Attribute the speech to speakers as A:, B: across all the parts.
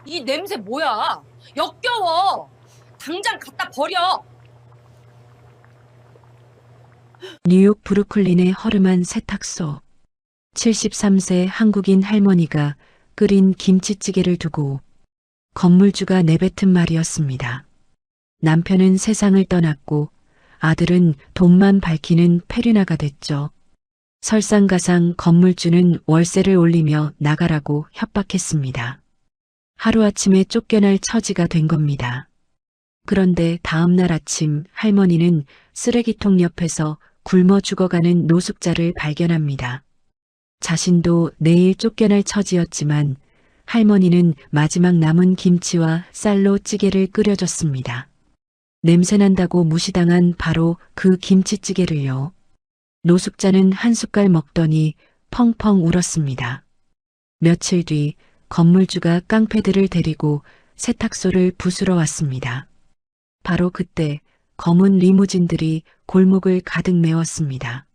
A: 이 냄새 뭐야? 역겨워. 당장 갖다 버려.
B: 뉴욕 브루클린의 허름한 세탁소. 73세 한국인 할머니가 끓인 김치찌개를 두고 건물주가 내뱉은 말이었습니다. 남편은 세상을 떠났고 아들은 돈만 밝히는 페류나가 됐죠. 설상가상 건물주는 월세를 올리며 나가라고 협박했습니다. 하루아침에 쫓겨날 처지가 된 겁니다. 그런데 다음날 아침 할머니는 쓰레기통 옆에서 굶어 죽어가는 노숙자를 발견합니다. 자신도 내일 쫓겨날 처지였지만 할머니는 마지막 남은 김치와 쌀로 찌개를 끓여줬습니다. 냄새난다고 무시당한 바로 그 김치찌개를요. 노숙자는 한 숟갈 먹더니 펑펑 울었습니다. 며칠 뒤 건물주가 깡패들을 데리고 세탁소를 부수러 왔습니다. 바로 그때 검은 리무진들이 골목을 가득 메웠습니다.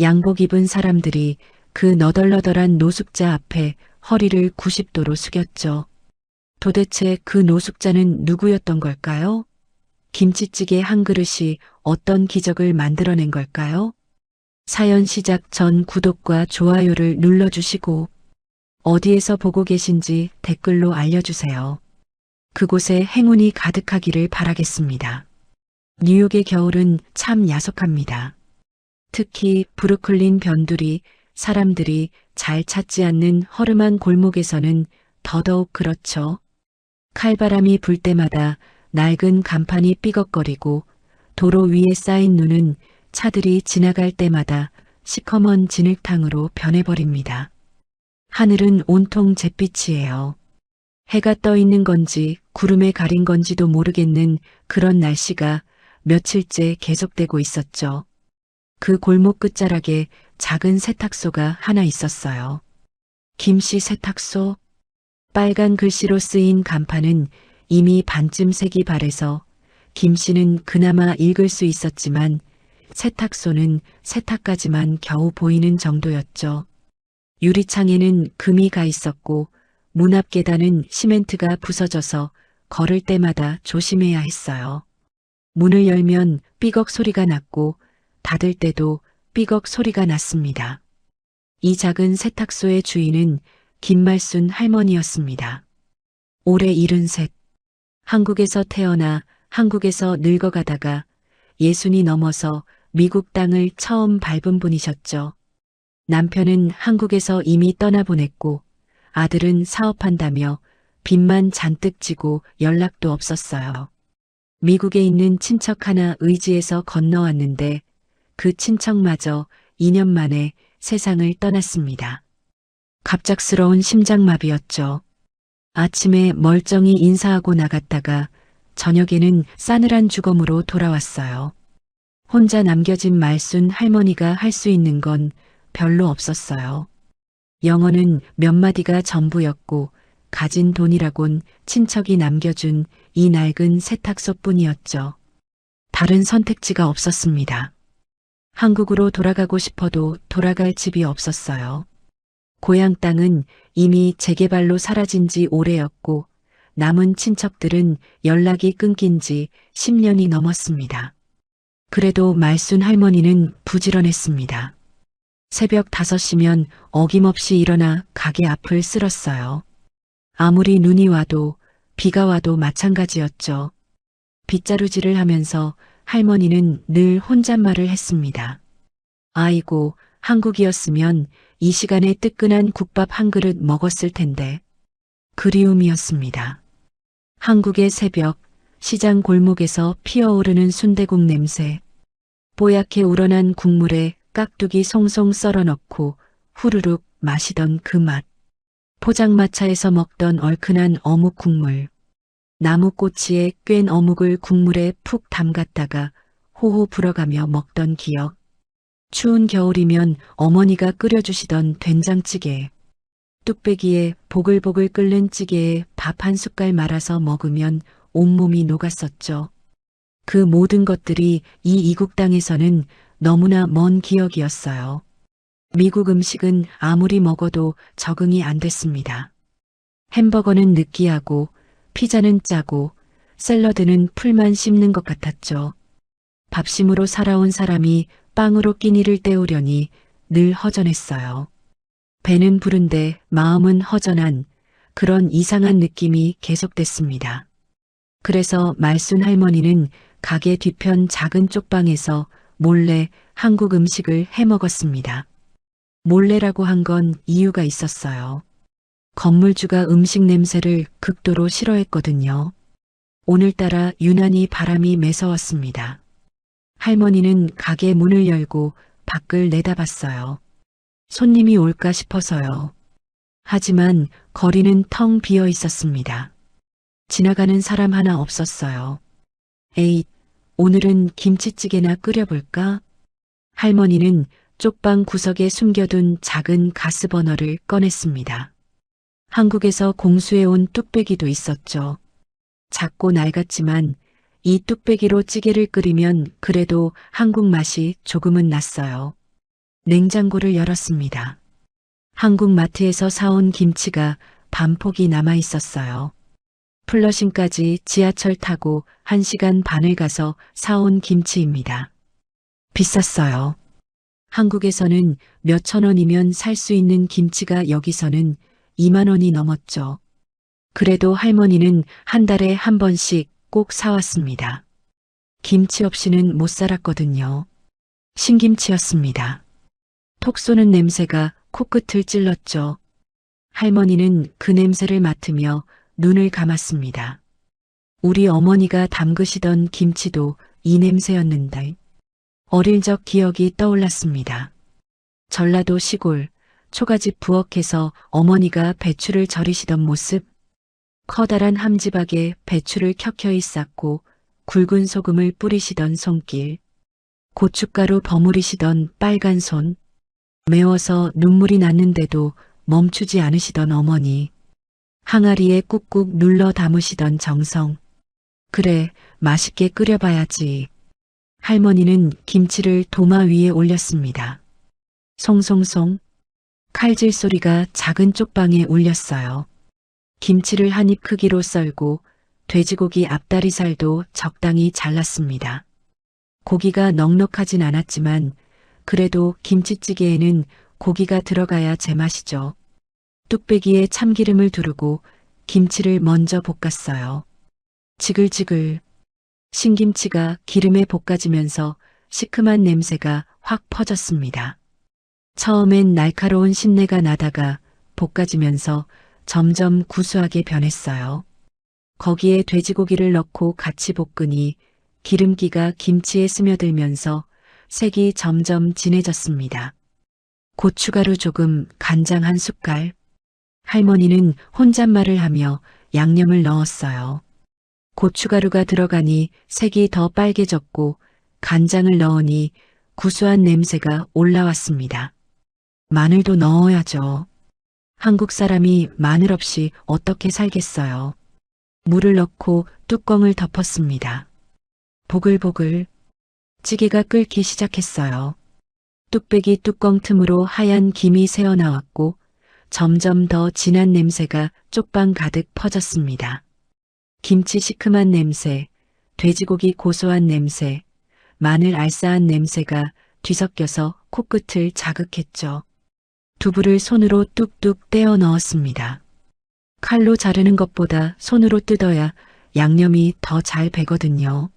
B: 양복 입은 사람들이 그 너덜너덜한 노숙자 앞에 허리를 90도로 숙였죠. 도대체 그 노숙자는 누구였던 걸까요? 김치찌개 한 그릇이 어떤 기적을 만들어낸 걸까요? 사연 시작 전 구독과 좋아요를 눌러주시고 어디에서 보고 계신지 댓글로 알려주세요. 그곳에 행운이 가득하기를 바라겠습니다. 뉴욕의 겨울은 참 야속합니다. 특히 브루클린 변두리 사람들이 잘 찾지 않는 허름한 골목에서는 더더욱 그렇죠. 칼바람이 불 때마다 낡은 간판이 삐걱거리고 도로 위에 쌓인 눈은 차들이 지나갈 때마다 시커먼 진흙탕으로 변해버립니다. 하늘은 온통 잿빛이에요. 해가 떠 있는 건지 구름에 가린 건지도 모르겠는 그런 날씨가 며칠째 계속되고 있었죠. 그 골목 끝자락에 작은 세탁소가 하나 있었어요. 김씨 세탁소? 빨간 글씨로 쓰인 간판은 이미 반쯤 색이 바래서 김씨는 그나마 읽을 수 있었지만 세탁소는 세탁까지만 겨우 보이는 정도였죠. 유리창에는 금이 가 있었고 문 앞 계단은 시멘트가 부서져서 걸을 때마다 조심해야 했어요. 문을 열면 삐걱 소리가 났고 닫을 때도 삐걱 소리가 났습니다. 이 작은 세탁소의 주인은 김말순 할머니였습니다. 올해 73. 한국에서 태어나 한국에서 늙어가다가 60이 넘어서 미국 땅을 처음 밟은 분이셨죠. 남편은 한국에서 이미 떠나보냈고 아들은 사업한다며 빚만 잔뜩 지고 연락도 없었어요. 미국에 있는 친척 하나 의지해서 건너왔는데 그 친척마저 2년 만에 세상을 떠났습니다. 갑작스러운 심장마비였죠. 아침에 멀쩡히 인사하고 나갔다가 저녁에는 싸늘한 죽음으로 돌아왔어요. 혼자 남겨진 말순 할머니가 할 수 있는 건 별로 없었어요. 영어는 몇 마디가 전부였고 가진 돈이라곤 친척이 남겨준 이 낡은 세탁소뿐이었죠. 다른 선택지가 없었습니다. 한국으로 돌아가고 싶어도 돌아갈 집이 없었어요. 고향 땅은 이미 재개발로 사라진 지 오래였고 남은 친척들은 연락이 끊긴 지 10년이 넘었습니다. 그래도 말순 할머니는 부지런했습니다. 새벽 5시면 어김없이 일어나 가게 앞을 쓸었어요. 아무리 눈이 와도 비가 와도 마찬가지였죠. 빗자루질을 하면서 할머니는 늘 혼잣말을 했습니다. 아이고, 한국이었으면 이 시간에 뜨끈한 국밥 한 그릇 먹었을 텐데. 그리움이었습니다. 한국의 새벽, 시장 골목에서 피어오르는 순대국 냄새, 뽀얗게 우러난 국물에 깍두기 송송 썰어 넣고 후루룩 마시던 그 맛, 포장마차에서 먹던 얼큰한 어묵 국물, 나무꼬치에 꿰n 어묵을 국물에 푹 담갔다가 호호 불어가며 먹던 기억, 추운 겨울이면 어머니가 끓여주시던 된장찌개, 뚝배기에 보글보글 끓는 찌개에 밥 한 숟갈 말아서 먹으면 온몸이 녹았었죠. 그 모든 것들이 이 이국 땅에서는 너무나 먼 기억이었어요. 미국 음식은 아무리 먹어도 적응이 안 됐습니다. 햄버거는 느끼하고 피자는 짜고 샐러드는 풀만 씹는 것 같았죠. 밥심으로 살아온 사람이 빵으로 끼니를 때우려니 늘 허전했어요. 배는 부른데 마음은 허전한 그런 이상한 느낌이 계속됐습니다. 그래서 말순 할머니는 가게 뒤편 작은 쪽방에서 몰래 한국 음식을 해 먹었습니다. 몰래라고 한 건 이유가 있었어요. 건물주가 음식 냄새를 극도로 싫어했거든요. 오늘따라 유난히 바람이 매서웠습니다. 할머니는 가게 문을 열고 밖을 내다봤어요. 손님이 올까 싶어서요. 하지만 거리는 텅 비어 있었습니다. 지나가는 사람 하나 없었어요. 에잇, 오늘은 김치찌개나 끓여볼까? 할머니는 쪽방 구석에 숨겨둔 작은 가스버너를 꺼냈습니다. 한국에서 공수해온 뚝배기도 있었죠. 작고 낡았지만 이 뚝배기로 찌개를 끓이면 그래도 한국 맛이 조금은 났어요. 냉장고를 열었습니다. 한국 마트에서 사온 김치가 반폭이 남아 있었어요. 플러싱까지 지하철 타고 1시간 반을 가서 사온 김치입니다. 비쌌어요. 한국에서는 몇천 원이면 살 수 있는 김치가 여기서는 2만 원이 넘었죠. 그래도 할머니는 한 달에 한 번씩 꼭 사왔습니다. 김치 없이는 못 살았거든요. 신김치였습니다. 톡 쏘는 냄새가 코끝을 찔렀죠. 할머니는 그 냄새를 맡으며 눈을 감았습니다. 우리 어머니가 담그시던 김치도 이 냄새였는데 어릴 적 기억이 떠올랐습니다. 전라도 시골 초가집 부엌에서 어머니가 배추를 절이시던 모습, 커다란 함지박에 배추를 켜켜이 쌓고 굵은 소금을 뿌리시던 손길, 고춧가루 버무리시던 빨간 손, 매워서 눈물이 났는데도 멈추지 않으시던 어머니, 항아리에 꾹꾹 눌러 담으시던 정성. 그래, 맛있게 끓여봐야지. 할머니는 김치를 도마 위에 올렸습니다. 송송송, 칼질 소리가 작은 쪽방에 울렸어요. 김치를 한 입 크기로 썰고 돼지고기 앞다리살도 적당히 잘랐습니다. 고기가 넉넉하진 않았지만 그래도 김치찌개에는 고기가 들어가야 제맛이죠. 뚝배기에 참기름을 두르고 김치를 먼저 볶았어요. 지글지글. 신김치가 기름에 볶아지면서 시큼한 냄새가 확 퍼졌습니다. 처음엔 날카로운 신내가 나다가 볶아지면서 점점 구수하게 변했어요. 거기에 돼지고기를 넣고 같이 볶으니 기름기가 김치에 스며들면서 색이 점점 진해졌습니다. 고춧가루 조금, 간장 한 숟갈. 할머니는 혼잣말을 하며 양념을 넣었어요. 고춧가루가 들어가니 색이 더 빨개졌고 간장을 넣으니 구수한 냄새가 올라왔습니다. 마늘도 넣어야죠. 한국 사람이 마늘 없이 어떻게 살겠어요. 물을 넣고 뚜껑을 덮었습니다. 보글보글 찌개가 끓기 시작했어요. 뚝배기 뚜껑 틈으로 하얀 김이 새어나왔고 점점 더 진한 냄새가 쪽방 가득 퍼졌습니다. 김치 시큼한 냄새, 돼지고기 고소한 냄새, 마늘 알싸한 냄새가 뒤섞여서 코끝을 자극했죠. 두부를 손으로 뚝뚝 떼어 넣었습니다. 칼로 자르는 것보다 손으로 뜯어야 양념이 더 잘 배거든요.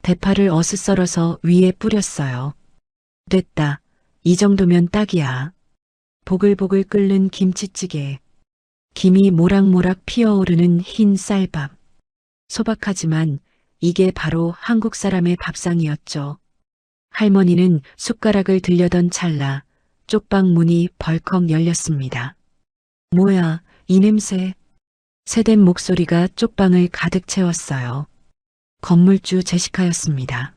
B: 대파를 어슷 썰어서 위에 뿌렸어요. 됐다. 이 정도면 딱이야. 보글보글 끓는 김치찌개. 김이 모락모락 피어오르는 흰 쌀밥. 소박하지만 이게 바로 한국 사람의 밥상이었죠. 할머니는 숟가락을 들려던 찰나 쪽방 문이 벌컥 열렸습니다. 뭐야, 이 냄새. 새된 목소리가 쪽방을 가득 채웠어요. 건물주 제시카였습니다.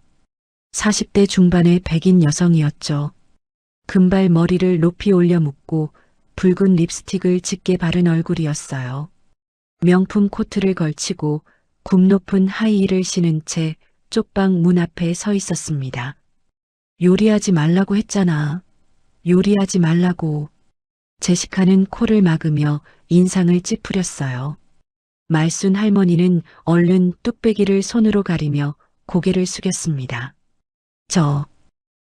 B: 40대 중반의 백인 여성이었죠. 금발 머리를 높이 올려 묶고 붉은 립스틱을 짙게 바른 얼굴이었어요. 명품 코트를 걸치고 굽 높은 하이힐을 신은 채 쪽방 문 앞에 서 있었습니다. 요리하지 말라고 했잖아. 요리하지 말라고. 제시카는 코를 막으며 인상을 찌푸렸어요. 말순 할머니는 얼른 뚝배기를 손으로 가리며 고개를 숙였습니다.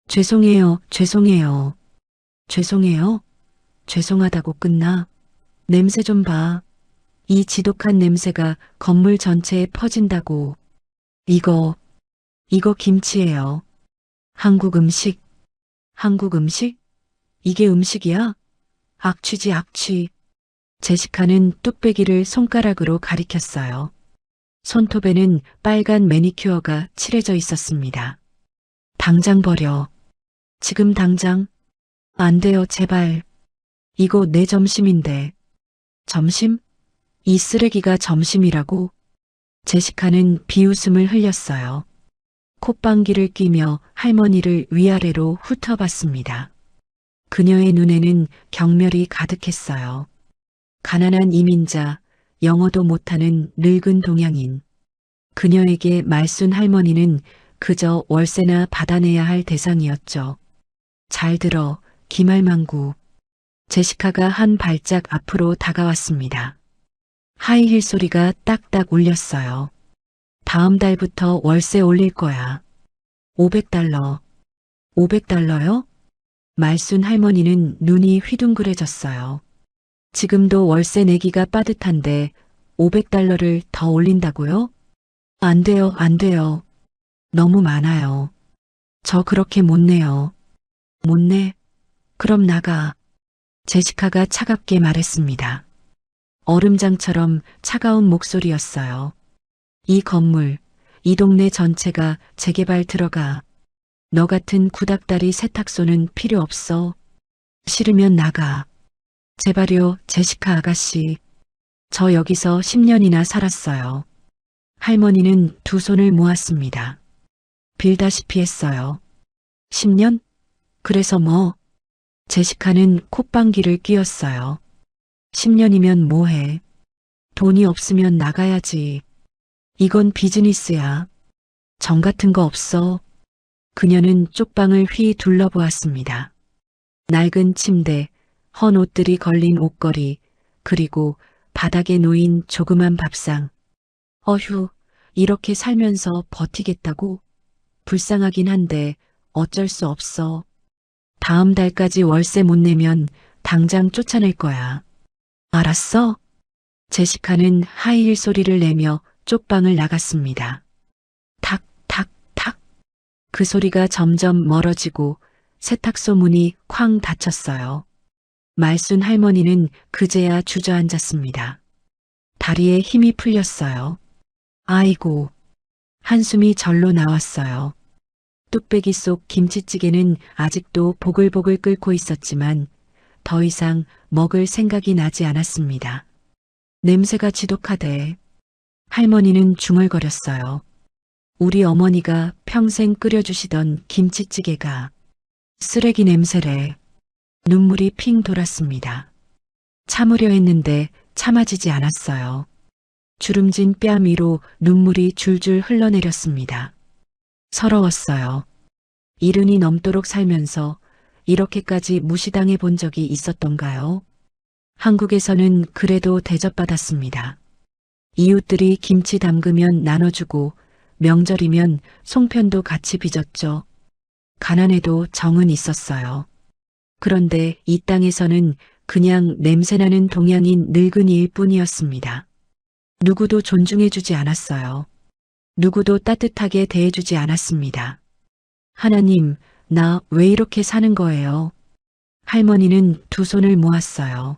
B: 죄송해요, 죄송해요. 죄송해요? 죄송하다고 끝나? 냄새 좀 봐. 이 지독한 냄새가 건물 전체에 퍼진다고. 이거 김치예요. 한국 음식. 한국 음식? 이게 음식이야? 악취지, 악취. 제시카는 뚝배기를 손가락으로 가리켰어요. 손톱에는 빨간 매니큐어가 칠해져 있었습니다. 당장 버려. 지금 당장. 안 돼요, 제발. 이거 내 점심인데. 점심? 이 쓰레기가 점심이라고? 제시카는 비웃음을 흘렸어요. 콧방귀를 뀌며 할머니를 위아래로 훑어봤습니다. 그녀의 눈에는 경멸이 가득했어요. 가난한 이민자, 영어도 못하는 늙은 동양인. 그녀에게 말순 할머니는 그저 월세나 받아내야 할 대상이었죠. 잘 들어, 기말망구. 제시카가 한 발짝 앞으로 다가왔습니다. 하이힐 소리가 딱딱 울렸어요. 다음 달부터 월세 올릴 거야. 500달러. 500달러요? 말순 할머니는 눈이 휘둥그레졌어요. 지금도 월세 내기가 빠듯한데 500달러를 더 올린다고요? 안 돼요, 안 돼요. 너무 많아요. 저 그렇게 못 내요. 못 내? 그럼 나가. 제시카가 차갑게 말했습니다. 얼음장처럼 차가운 목소리였어요. 이 건물, 이 동네 전체가 재개발 들어가. 너 같은 구닥다리 세탁소는 필요 없어. 싫으면 나가. 제발요, 제시카 아가씨. 저 여기서 10년이나 살았어요. 할머니는 두 손을 모았습니다. 빌다시피 했어요. 10년? 그래서 뭐? 제시카는 콧방귀를 뀌었어요. 10년이면 뭐해? 돈이 없으면 나가야지. 이건 비즈니스야. 정 같은 거 없어. 그녀는 쪽방을 휘 둘러보았습니다. 낡은 침대, 헌 옷들이 걸린 옷걸이, 그리고 바닥에 놓인 조그만 밥상. 어휴, 이렇게 살면서 버티겠다고? 불쌍하긴 한데 어쩔 수 없어. 다음 달까지 월세 못 내면 당장 쫓아낼 거야. 알았어? 제시카는 하이힐 소리를 내며 쪽방을 나갔습니다. 탁, 탁, 탁. 그 소리가 점점 멀어지고 세탁소 문이 쾅 닫혔어요. 말순 할머니는 그제야 주저앉았습니다. 다리에 힘이 풀렸어요. 아이고. 한숨이 절로 나왔어요. 뚝배기 속 김치찌개는 아직도 보글보글 끓고 있었지만 더 이상 먹을 생각이 나지 않았습니다. 냄새가 지독하대. 할머니는 중얼거렸어요. 우리 어머니가 평생 끓여주시던 김치찌개가 쓰레기 냄새래. 눈물이 핑 돌았습니다. 참으려 했는데 참아지지 않았어요. 주름진 뺨 위로 눈물이 줄줄 흘러내렸습니다. 서러웠어요. 70이 넘도록 살면서 이렇게까지 무시당해 본 적이 있었던가요? 한국에서는 그래도 대접받았습니다. 이웃들이 김치 담그면 나눠주고 명절이면 송편도 같이 빚었죠. 가난해도 정은 있었어요. 그런데 이 땅에서는 그냥 냄새나는 동양인 늙은이일 뿐이었습니다. 누구도 존중해주지 않았어요. 누구도 따뜻하게 대해주지 않았습니다. 하나님, 나 왜 이렇게 사는 거예요? 할머니는 두 손을 모았어요.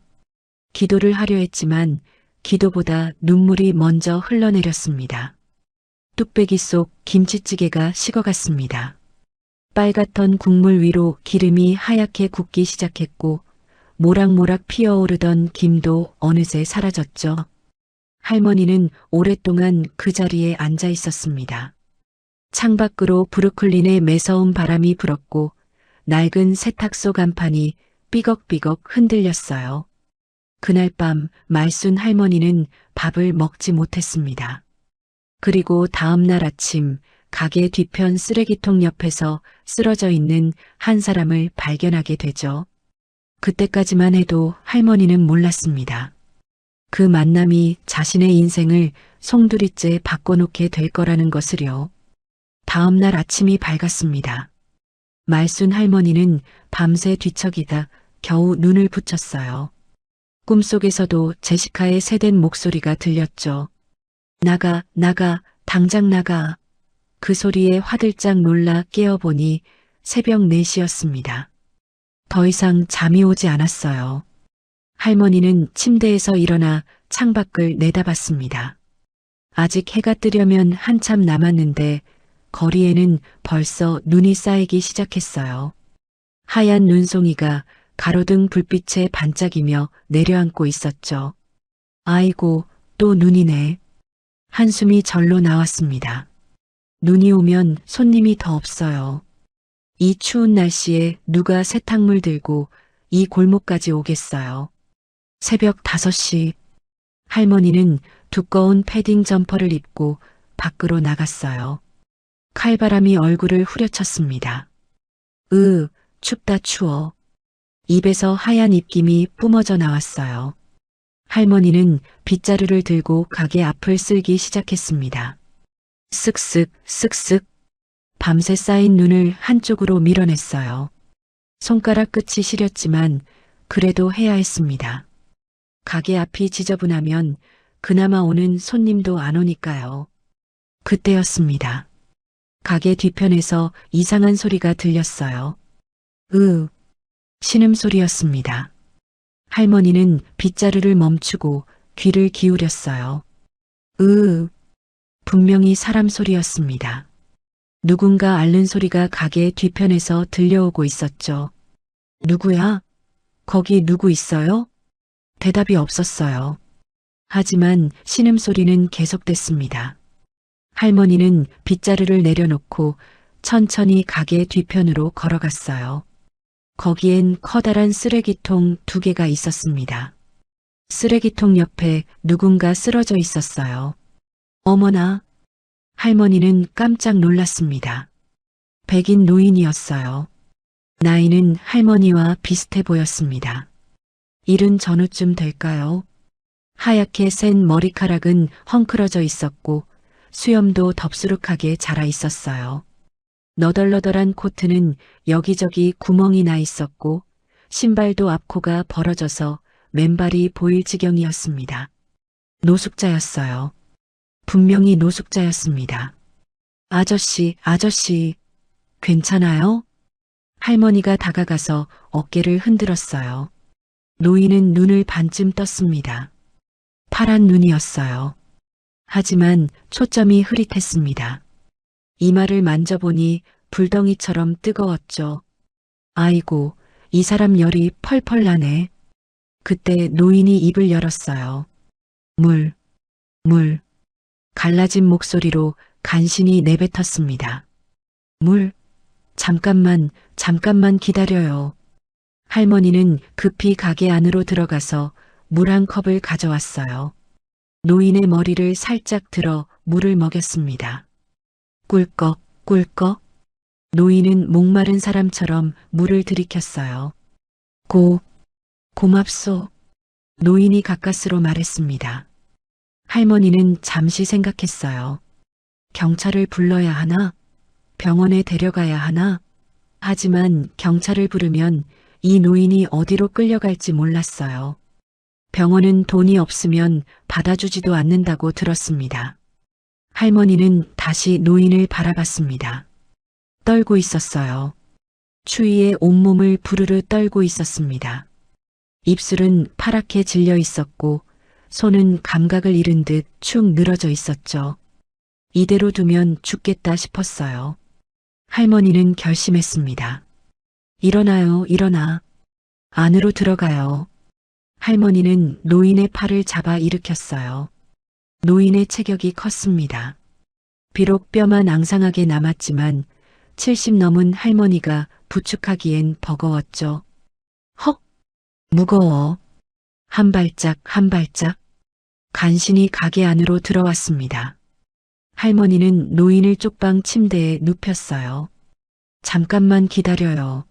B: 기도를 하려 했지만 기도보다 눈물이 먼저 흘러내렸습니다. 뚝배기 속 김치찌개가 식어갔습니다. 빨갛던 국물 위로 기름이 하얗게 굳기 시작했고 모락모락 피어오르던 김도 어느새 사라졌죠. 할머니는 오랫동안 그 자리에 앉아 있었습니다. 창밖으로 브루클린의 매서운 바람이 불었고 낡은 세탁소 간판이 삐걱삐걱 흔들렸어요. 그날 밤 말순 할머니는 밥을 먹지 못했습니다. 그리고 다음 날 아침 가게 뒤편 쓰레기통 옆에서 쓰러져 있는 한 사람을 발견하게 되죠. 그때까지만 해도 할머니는 몰랐습니다. 그 만남이 자신의 인생을 송두리째 바꿔놓게 될 거라는 것을요. 다음 날 아침이 밝았습니다. 말순 할머니는 밤새 뒤척이다 겨우 눈을 붙였어요. 꿈속에서도 제시카의 새된 목소리가 들렸죠. 나가, 나가, 당장 나가. 그 소리에 화들짝 놀라 깨어보니 새벽 4시였습니다. 더 이상 잠이 오지 않았어요. 할머니는 침대에서 일어나 창밖을 내다봤습니다. 아직 해가 뜨려면 한참 남았는데 거리에는 벌써 눈이 쌓이기 시작했어요. 하얀 눈송이가 가로등 불빛에 반짝이며 내려앉고 있었죠. 아이고, 또 눈이네. 한숨이 절로 나왔습니다. 눈이 오면 손님이 더 없어요. 이 추운 날씨에 누가 세탁물 들고 이 골목까지 오겠어요. 새벽 5시. 할머니는 두꺼운 패딩 점퍼를 입고 밖으로 나갔어요. 칼바람이 얼굴을 후려쳤습니다. 춥다 추워. 입에서 하얀 입김이 뿜어져 나왔어요. 할머니는 빗자루를 들고 가게 앞을 쓸기 시작했습니다. 쓱쓱 쓱쓱 밤새 쌓인 눈을 한쪽으로 밀어냈어요. 손가락 끝이 시렸지만 그래도 해야 했습니다. 가게 앞이 지저분하면 그나마 오는 손님도 안 오니까요. 그때였습니다. 가게 뒤편에서 이상한 소리가 들렸어요. 신음소리였습니다. 할머니는 빗자루를 멈추고 귀를 기울였어요. 분명히 사람 소리였습니다. 누군가 앓는 소리가 가게 뒤편에서 들려오고 있었죠. 누구야? 거기 누구 있어요? 대답이 없었어요. 하지만 신음소리는 계속됐습니다. 할머니는 빗자루를 내려놓고 천천히 가게 뒤편으로 걸어갔어요. 거기엔 커다란 쓰레기통 2개가 있었습니다. 쓰레기통 옆에 누군가 쓰러져 있었어요. 어머나! 할머니는 깜짝 놀랐습니다. 백인 노인이었어요. 나이는 할머니와 비슷해 보였습니다. 70 전후쯤 될까요? 하얗게 센 머리카락은 헝클어져 있었고 수염도 덥수룩하게 자라 있었어요. 너덜너덜한 코트는 여기저기 구멍이 나 있었고 신발도 앞코가 벌어져서 맨발이 보일 지경이었습니다. 노숙자였어요. 분명히 노숙자였습니다. 아저씨, 아저씨, 괜찮아요? 할머니가 다가가서 어깨를 흔들었어요. 노인은 눈을 반쯤 떴습니다. 파란 눈이었어요. 하지만 초점이 흐릿했습니다. 이마를 만져보니 불덩이처럼 뜨거웠죠. 아이고, 이 사람 열이 펄펄 나네. 그때 노인이 입을 열었어요. 물. 갈라진 목소리로 간신히 내뱉었습니다. 물? 잠깐만 기다려요. 할머니는 급히 가게 안으로 들어가서 물 한 컵을 가져왔어요. 노인의 머리를 살짝 들어 물을 먹였습니다. 꿀꺽. 노인은 목마른 사람처럼 물을 들이켰어요. 고맙소. 노인이 가까스로 말했습니다. 할머니는 잠시 생각했어요. 경찰을 불러야 하나? 병원에 데려가야 하나? 하지만 경찰을 부르면 이 노인이 어디로 끌려갈지 몰랐어요. 병원은 돈이 없으면 받아주지도 않는다고 들었습니다. 할머니는 다시 노인을 바라봤습니다. 떨고 있었어요. 추위에 온몸을 부르르 떨고 있었습니다. 입술은 파랗게 질려 있었고 손은 감각을 잃은 듯 축 늘어져 있었죠. 이대로 두면 죽겠다 싶었어요. 할머니는 결심했습니다. 일어나요, 일어나. 안으로 들어가요. 할머니는 노인의 팔을 잡아 일으켰어요. 노인의 체격이 컸습니다. 비록 뼈만 앙상하게 남았지만 70 넘은 할머니가 부축하기엔 버거웠죠. 헉! 무거워. 한 발짝 간신히 가게 안으로 들어왔습니다. 할머니는 노인을 쪽방 침대에 눕혔어요. 잠깐만 기다려요.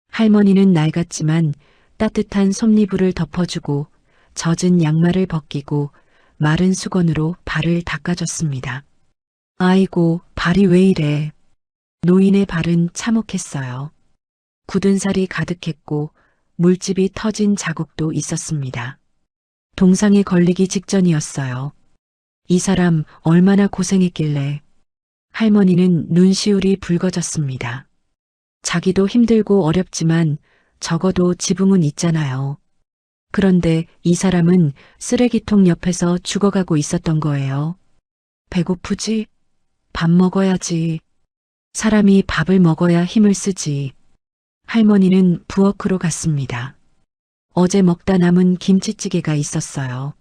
B: 할머니는 낡았지만 따뜻한 솜니부를 덮어주고 젖은 양말을 벗기고 마른 수건으로 발을 닦아줬습니다. 아이고, 발이 왜 이래. 노인의 발은 참혹했어요. 굳은 살이 가득했고 물집이 터진 자국도 있었습니다. 동상에 걸리기 직전이었어요. 이 사람 얼마나 고생했길래. 할머니는 눈시울이 붉어졌습니다. 자기도 힘들고 어렵지만 적어도 지붕은 있잖아요. 그런데 이 사람은 쓰레기통 옆에서 죽어가고 있었던 거예요. 배고프지? 밥 먹어야지. 사람이 밥을 먹어야 힘을 쓰지. 할머니는 부엌으로 갔습니다. 어제 먹다 남은 김치찌개가 있었어요.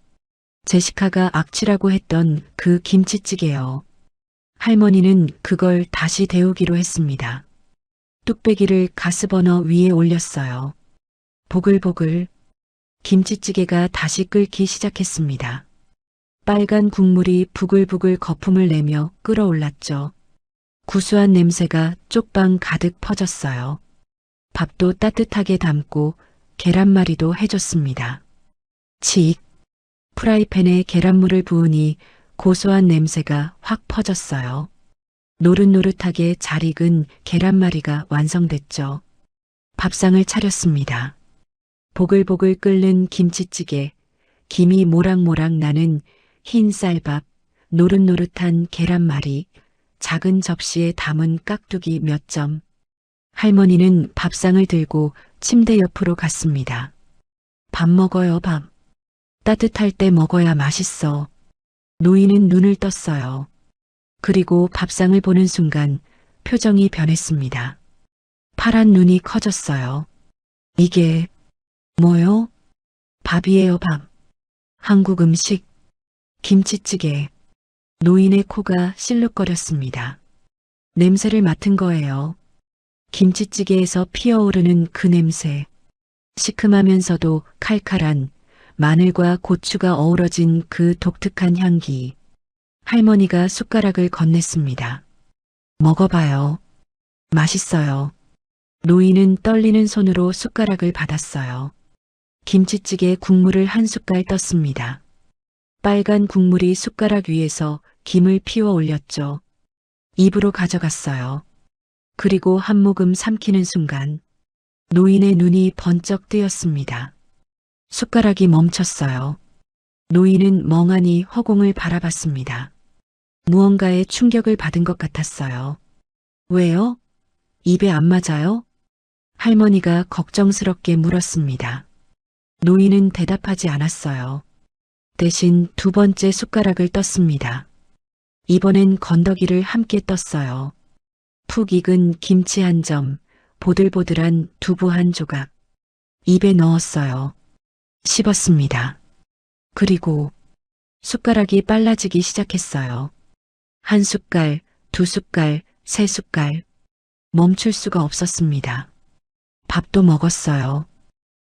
B: 제시카가 악취라고 했던 그 김치찌개요. 할머니는 그걸 다시 데우기로 했습니다. 뚝배기를 가스버너 위에 올렸어요. 보글보글 김치찌개가 다시 끓기 시작했습니다. 빨간 국물이 부글부글 거품을 내며 끓어올랐죠. 구수한 냄새가 쪽방 가득 퍼졌어요. 밥도 따뜻하게 담고 계란말이도 해줬습니다. 칙! 프라이팬에 계란물을 부으니 고소한 냄새가 확 퍼졌어요. 노릇노릇하게 잘 익은 계란말이가 완성됐죠. 밥상을 차렸습니다. 보글보글 끓는 김치찌개, 김이 모락모락 나는 흰 쌀밥, 노릇노릇한 계란말이, 작은 접시에 담은 깍두기 몇 점. 할머니는 밥상을 들고 침대 옆으로 갔습니다. 밥 먹어요, 밥. 따뜻할 때 먹어야 맛있어. 노인은 눈을 떴어요. 그리고 밥상을 보는 순간 표정이 변했습니다. 파란 눈이 커졌어요. 이게 뭐요? 밥이에요, 밥. 한국 음식, 김치찌개. 노인의 코가 실룩거렸습니다. 냄새를 맡은 거예요. 김치찌개에서 피어오르는 그 냄새. 시큼하면서도 칼칼한 마늘과 고추가 어우러진 그 독특한 향기. 할머니가 숟가락을 건넸습니다. 먹어봐요. 맛있어요. 노인은 떨리는 손으로 숟가락을 받았어요. 김치찌개 국물을 한 숟갈 떴습니다. 빨간 국물이 숟가락 위에서 김을 피워 올렸죠. 입으로 가져갔어요. 그리고 한 모금 삼키는 순간 노인의 눈이 번쩍 뜨였습니다. 숟가락이 멈췄어요. 노인은 멍하니 허공을 바라봤습니다. 무언가에 충격을 받은 것 같았어요. 왜요? 입에 안 맞아요? 할머니가 걱정스럽게 물었습니다. 노인은 대답하지 않았어요. 대신 두 번째 숟가락을 떴습니다. 이번엔 건더기를 함께 떴어요. 푹 익은 김치 한 점, 보들보들한 두부 한 조각. 입에 넣었어요. 씹었습니다. 그리고 숟가락이 빨라지기 시작했어요. 한 숟갈, 두 숟갈, 세 숟갈. 멈출 수가 없었습니다. 밥도 먹었어요.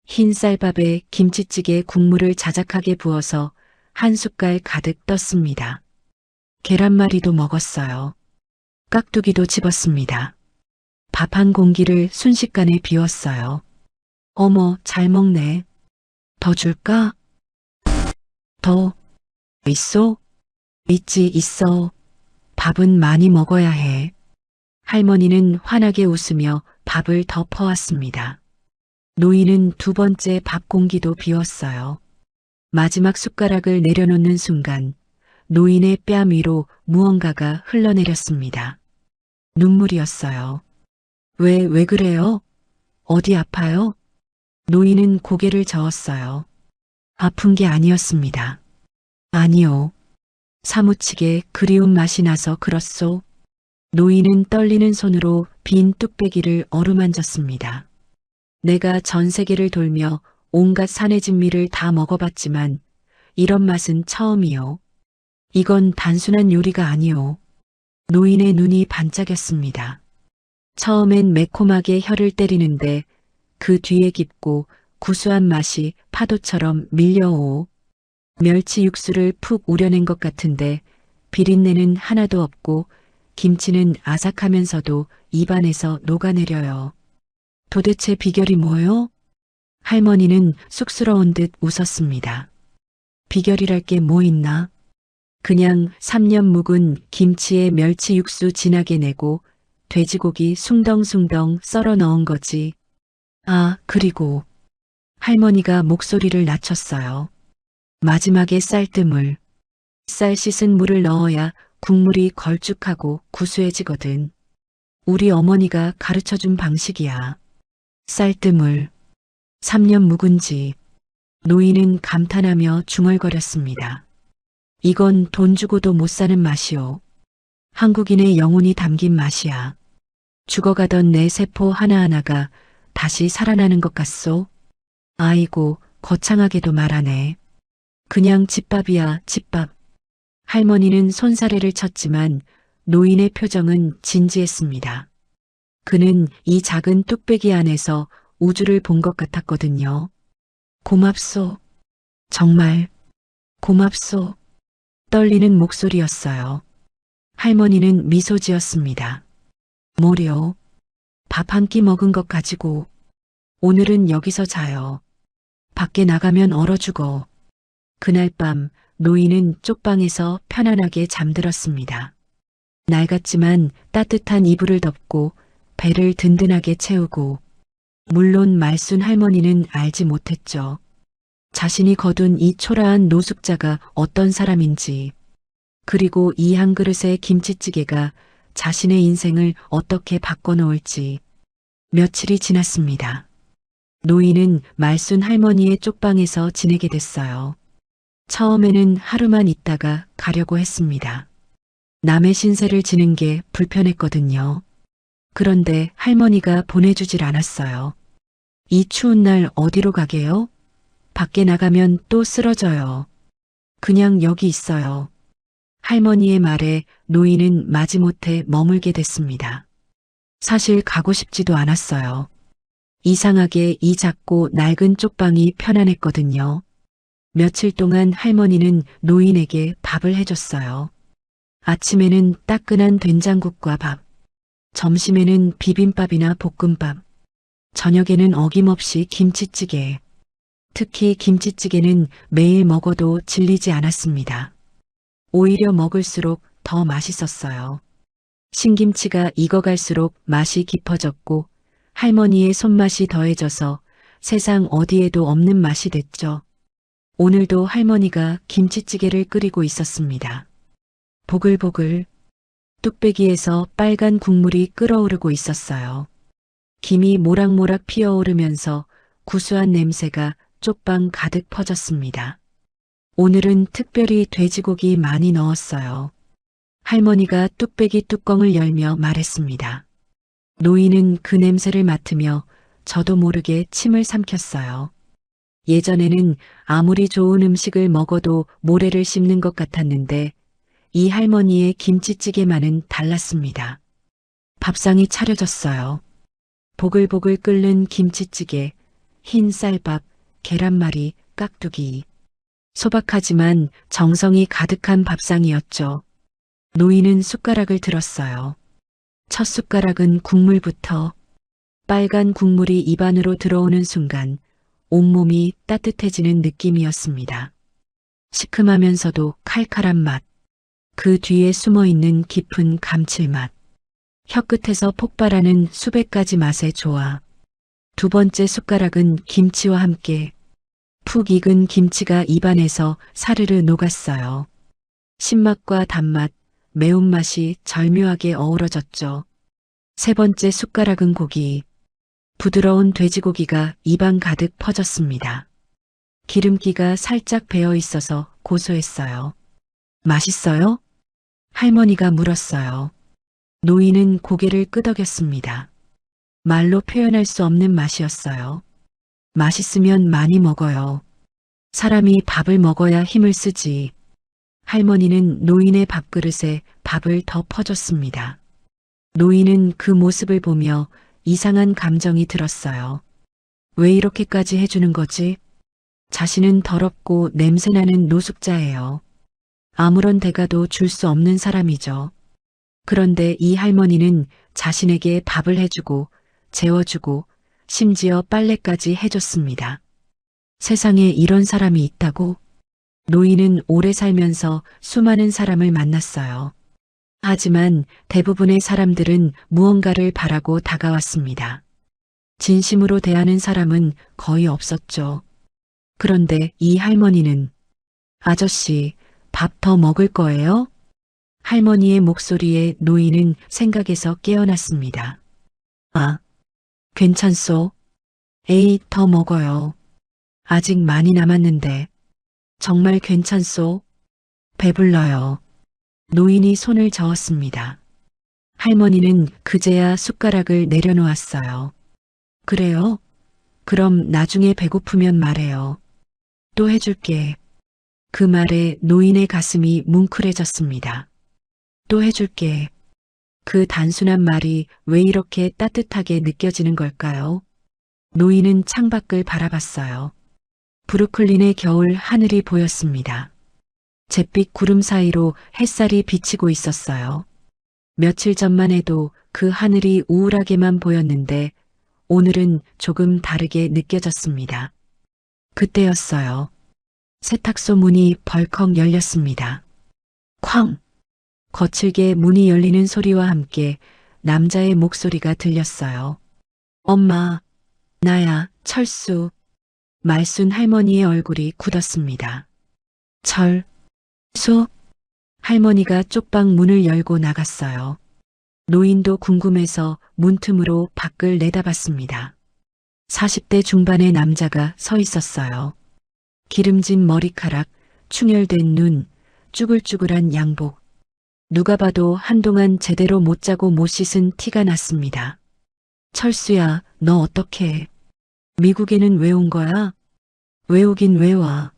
B: 흰 쌀밥에 김치찌개 국물을 자작하게 부어서 한 숟갈 가득 떴습니다. 계란말이도 먹었어요. 깍두기도 집었습니다. 밥 한 공기를 순식간에 비웠어요. 어머, 잘 먹네. 더 줄까? 더 있어? 있어. 밥은 많이 먹어야 해. 할머니는 환하게 웃으며 밥을 더 퍼왔습니다. 노인은 두 번째 밥 공기도 비웠어요. 마지막 숟가락을 내려놓는 순간 노인의 뺨 위로 무언가가 흘러내렸습니다. 눈물이었어요. 왜 그래요? 어디 아파요? 노인은 고개를 저었어요. 아픈 게 아니었습니다. 아니요. 사무치게 그리운 맛이 나서 그렇소. 노인은 떨리는 손으로 빈 뚝배기를 어루만졌습니다. 내가 전 세계를 돌며 온갖 산의 진미를 다 먹어봤지만 이런 맛은 처음이요. 이건 단순한 요리가 아니오. 노인의 눈이 반짝였습니다. 처음엔 매콤하게 혀를 때리는데 그 뒤에 깊고 구수한 맛이 파도처럼 밀려오. 멸치 육수를 푹 우려낸 것 같은데 비린내는 하나도 없고 김치는 아삭하면서도 입안에서 녹아내려요. 도대체 비결이 뭐요? 할머니는 쑥스러운 듯 웃었습니다. 비결이랄 게 뭐 있나? 그냥 3년 묵은 김치에 멸치 육수 진하게 내고 돼지고기 숭덩숭덩 썰어 넣은 거지. 아, 그리고 할머니가 목소리를 낮췄어요. 마지막에 쌀뜨물. 쌀 씻은 물을 넣어야 국물이 걸쭉하고 구수해지거든. 우리 어머니가 가르쳐준 방식이야. 쌀뜨물. 3년 묵은 집. 노인은 감탄하며 중얼거렸습니다. 이건 돈 주고도 못 사는 맛이오. 한국인의 영혼이 담긴 맛이야. 죽어가던 내 세포 하나하나가 다시 살아나는 것 같소? 아이고, 거창하게도 말하네. 그냥 집밥이야, 집밥. 할머니는 손사래를 쳤지만 노인의 표정은 진지했습니다. 그는 이 작은 뚝배기 안에서 우주를 본 것 같았거든요. 고맙소. 정말 고맙소. 떨리는 목소리였어요. 할머니는 미소 지었습니다. 뭐려? 밥 한 끼 먹은 것 가지고 오늘은 여기서 자요. 밖에 나가면 얼어 죽어. 그날 밤 노인은 쪽방에서 편안하게 잠들었습니다. 낡았지만 따뜻한 이불을 덮고 배를 든든하게 채우고, 물론 말순 할머니는 알지 못했죠. 자신이 거둔 이 초라한 노숙자가 어떤 사람인지, 그리고 이 한 그릇의 김치찌개가 자신의 인생을 어떻게 바꿔놓을지. 며칠이 지났습니다. 노인은 말순 할머니의 쪽방에서 지내게 됐어요. 처음에는 하루만 있다가 가려고 했습니다. 남의 신세를 지는 게 불편했거든요. 그런데 할머니가 보내주질 않았어요. 이 추운 날 어디로 가게요? 밖에 나가면 또 쓰러져요. 그냥 여기 있어요. 할머니의 말에 노인은 마지못해 머물게 됐습니다. 사실 가고 싶지도 않았어요. 이상하게 이 작고 낡은 쪽방이 편안했거든요. 며칠 동안 할머니는 노인에게 밥을 해줬어요. 아침에는 따끈한 된장국과 밥, 점심에는 비빔밥이나 볶음밥, 저녁에는 어김없이 김치찌개. 특히 김치찌개는 매일 먹어도 질리지 않았습니다. 오히려 먹을수록 더 맛있었어요. 신김치가 익어갈수록 맛이 깊어졌고 할머니의 손맛이 더해져서 세상 어디에도 없는 맛이 됐죠. 오늘도 할머니가 김치찌개를 끓이고 있었습니다. 보글보글 뚝배기에서 빨간 국물이 끓어오르고 있었어요. 김이 모락모락 피어오르면서 구수한 냄새가 쪽방 가득 퍼졌습니다. 오늘은 특별히 돼지고기 많이 넣었어요. 할머니가 뚝배기 뚜껑을 열며 말했습니다. 노인은 그 냄새를 맡으며 저도 모르게 침을 삼켰어요. 예전에는 아무리 좋은 음식을 먹어도 모래를 씹는 것 같았는데 이 할머니의 김치찌개만은 달랐습니다. 밥상이 차려졌어요. 보글보글 끓는 김치찌개, 흰 쌀밥, 계란말이, 깍두기. 소박하지만 정성이 가득한 밥상이었죠. 노인은 숟가락을 들었어요. 첫 숟가락은 국물부터. 빨간 국물이 입안으로 들어오는 순간 온몸이 따뜻해지는 느낌이었습니다. 시큼하면서도 칼칼한 맛. 그 뒤에 숨어있는 깊은 감칠맛. 혀끝에서 폭발하는 수백 가지 맛의 조화. 두 번째 숟가락은 김치와 함께 푹 익은 김치가 입안에서 사르르 녹았어요. 신맛과 단맛, 매운맛이 절묘하게 어우러졌죠. 세 번째 숟가락은 고기. 부드러운 돼지고기가 입안 가득 퍼졌습니다. 기름기가 살짝 배어 있어서 고소했어요. 맛있어요? 할머니가 물었어요. 노인은 고개를 끄덕였습니다. 말로 표현할 수 없는 맛이었어요. 맛있으면 많이 먹어요. 사람이 밥을 먹어야 힘을 쓰지. 할머니는 노인의 밥그릇에 밥을 더 퍼줬습니다. 노인은 그 모습을 보며 이상한 감정이 들었어요. 왜 이렇게까지 해주는 거지? 자신은 더럽고 냄새나는 노숙자예요. 아무런 대가도 줄 수 없는 사람이죠. 그런데 이 할머니는 자신에게 밥을 해주고 재워주고 심지어 빨래까지 해줬습니다. 세상에 이런 사람이 있다고? 노인은 오래 살면서 수많은 사람을 만났어요. 하지만 대부분의 사람들은 무언가를 바라고 다가왔습니다. 진심으로 대하는 사람은 거의 없었죠. 그런데 이 할머니는 아저씨, 밥 더 먹을 거예요? 할머니의 목소리에 노인은 생각에서 깨어났습니다. 아, 괜찮소? 에이, 더 먹어요. 아직 많이 남았는데. 정말 괜찮소? 배불러요. 노인이 손을 저었습니다. 할머니는 그제야 숟가락을 내려놓았어요. 그래요? 그럼 나중에 배고프면 말해요. 또 해줄게. 그 말에 노인의 가슴이 뭉클해졌습니다. 또 해줄게. 그 단순한 말이 왜 이렇게 따뜻하게 느껴지는 걸까요? 노인은 창밖을 바라봤어요. 브루클린의 겨울 하늘이 보였습니다. 잿빛 구름 사이로 햇살이 비치고 있었어요. 며칠 전만 해도 그 하늘이 우울하게만 보였는데 오늘은 조금 다르게 느껴졌습니다. 그때였어요. 세탁소 문이 벌컥 열렸습니다. 쾅! 거칠게 문이 열리는 소리와 함께 남자의 목소리가 들렸어요. 엄마, 나야, 철수. 말순 할머니의 얼굴이 굳었습니다. 수? 할머니가 쪽방 문을 열고 나갔어요. 노인도 궁금해서 문틈으로 밖을 내다봤습니다. 40대 중반의 남자가 서 있었어요. 기름진 머리카락, 충혈된 눈, 쭈글쭈글한 양복. 누가 봐도 한동안 제대로 못 자고 못 씻은 티가 났습니다. 철수야, 너 어떡해? 미국에는 왜 온 거야? 왜 오긴 왜 와?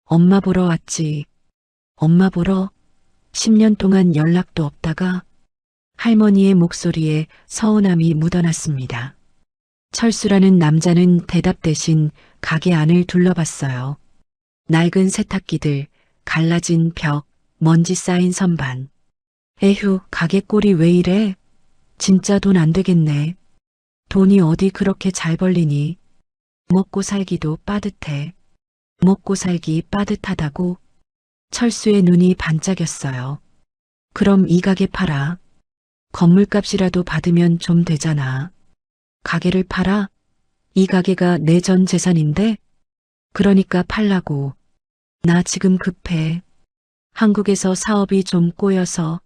B: 엄마 보러 왔지. 엄마 보러? 10년 동안 연락도 없다가 할머니의 목소리에 서운함이 묻어났습니다. 철수라는 남자는 대답 대신 가게 안을 둘러봤어요. 낡은 세탁기들, 갈라진 벽, 먼지 쌓인 선반. 에휴, 가게 꼴이 왜 이래? 진짜 돈 안 되겠네. 돈이 어디 그렇게 잘 벌리니? 먹고 살기도 빠듯해. 먹고 살기 빠듯하다고? 철수의 눈이 반짝였어요. 그럼 이 가게 팔아. 건물값이라도 받으면 좀 되잖아. 가게를 팔아? 이 가게가 내 전 재산인데? 그러니까 팔라고. 나 지금 급해. 한국에서 사업이 좀 꼬여서.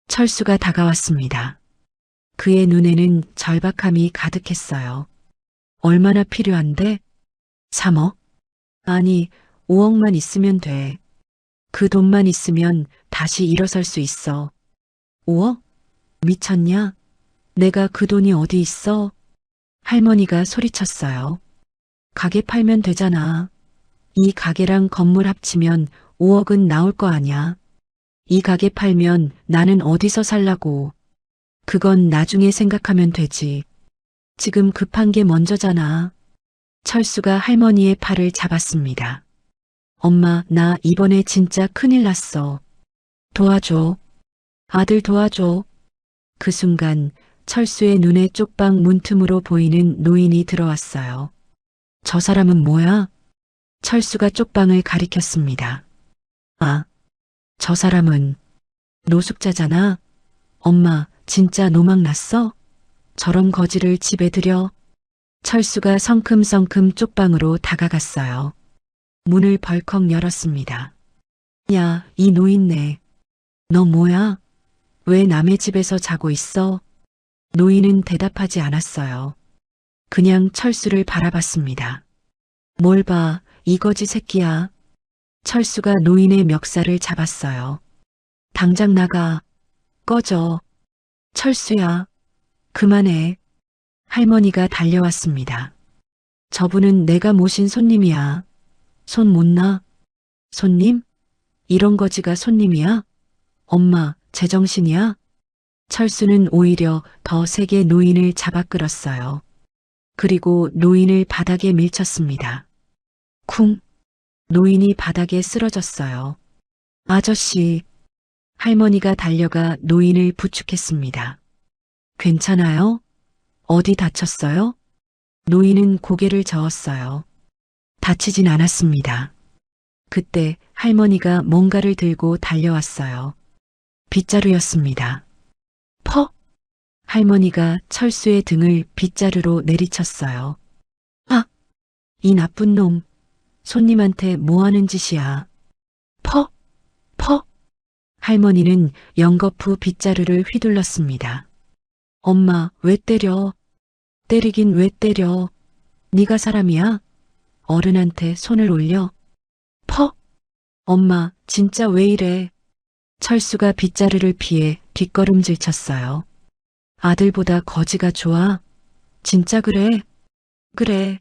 B: 철수가 다가왔습니다. 그의 눈에는 절박함이 가득했어요. 얼마나 필요한데? 3억? 아니, 5억만 있으면 돼. 그 돈만 있으면 다시 일어설 수 있어. 5억? 미쳤냐? 내가 그 돈이 어디 있어? 할머니가 소리쳤어요. 가게 팔면 되잖아. 이 가게랑 건물 합치면 5억은 나올 거 아냐. 이 가게 팔면 나는 어디서 살라고. 그건 나중에 생각하면 되지. 지금 급한 게 먼저잖아. 철수가 할머니의 팔을 잡았습니다. 엄마, 나 이번에 진짜 큰일 났어. 도와줘. 아들 도와줘. 그 순간 철수의 눈에 쪽방 문틈으로 보이는 노인이 들어왔어요. 저 사람은 뭐야? 철수가 쪽방을 가리켰습니다. 아, 저 사람은 노숙자잖아. 엄마, 진짜 노망 났어? 저런 거지를 집에 들여? 철수가 성큼성큼 쪽방으로 다가갔어요. 문을 벌컥 열었습니다. 야, 이 노인네. 너 뭐야? 왜 남의 집에서 자고 있어? 노인은 대답하지 않았어요. 그냥 철수를 바라봤습니다. 뭘 봐, 이 거지 새끼야. 철수가 노인의 멱살을 잡았어요. 당장 나가. 꺼져. 철수야. 그만해. 할머니가 달려왔습니다. 저분은 내가 모신 손님이야. 손 못 놔? 손님? 이런 거지가 손님이야? 엄마, 제정신이야? 철수는 오히려 더 세게 노인을 잡아 끌었어요. 그리고 노인을 바닥에 밀쳤습니다. 쿵! 노인이 바닥에 쓰러졌어요. 아저씨! 할머니가 달려가 노인을 부축했습니다. 괜찮아요? 어디 다쳤어요? 노인은 고개를 저었어요. 다치진 않았습니다. 그때 할머니가 뭔가를 들고 달려왔어요. 빗자루였습니다. 퍽! 할머니가 철수의 등을 빗자루로 내리쳤어요. 아! 이 나쁜 놈! 손님한테 뭐 하는 짓이야? 퍽! 퍽! 할머니는 연거푸 빗자루를 휘둘렀습니다. 엄마, 왜 때려? 때리긴 왜 때려? 네가 사람이야? 어른한테 손을 올려? 퍽! 엄마, 진짜 왜 이래? 철수가 빗자루를 피해 뒷걸음질 쳤어요. 아들보다 거지가 좋아? 진짜 그래? 그래.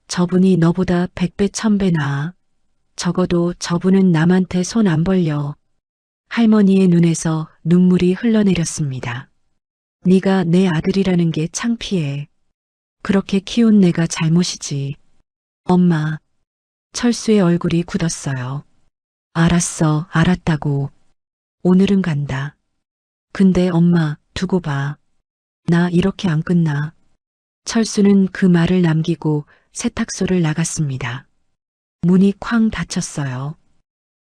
B: 저분이 너보다 100배 1000배 나아. 적어도 저분은 남한테 손 안 벌려. 할머니의 눈에서 눈물이 흘러내렸습니다. 네가 내 아들이라는 게 창피해. 그렇게 키운 내가 잘못이지. 엄마. 철수의 얼굴이 굳었어요. 알았어, 알았다고. 오늘은 간다. 근데 엄마, 두고 봐. 나 이렇게 안 끝나. 철수는 그 말을 남기고 세탁소를 나갔습니다. 문이 쾅 닫혔어요.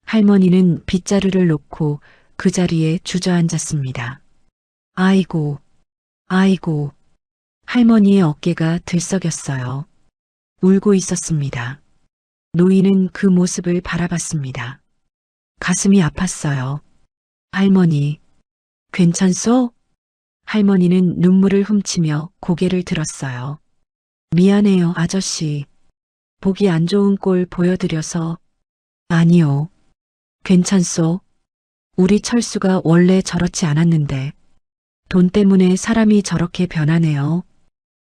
B: 할머니는 빗자루를 놓고 그 자리에 주저앉았습니다. 아이고, 아이고. 할머니의 어깨가 들썩였어요. 울고 있었습니다. 노인은 그 모습을 바라봤습니다. 가슴이 아팠어요. 할머니, 괜찮소? 할머니는 눈물을 훔치며 고개를 들었어요. 미안해요, 아저씨. 보기 안 좋은 꼴 보여드려서. 아니요. 괜찮소. 우리 철수가 원래 저렇지 않았는데. 돈 때문에 사람이 저렇게 변하네요.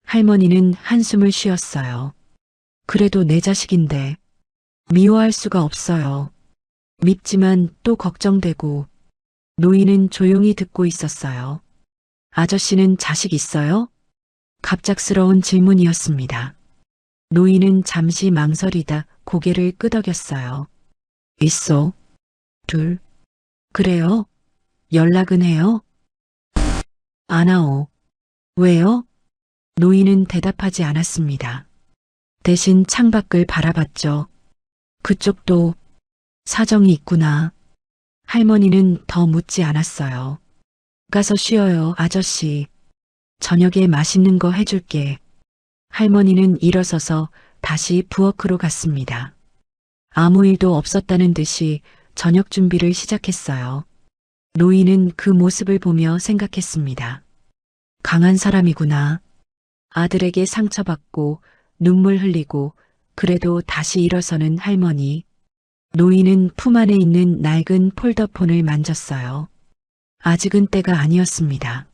B: 할머니는 한숨을 쉬었어요. 그래도 내 자식인데. 미워할 수가 없어요. 밉지만 또 걱정되고. 노인은 조용히 듣고 있었어요. 아저씨는 자식 있어요? 갑작스러운 질문이었습니다. 노인은 잠시 망설이다 고개를 끄덕였어요. 있어. 둘. 그래요? 연락은 해요? 안 하오. 왜요? 노인은 대답하지 않았습니다. 대신 창밖을 바라봤죠. 그쪽도 사정이 있구나. 할머니는 더 묻지 않았어요. 가서 쉬어요, 아저씨. 저녁에 맛있는 거 해줄게. 할머니는 일어서서 다시 부엌으로 갔습니다. 아무 일도 없었다는 듯이 저녁 준비를 시작했어요. 노인은 그 모습을 보며 생각했습니다. 강한 사람이구나. 아들에게 상처받고 눈물 흘리고 그래도 다시 일어서는 할머니. 노인은 품 안에 있는 낡은 폴더폰을 만졌어요. 아직은 때가 아니었습니다.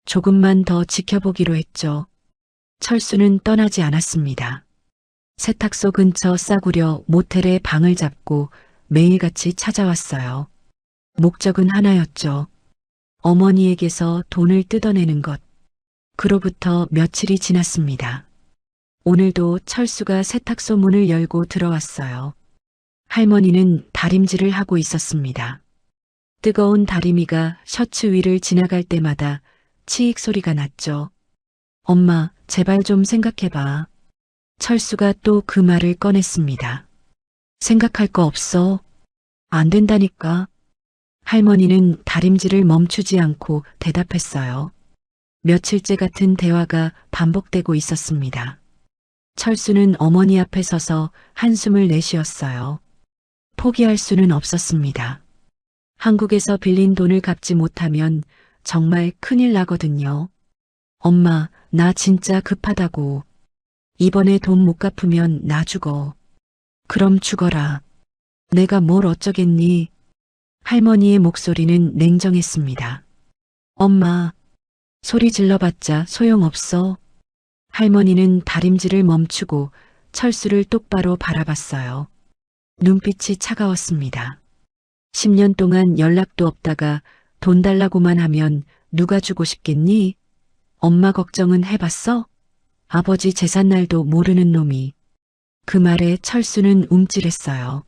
B: 조금만 더 지켜보기로 했죠. 철수는 떠나지 않았습니다. 세탁소 근처 싸구려 모텔에 방을 잡고 매일같이 찾아왔어요. 목적은 하나였죠. 어머니에게서 돈을 뜯어내는 것. 그로부터 며칠이 지났습니다. 오늘도 철수가 세탁소 문을 열고 들어왔어요. 할머니는 다림질을 하고 있었습니다. 뜨거운 다리미가 셔츠 위를 지나갈 때마다 치익 소리가 났죠. 엄마, 제발 좀 생각해봐. 철수가 또 그 말을 꺼냈습니다. 생각할 거 없어. 안 된다니까. 할머니는 다림질을 멈추지 않고 대답했어요. 며칠째 같은 대화가 반복되고 있었습니다. 철수는 어머니 앞에 서서 한숨을 내쉬었어요. 포기할 수는 없었습니다. 한국에서 빌린 돈을 갚지 못하면 정말 큰일 나거든요. 엄마, 나 진짜 급하다고. 이번에 돈 못 갚으면 나 죽어. 그럼 죽어라. 내가 뭘 어쩌겠니? 할머니의 목소리는 냉정했습니다. 엄마, 소리 질러봤자 소용없어. 할머니는 다림질을 멈추고 철수를 똑바로 바라봤어요. 눈빛이 차가웠습니다. 10년 동안 연락도 없다가 돈 달라고만 하면 누가 주고 싶겠니? 엄마 걱정은 해봤어? 아버지 제삿날도 모르는 놈이. 그 말에 철수는 움찔했어요.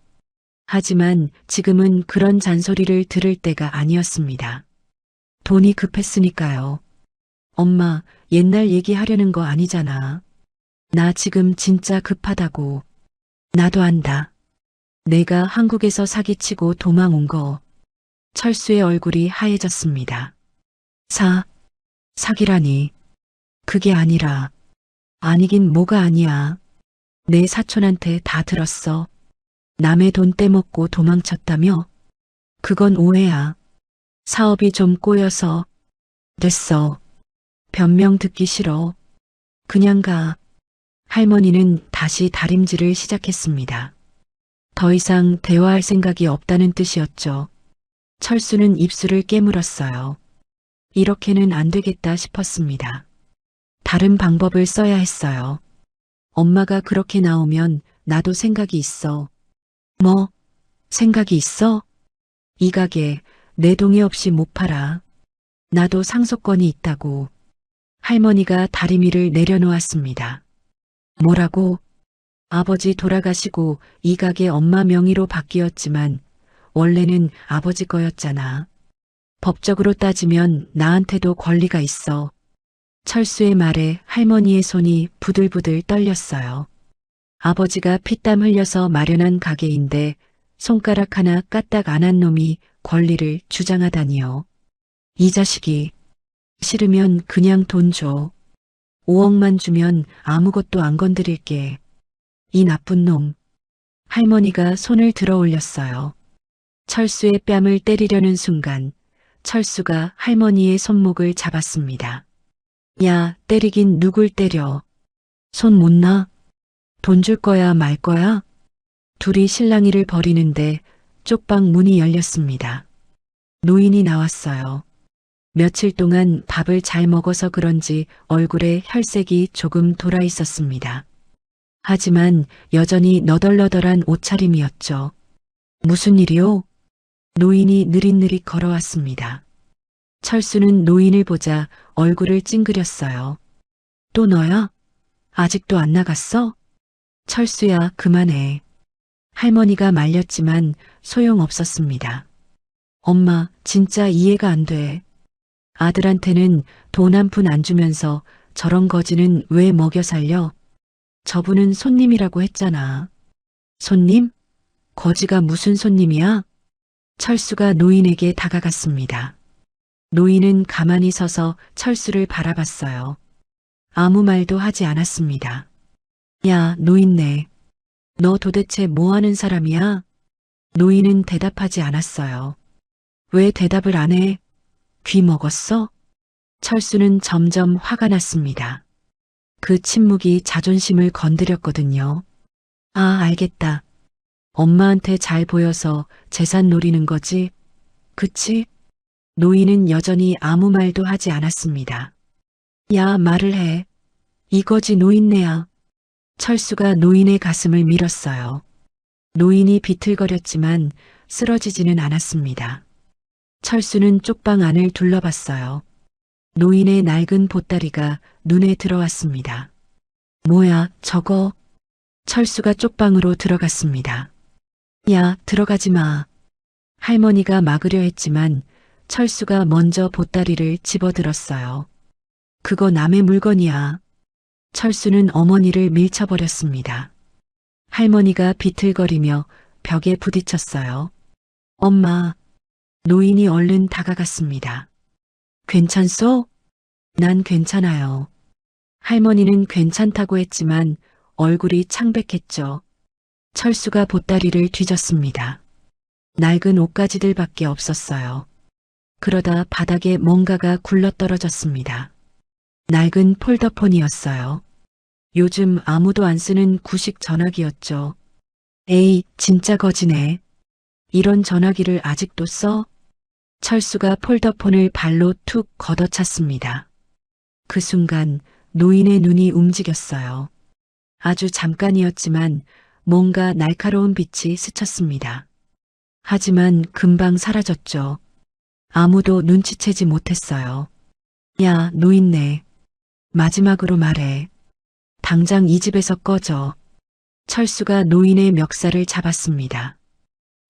B: 하지만 지금은 그런 잔소리를 들을 때가 아니었습니다. 돈이 급했으니까요. 엄마, 옛날 얘기하려는 거 아니잖아. 나 지금 진짜 급하다고. 나도 안다. 내가 한국에서 사기치고 도망 온 거. 철수의 얼굴이 하얘졌습니다. 사기라니. 그게 아니라. 아니긴 뭐가 아니야. 내 사촌한테 다 들었어. 남의 돈 떼먹고 도망쳤다며? 그건 오해야. 사업이 좀 꼬여서. 됐어. 변명 듣기 싫어. 그냥 가. 할머니는 다시 다림질을 시작했습니다. 더 이상 대화할 생각이 없다는 뜻이었죠. 철수는 입술을 깨물었어요. 이렇게는 안 되겠다 싶었습니다. 다른 방법을 써야 했어요. 엄마가 그렇게 나오면 나도 생각이 있어. 뭐? 생각이 있어? 이 가게 내 동의 없이 못 팔아. 나도 상속권이 있다고. 할머니가 다리미를 내려놓았습니다. 뭐라고? 아버지 돌아가시고 이 가게 엄마 명의로 바뀌었지만 원래는 아버지 거였잖아. 법적으로 따지면 나한테도 권리가 있어. 철수의 말에 할머니의 손이 부들부들 떨렸어요. 아버지가 피땀 흘려서 마련한 가게인데 손가락 하나 까딱 안 한 놈이 권리를 주장하다니요. 이 자식이 싫으면 그냥 돈 줘. 5억만 주면 아무것도 안 건드릴게. 이 나쁜 놈. 할머니가 손을 들어 올렸어요. 철수의 뺨을 때리려는 순간 철수가 할머니의 손목을 잡았습니다. 야, 때리긴 누굴 때려. 손 못 놔? 돈 줄 거야 말 거야? 둘이 실랑이를 벌이는데 쪽방 문이 열렸습니다. 노인이 나왔어요. 며칠 동안 밥을 잘 먹어서 그런지 얼굴에 혈색이 조금 돌아 있었습니다. 하지만 여전히 너덜너덜한 옷차림이었죠. 무슨 일이요? 노인이 느릿느릿 걸어왔습니다. 철수는 노인을 보자 얼굴을 찡그렸어요. 또 너야? 아직도 안 나갔어? 철수야, 그만해. 할머니가 말렸지만 소용없었습니다. 엄마, 진짜 이해가 안 돼. 아들한테는 돈 한 푼 안 주면서 저런 거지는 왜 먹여 살려? 저분은 손님이라고 했잖아. 손님? 거지가 무슨 손님이야? 철수가 노인에게 다가갔습니다. 노인은 가만히 서서 철수를 바라봤어요. 아무 말도 하지 않았습니다. 야, 노인네. 너 도대체 뭐 하는 사람이야? 노인은 대답하지 않았어요. 왜 대답을 안 해? 귀 먹었어? 철수는 점점 화가 났습니다. 그 침묵이 자존심을 건드렸거든요. 아, 알겠다. 엄마한테 잘 보여서 재산 노리는 거지? 그치? 노인은 여전히 아무 말도 하지 않았습니다. 야, 말을 해. 이거지 노인네야. 철수가 노인의 가슴을 밀었어요. 노인이 비틀거렸지만 쓰러지지는 않았습니다. 철수는 쪽방 안을 둘러봤어요. 노인의 낡은 보따리가 눈에 들어왔습니다. 뭐야, 저거? 철수가 쪽방으로 들어갔습니다. 야, 들어가지 마. 할머니가 막으려 했지만 철수가 먼저 보따리를 집어들었어요. 그거 남의 물건이야. 철수는 어머니를 밀쳐버렸습니다. 할머니가 비틀거리며 벽에 부딪혔어요. 엄마. 노인이 얼른 다가갔습니다. 괜찮소? 난 괜찮아요. 할머니는 괜찮다고 했지만 얼굴이 창백했죠. 철수가 보따리를 뒤졌습니다. 낡은 옷가지들밖에 없었어요. 그러다 바닥에 뭔가가 굴러떨어졌습니다. 낡은 폴더폰이었어요. 요즘 아무도 안 쓰는 구식 전화기였죠. 에이, 진짜 거지네. 이런 전화기를 아직도 써? 철수가 폴더폰을 발로 툭 걷어찼습니다. 그 순간 노인의 눈이 움직였어요. 아주 잠깐이었지만 뭔가 날카로운 빛이 스쳤습니다. 하지만 금방 사라졌죠. 아무도 눈치채지 못했어요. 야, 노인네. 마지막으로 말해. 당장 이 집에서 꺼져. 철수가 노인의 멱살을 잡았습니다.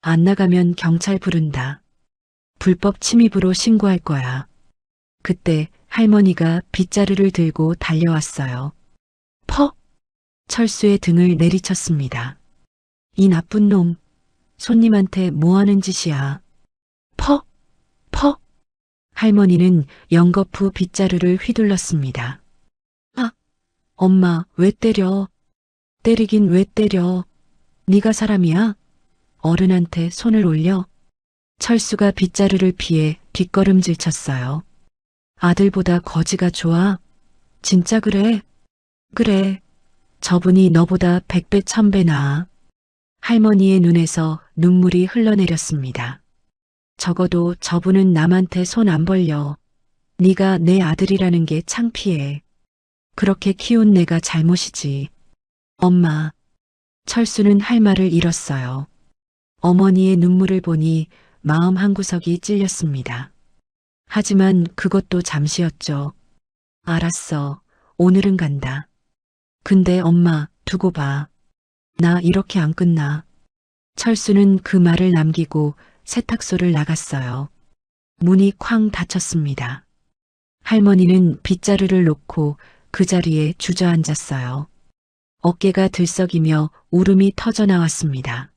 B: 안 나가면 경찰 부른다. 불법 침입으로 신고할 거야. 그때 할머니가 빗자루를 들고 달려왔어요. 철수의 등을 내리쳤습니다. 이 나쁜 놈, 손님한테 뭐 하는 짓이야. 퍽, 퍽. 할머니는 연거푸 빗자루를 휘둘렀습니다. 아, 엄마, 왜 때려? 때리긴 왜 때려? 네가 사람이야? 어른한테 손을 올려? 철수가 빗자루를 피해 뒷걸음질 쳤어요. 아들보다 거지가 좋아? 진짜 그래? 그래. 저분이 너보다 100배 1000배 나아. 할머니의 눈에서 눈물이 흘러내렸습니다. 적어도 저분은 남한테 손 안 벌려. 네가 내 아들이라는 게 창피해. 그렇게 키운 내가 잘못이지. 엄마. 철수는 할 말을 잃었어요. 어머니의 눈물을 보니 마음 한구석이 찔렸습니다. 하지만 그것도 잠시였죠. 알았어. 오늘은 간다. 근데 엄마, 두고 봐. 나 이렇게 안 끝나. 철수는 그 말을 남기고 세탁소를 나갔어요. 문이 쾅 닫혔습니다. 할머니는 빗자루를 놓고 그 자리에 주저앉았어요. 어깨가 들썩이며 울음이 터져 나왔습니다.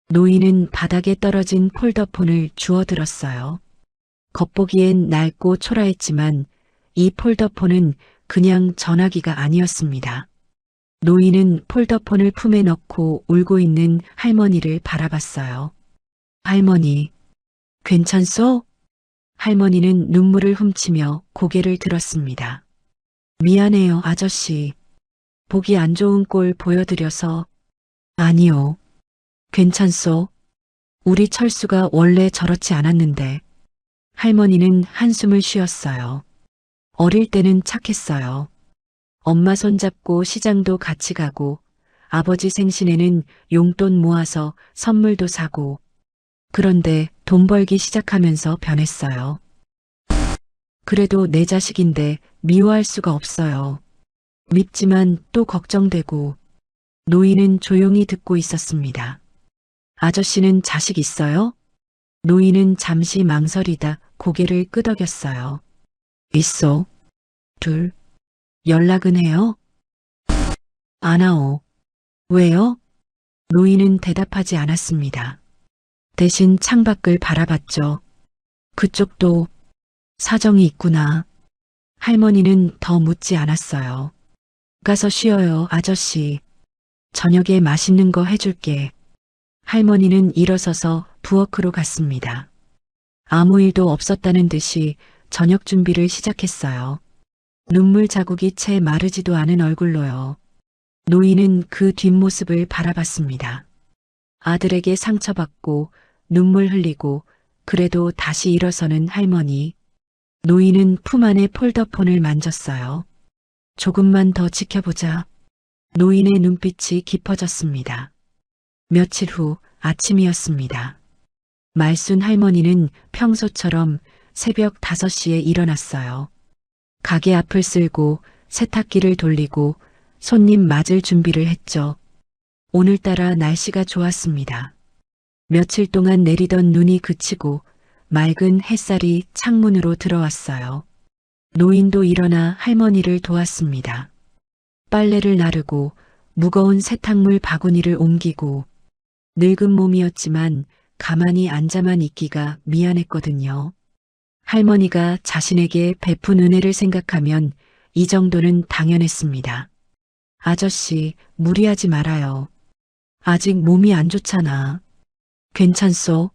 B: 노인은 바닥에 떨어진 폴더폰을 주워들었어요. 겉보기엔 낡고 초라했지만 이 폴더폰은 그냥 전화기가 아니었습니다. 노인은 폴더폰을 품에 넣고 울고 있는 할머니를 바라봤어요. 할머니, 괜찮소? 할머니는 눈물을 훔치며 고개를 들었습니다. 미안해요, 아저씨. 보기 안 좋은 꼴 보여드려서. 아니요. 괜찮소. 우리 철수가 원래 저렇지 않았는데. 할머니는 한숨을 쉬었어요. 어릴 때는 착했어요. 엄마 손잡고 시장도 같이 가고 아버지 생신에는 용돈 모아서 선물도 사고 그런데 돈 벌기 시작하면서 변했어요. 그래도 내 자식인데 미워할 수가 없어요. 밉지만 또 걱정되고 노인은 조용히 듣고 있었습니다. 아저씨는 자식 있어요? 노인은 잠시 망설이다 고개를 끄덕였어요. 있어. 둘. 연락은 해요? 안 하오. 왜요? 노인은 대답하지 않았습니다. 대신 창밖을 바라봤죠. 그쪽도 사정이 있구나. 할머니는 더 묻지 않았어요. 가서 쉬어요, 아저씨. 저녁에 맛있는 거 해줄게. 할머니는 일어서서 부엌으로 갔습니다. 아무 일도 없었다는 듯이 저녁 준비를 시작했어요. 눈물 자국이 채 마르지도 않은 얼굴로요. 노인은 그 뒷모습을 바라봤습니다. 아들에게 상처받고 눈물 흘리고 그래도 다시 일어서는 할머니. 노인은 품 안에 폴더폰을 만졌어요. 조금만 더 지켜보자. 노인의 눈빛이 깊어졌습니다. 며칠 후 아침이었습니다. 말순 할머니는 평소처럼 새벽 5시에 일어났어요. 가게 앞을 쓸고 세탁기를 돌리고 손님 맞을 준비를 했죠. 오늘따라 날씨가 좋았습니다. 며칠 동안 내리던 눈이 그치고 맑은 햇살이 창문으로 들어왔어요. 노인도 일어나 할머니를 도왔습니다. 빨래를 나르고 무거운 세탁물 바구니를 옮기고 늙은 몸이었지만 가만히 앉아만 있기가 미안했거든요. 할머니가 자신에게 베푼 은혜를 생각하면 이 정도는 당연했습니다. 아저씨, 무리하지 말아요. 아직 몸이 안 좋잖아. 괜찮소?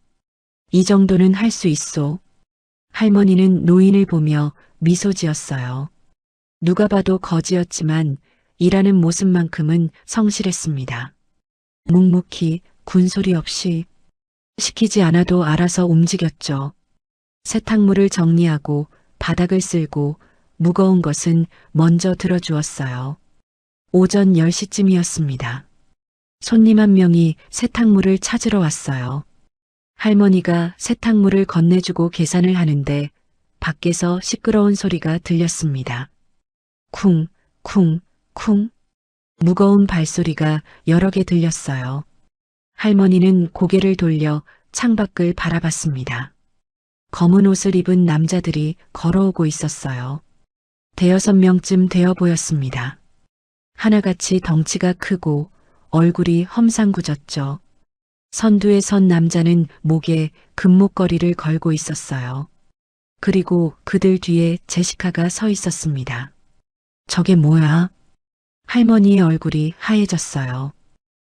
B: 이 정도는 할 수 있소. 할머니는 노인을 보며 미소 지었어요. 누가 봐도 거지였지만 일하는 모습만큼은 성실했습니다. 묵묵히 군소리 없이 시키지 않아도 알아서 움직였죠. 세탁물을 정리하고 바닥을 쓸고 무거운 것은 먼저 들어주었어요. 오전 10시쯤이었습니다. 손님 한 명이 세탁물을 찾으러 왔어요. 할머니가 세탁물을 건네주고 계산을 하는데 밖에서 시끄러운 소리가 들렸습니다. 쿵, 쿵, 쿵. 무거운 발소리가 여러 개 들렸어요. 할머니는 고개를 돌려 창밖을 바라봤습니다. 검은 옷을 입은 남자들이 걸어오고 있었어요. 5-6명쯤 되어 보였습니다. 하나같이 덩치가 크고 얼굴이 험상궂었죠. 선두에 선 남자는 목에 금목걸이를 걸고 있었어요. 그리고 그들 뒤에 제시카가 서 있었습니다. 저게 뭐야? 할머니의 얼굴이 하얘졌어요.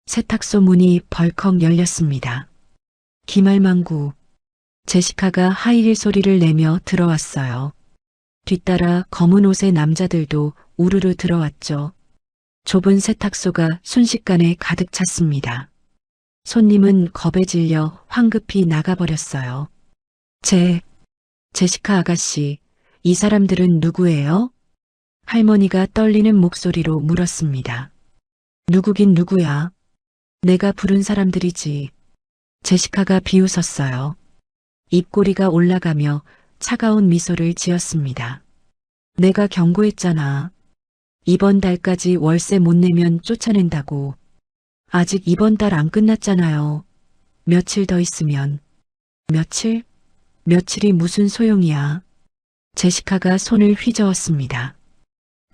B: 세탁소 문이 벌컥 열렸습니다. 기말망구. 제시카가 하이힐 소리를 내며 들어왔어요. 뒤따라 검은 옷의 남자들도 우르르 들어왔죠. 좁은 세탁소가 순식간에 가득 찼습니다. 손님은 겁에 질려 황급히 나가버렸어요. 제시카 아가씨, 이 사람들은 누구예요? 할머니가 떨리는 목소리로 물었습니다. 누구긴 누구야? 내가 부른 사람들이지. 제시카가 비웃었어요. 입꼬리가 올라가며 차가운 미소를 지었습니다. 내가 경고했잖아. 이번 달까지 월세 못 내면 쫓아낸다고. 아직 이번 달 안 끝났잖아요. 며칠 더 있으면. 며칠? 며칠이 무슨 소용이야. 제시카가 손을 휘저었습니다.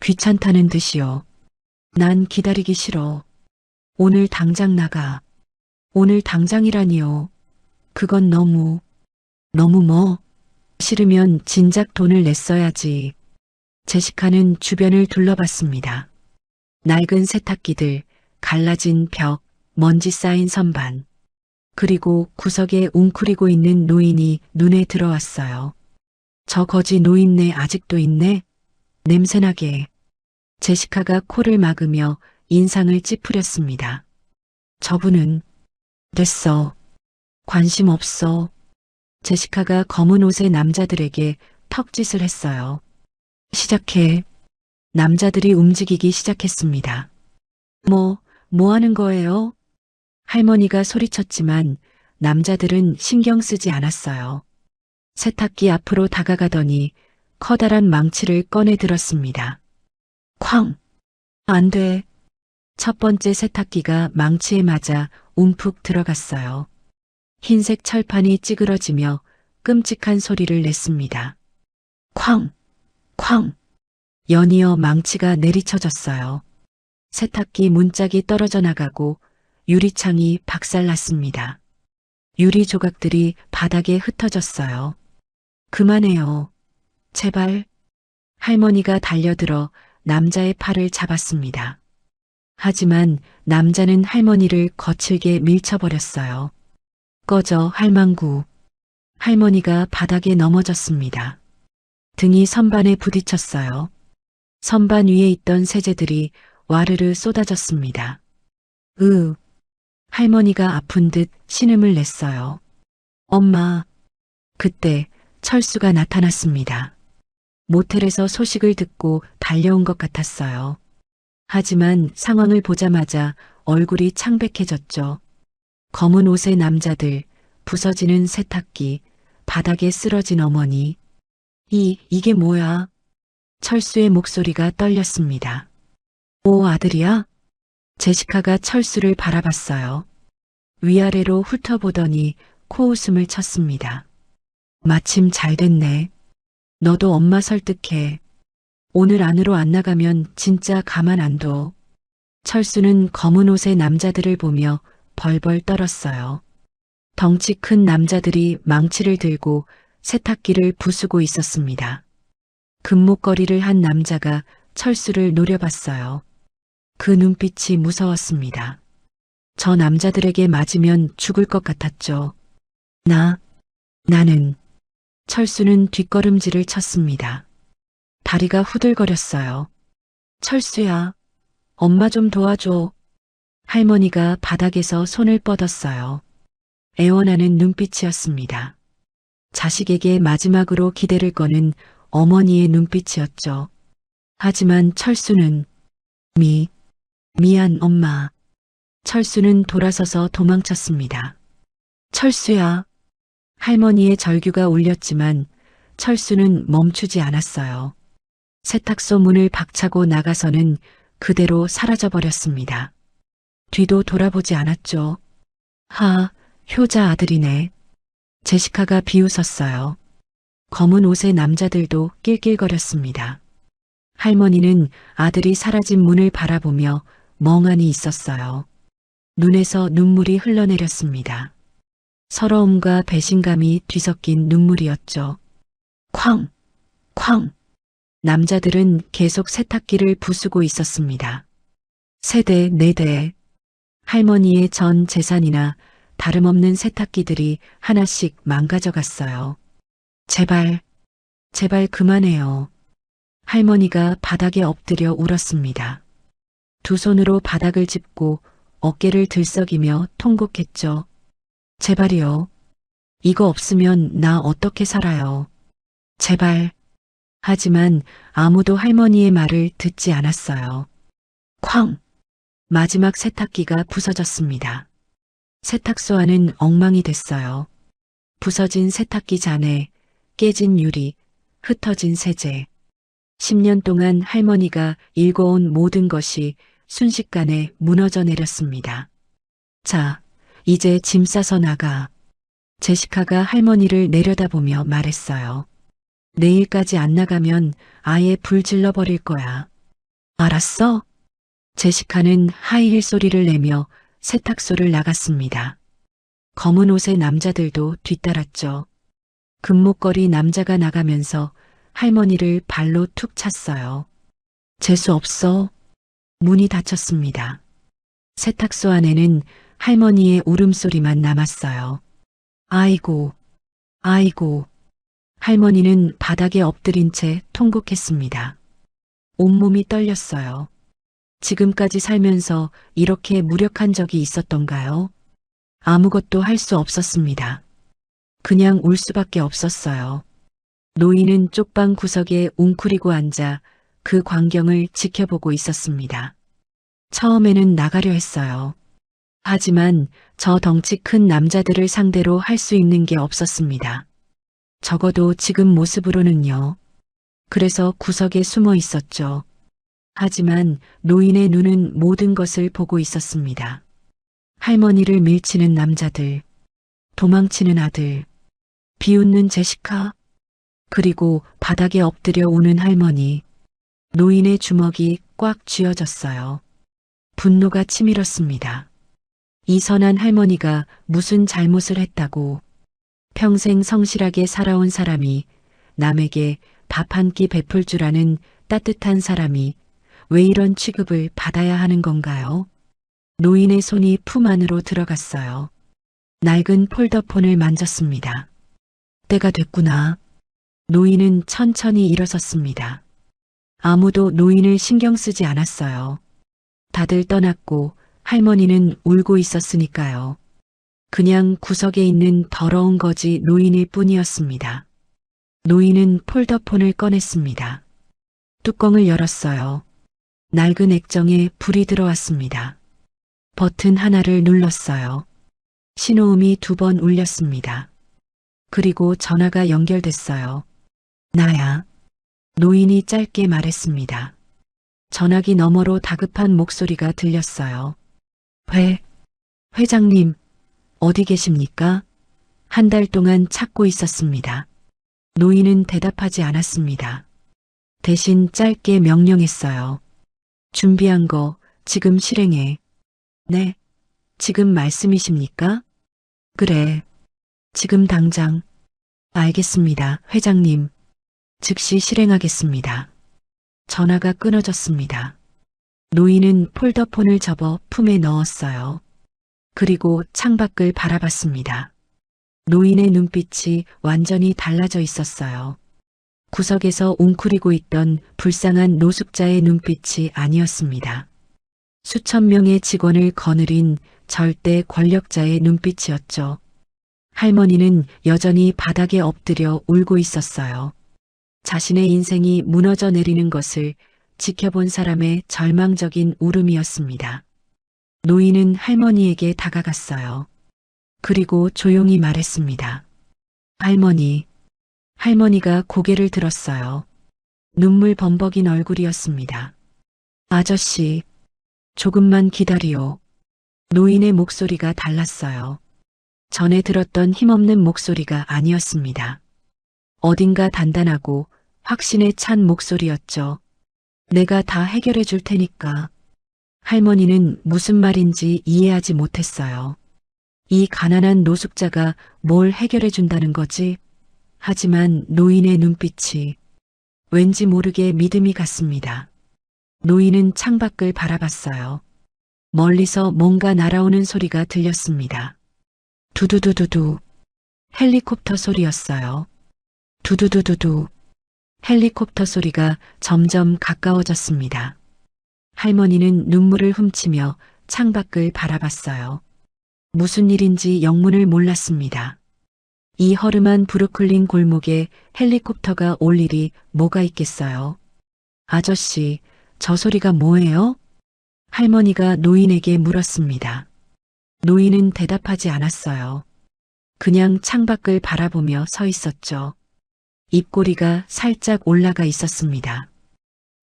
B: 귀찮다는 듯이요. 난 기다리기 싫어. 오늘 당장 나가. 오늘 당장이라니요. 그건 너무 뭐? 싫으면 진작 돈을 냈어야지. 제시카는 주변을 둘러봤습니다. 낡은 세탁기들, 갈라진 벽, 먼지 쌓인 선반, 그리고 구석에 웅크리고 있는 노인이 눈에 들어왔어요. 저 거지 노인네 아직도 있네? 냄새나게. 제시카가 코를 막으며 인상을 찌푸렸습니다. 저분은 됐어. 관심 없어. 제시카가 검은 옷의 남자들에게 턱짓을 했어요. 시작해. 남자들이 움직이기 시작했습니다. 뭐 하는 거예요? 할머니가 소리쳤지만 남자들은 신경 쓰지 않았어요. 세탁기 앞으로 다가가더니 커다란 망치를 꺼내 들었습니다. 쾅! 안 돼. 첫 번째 세탁기가 망치에 맞아 움푹 들어갔어요. 흰색 철판이 찌그러지며 끔찍한 소리를 냈습니다. 쾅! 쾅! 연이어 망치가 내리쳐졌어요. 세탁기 문짝이 떨어져 나가고 유리창이 박살났습니다. 유리 조각들이 바닥에 흩어졌어요. 그만해요. 제발. 할머니가 달려들어 남자의 팔을 잡았습니다. 하지만 남자는 할머니를 거칠게 밀쳐버렸어요. 꺼져, 할망구. 할머니가 바닥에 넘어졌습니다. 등이 선반에 부딪혔어요. 선반 위에 있던 세제들이 와르르 쏟아졌습니다. 할머니가 아픈 듯 신음을 냈어요. 엄마. 그때 철수가 나타났습니다. 모텔에서 소식을 듣고 달려온 것 같았어요. 하지만 상황을 보자마자 얼굴이 창백해졌죠. 검은 옷의 남자들, 부서지는 세탁기, 바닥에 쓰러진 어머니. 이게 뭐야? 철수의 목소리가 떨렸습니다. 오, 아들이야? 제시카가 철수를 바라봤어요. 위아래로 훑어보더니 코웃음을 쳤습니다. 마침 잘 됐네. 너도 엄마 설득해. 오늘 안으로 안 나가면 진짜 가만 안 둬. 철수는 검은 옷의 남자들을 보며 벌벌 떨었어요. 덩치 큰 남자들이 망치를 들고 세탁기를 부수고 있었습니다. 금목걸이를 한 남자가 철수를 노려봤어요. 그 눈빛이 무서웠습니다. 저 남자들에게 맞으면 죽을 것 같았죠. 나는. 철수는 뒷걸음질을 쳤습니다. 다리가 후들거렸어요. 철수야, 엄마 좀 도와줘. 할머니가 바닥에서 손을 뻗었어요. 애원하는 눈빛이었습니다. 자식에게 마지막으로 기대를 거는 어머니의 눈빛이었죠. 하지만 철수는 미안 엄마. 철수는 돌아서서 도망쳤습니다. 철수야. 할머니의 절규가 울렸지만 철수는 멈추지 않았어요. 세탁소 문을 박차고 나가서는 그대로 사라져버렸습니다. 뒤도 돌아보지 않았죠. 효자 아들이네. 제시카가 비웃었어요. 검은 옷의 남자들도 낄낄거렸습니다. 할머니는 아들이 사라진 문을 바라보며 멍하니 있었어요. 눈에서 눈물이 흘러내렸습니다. 서러움과 배신감이 뒤섞인 눈물이었죠. 쾅! 쾅! 남자들은 계속 세탁기를 부수고 있었습니다. 3대, 4대. 할머니의 전 재산이나 다름없는 세탁기들이 하나씩 망가져 갔어요. 제발, 제발 그만해요. 할머니가 바닥에 엎드려 울었습니다. 두 손으로 바닥을 짚고 어깨를 들썩이며 통곡했죠. 제발이요. 이거 없으면 나 어떻게 살아요. 제발. 하지만 아무도 할머니의 말을 듣지 않았어요. 쾅! 마지막 세탁기가 부서졌습니다. 세탁소 안은 엉망이 됐어요. 부서진 세탁기 잔에 깨진 유리, 흩어진 세제. 10년 동안 할머니가 일궈온 모든 것이 순식간에 무너져 내렸습니다. 자, 이제 짐 싸서 나가. 제시카가 할머니를 내려다보며 말했어요. 내일까지 안 나가면 아예 불 질러버릴 거야. 알았어? 제시카는 하이힐 소리를 내며 세탁소를 나갔습니다. 검은 옷의 남자들도 뒤따랐죠. 금목걸이 남자가 나가면서 할머니를 발로 툭 찼어요. 재수 없어. 문이 닫혔습니다. 세탁소 안에는 할머니의 울음소리만 남았어요. 아이고, 아이고. 할머니는 바닥에 엎드린 채 통곡했습니다. 온몸이 떨렸어요. 지금까지 살면서 이렇게 무력한 적이 있었던가요? 아무것도 할 수 없었습니다. 그냥 울 수밖에 없었어요. 노인은 쪽방 구석에 웅크리고 앉아 그 광경을 지켜보고 있었습니다. 처음에는 나가려 했어요. 하지만 저 덩치 큰 남자들을 상대로 할 수 있는 게 없었습니다. 적어도 지금 모습으로는요. 그래서 구석에 숨어 있었죠. 하지만 노인의 눈은 모든 것을 보고 있었습니다. 할머니를 밀치는 남자들, 도망치는 아들, 비웃는 제시카, 그리고 바닥에 엎드려 우는 할머니. 노인의 주먹이 꽉 쥐어졌어요. 분노가 치밀었습니다. 이 선한 할머니가 무슨 잘못을 했다고. 평생 성실하게 살아온 사람이, 남에게 밥 한 끼 베풀 줄 아는 따뜻한 사람이 왜 이런 취급을 받아야 하는 건가요? 노인의 손이 품 안으로 들어갔어요. 낡은 폴더폰을 만졌습니다. 때가 됐구나. 노인은 천천히 일어섰습니다. 아무도 노인을 신경 쓰지 않았어요. 다들 떠났고 할머니는 울고 있었으니까요. 그냥 구석에 있는 더러운 거지 노인일 뿐이었습니다. 노인은 폴더폰을 꺼냈습니다. 뚜껑을 열었어요. 낡은 액정에 불이 들어왔습니다. 버튼 하나를 눌렀어요. 신호음이 2번 울렸습니다. 그리고 전화가 연결됐어요. 나야. 노인이 짧게 말했습니다. 전화기 너머로 다급한 목소리가 들렸어요. 회장님, 어디 계십니까? 한 달 동안 찾고 있었습니다. 노인은 대답하지 않았습니다. 대신 짧게 명령했어요. 준비한 거 지금 실행해. 네, 지금 말씀이십니까? 그래, 지금 당장. 알겠습니다, 회장님. 즉시 실행하겠습니다. 전화가 끊어졌습니다. 노인은 폴더폰을 접어 품에 넣었어요. 그리고 창밖을 바라봤습니다. 노인의 눈빛이 완전히 달라져 있었어요. 구석에서 웅크리고 있던 불쌍한 노숙자의 눈빛이 아니었습니다. 수천 명의 직원을 거느린 절대 권력자의 눈빛이었죠. 할머니는 여전히 바닥에 엎드려 울고 있었어요. 자신의 인생이 무너져 내리는 것을 지켜본 사람의 절망적인 울음이었습니다. 노인은 할머니에게 다가갔어요. 그리고 조용히 말했습니다. 할머니. 할머니가 고개를 들었어요. 눈물 범벅인 얼굴이었습니다. 아저씨, 조금만 기다리오. 노인의 목소리가 달랐어요. 전에 들었던 힘없는 목소리가 아니었습니다. 어딘가 단단하고 확신에 찬 목소리였죠. 내가 다 해결해 줄 테니까. 할머니는 무슨 말인지 이해하지 못했어요. 이 가난한 노숙자가 뭘 해결해 준다는 거지? 하지만 노인의 눈빛이 왠지 모르게 믿음이 갔습니다. 노인은 창밖을 바라봤어요. 멀리서 뭔가 날아오는 소리가 들렸습니다. 두두두두두. 헬리콥터 소리였어요. 두두두두두. 헬리콥터 소리가 점점 가까워졌습니다. 할머니는 눈물을 훔치며 창밖을 바라봤어요. 무슨 일인지 영문을 몰랐습니다. 이 허름한 브루클린 골목에 헬리콥터가 올 일이 뭐가 있겠어요? 아저씨, 저 소리가 뭐예요? 할머니가 노인에게 물었습니다. 노인은 대답하지 않았어요. 그냥 창밖을 바라보며 서 있었죠. 입꼬리가 살짝 올라가 있었습니다.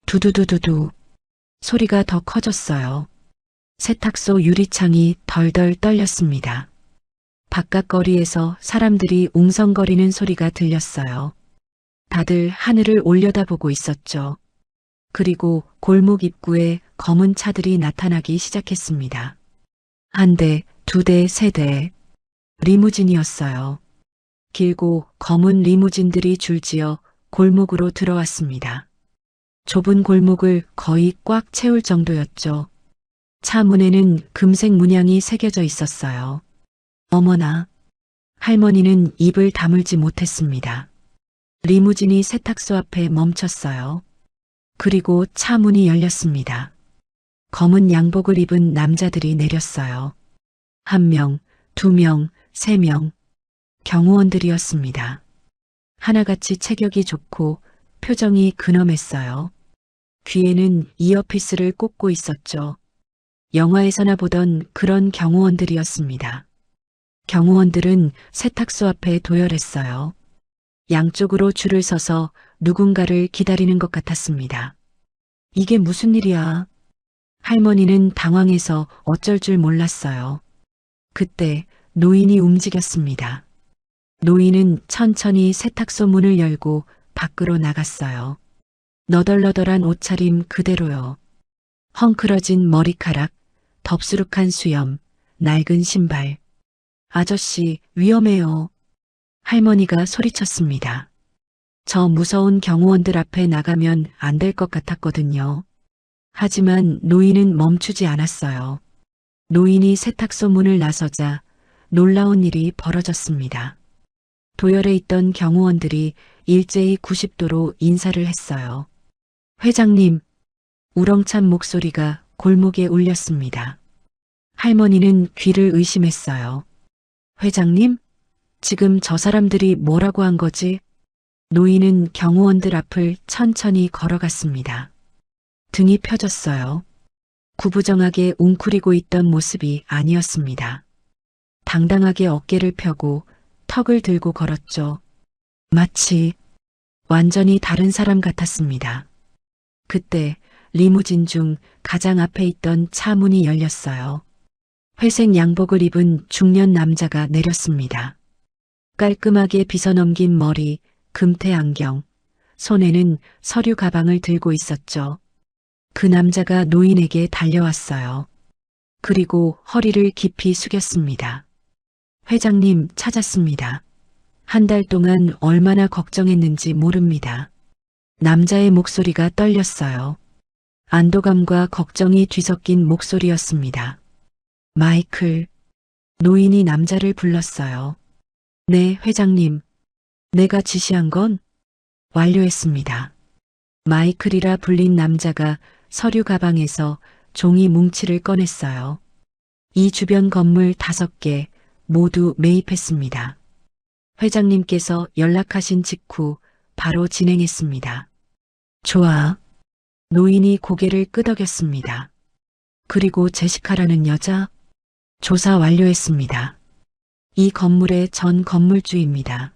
B: 두두두두두. 소리가 더 커졌어요. 세탁소 유리창이 덜덜 떨렸습니다. 바깥 거리에서 사람들이 웅성거리는 소리가 들렸어요. 다들 하늘을 올려다보고 있었죠. 그리고 골목 입구에 검은 차들이 나타나기 시작했습니다. 한 대, 두 대, 세 대. 리무진이었어요. 길고 검은 리무진들이 줄지어 골목으로 들어왔습니다. 좁은 골목을 거의 꽉 채울 정도였죠. 차 문에는 금색 문양이 새겨져 있었어요. 어머나. 할머니는 입을 다물지 못했습니다. 리무진이 세탁소 앞에 멈췄어요. 그리고 차 문이 열렸습니다. 검은 양복을 입은 남자들이 내렸어요. 1명, 2명, 3명. 경호원들이었습니다. 하나같이 체격이 좋고 표정이 근엄했어요. 귀에는 이어피스를 꽂고 있었죠. 영화에서나 보던 그런 경호원들이었습니다. 경호원들은 세탁소 앞에 도열했어요. 양쪽으로 줄을 서서 누군가를 기다리는 것 같았습니다. 이게 무슨 일이야? 할머니는 당황해서 어쩔 줄 몰랐어요. 그때 노인이 움직였습니다. 노인은 천천히 세탁소 문을 열고 밖으로 나갔어요. 너덜너덜한 옷차림 그대로요. 헝클어진 머리카락, 덥수룩한 수염, 낡은 신발. 아저씨, 위험해요. 할머니가 소리쳤습니다. 저 무서운 경호원들 앞에 나가면 안 될 것 같았거든요. 하지만 노인은 멈추지 않았어요. 노인이 세탁소 문을 나서자 놀라운 일이 벌어졌습니다. 도열에 있던 경호원들이 일제히 90도로 인사를 했어요. 회장님, 우렁찬 목소리가 골목에 울렸습니다. 할머니는 귀를 의심했어요. 회장님? 지금 저 사람들이 뭐라고 한 거지? 노인은 경호원들 앞을 천천히 걸어갔습니다. 등이 펴졌어요. 구부정하게 웅크리고 있던 모습이 아니었습니다. 당당하게 어깨를 펴고 턱을 들고 걸었죠. 마치 완전히 다른 사람 같았습니다. 그때 리무진 중 가장 앞에 있던 차 문이 열렸어요. 회색 양복을 입은 중년 남자가 내렸습니다. 깔끔하게 빗어넘긴 머리, 금태 안경, 손에는 서류 가방을 들고 있었죠. 그 남자가 노인에게 달려왔어요. 그리고 허리를 깊이 숙였습니다. 회장님 찾았습니다. 한 달 동안 얼마나 걱정했는지 모릅니다. 남자의 목소리가 떨렸어요. 안도감과 걱정이 뒤섞인 목소리였습니다. 마이클. 노인이 남자를 불렀어요. 네, 회장님. 내가 지시한 건 완료했습니다. 마이클이라 불린 남자가 서류 가방에서 종이 뭉치를 꺼냈어요. 이 주변 건물 5개 모두 매입했습니다. 회장님께서 연락하신 직후 바로 진행했습니다. 좋아. 노인이 고개를 끄덕였습니다. 그리고 제시카라는 여자? 조사 완료했습니다. 이 건물의 전 건물주입니다.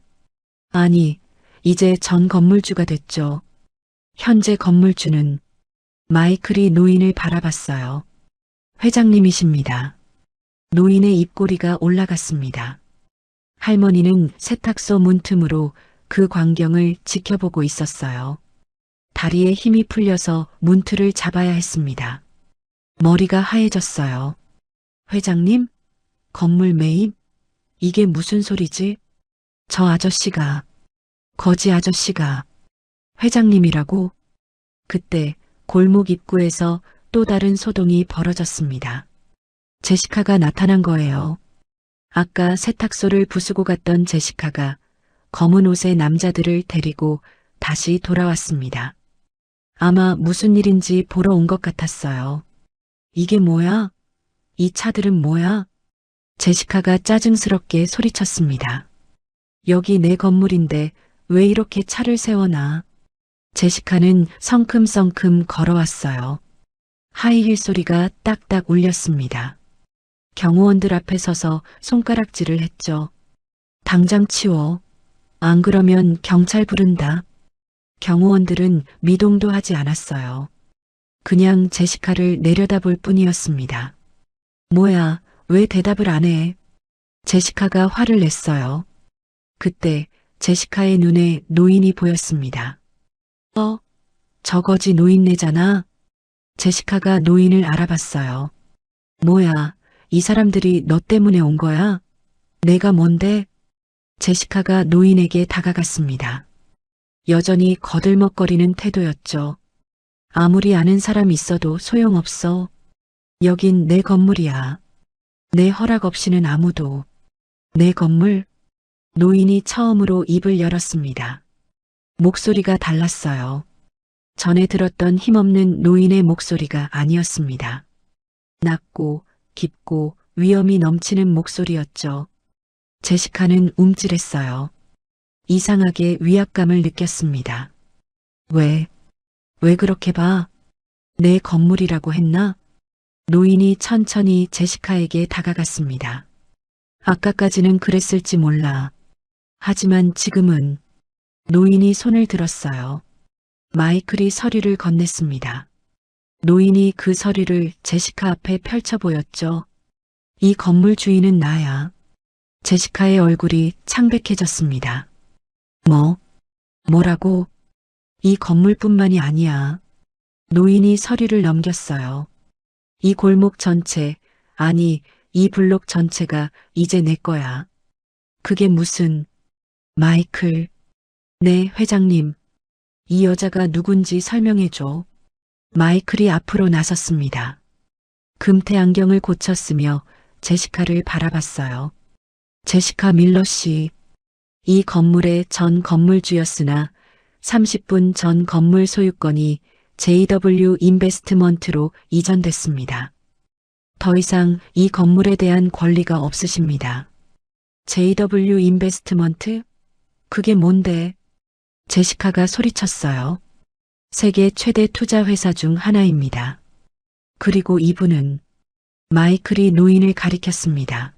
B: 아니, 이제 전 건물주가 됐죠. 현재 건물주는 마이클이 노인을 바라봤어요. 회장님이십니다. 노인의 입꼬리가 올라갔습니다. 할머니는 세탁소 문틈으로 그 광경을 지켜보고 있었어요. 다리에 힘이 풀려서 문틀을 잡아야 했습니다. 머리가 하얘졌어요. 회장님? 건물 매입? 이게 무슨 소리지? 저 아저씨가, 거지 아저씨가 회장님이라고? 그때 골목 입구에서 또 다른 소동이 벌어졌습니다. 제시카가 나타난 거예요. 아까 세탁소를 부수고 갔던 제시카가 검은 옷의 남자들을 데리고 다시 돌아왔습니다. 아마 무슨 일인지 보러 온 것 같았어요. 이게 뭐야? 이 차들은 뭐야? 제시카가 짜증스럽게 소리쳤습니다. 여기 내 건물인데 왜 이렇게 차를 세워놔? 제시카는 성큼성큼 걸어왔어요. 하이힐 소리가 딱딱 울렸습니다. 경호원들 앞에 서서 손가락질을 했죠. 당장 치워. 안 그러면 경찰 부른다. 경호원들은 미동도 하지 않았어요. 그냥 제시카를 내려다볼 뿐이었습니다. 뭐야, 왜 대답을 안 해? 제시카가 화를 냈어요. 그때 제시카의 눈에 노인이 보였습니다. 저거지 노인네잖아. 제시카가 노인을 알아봤어요. 뭐야, 이 사람들이 너 때문에 온 거야? 내가 뭔데? 제시카가 노인에게 다가갔습니다. 여전히 거들먹거리는 태도였죠. 아무리 아는 사람 있어도 소용없어. 여긴 내 건물이야. 내 허락 없이는 아무도. 내 건물? 노인이 처음으로 입을 열었습니다. 목소리가 달랐어요. 전에 들었던 힘없는 노인의 목소리가 아니었습니다. 낮고 깊고 위험이 넘치는 목소리였죠. 제시카는 움찔했어요. 이상하게 위압감을 느꼈습니다. 왜 그렇게 봐? 내 건물이라고 했나? 노인이 천천히 제시카에게 다가갔습니다. 아까까지는 그랬을지 몰라. 하지만 지금은 노인이 손을 들었어요. 마이클이 서류를 건넸습니다. 노인이 그 서류를 제시카 앞에 펼쳐 보였죠. 이 건물 주인은 나야. 제시카의 얼굴이 창백해졌습니다. 뭐라고? 이 건물뿐만이 아니야. 노인이 서류를 넘겼어요. 이 골목 전체, 아니, 이 블록 전체가 이제 내 거야. 그게 무슨, 마이클. 네, 회장님. 이 여자가 누군지 설명해줘. 마이클이 앞으로 나섰습니다. 금태 안경을 고쳤으며 제시카를 바라봤어요. 제시카 밀러 씨. 이 건물의 전 건물주였으나 30분 전 건물 소유권이 JW 인베스트먼트로 이전됐습니다. 더 이상 이 건물에 대한 권리가 없으십니다. JW 인베스트먼트? 그게 뭔데? 제시카가 소리쳤어요. 세계 최대 투자 회사 중 하나입니다. 그리고 이분은 마이클이 노인을 가리켰습니다.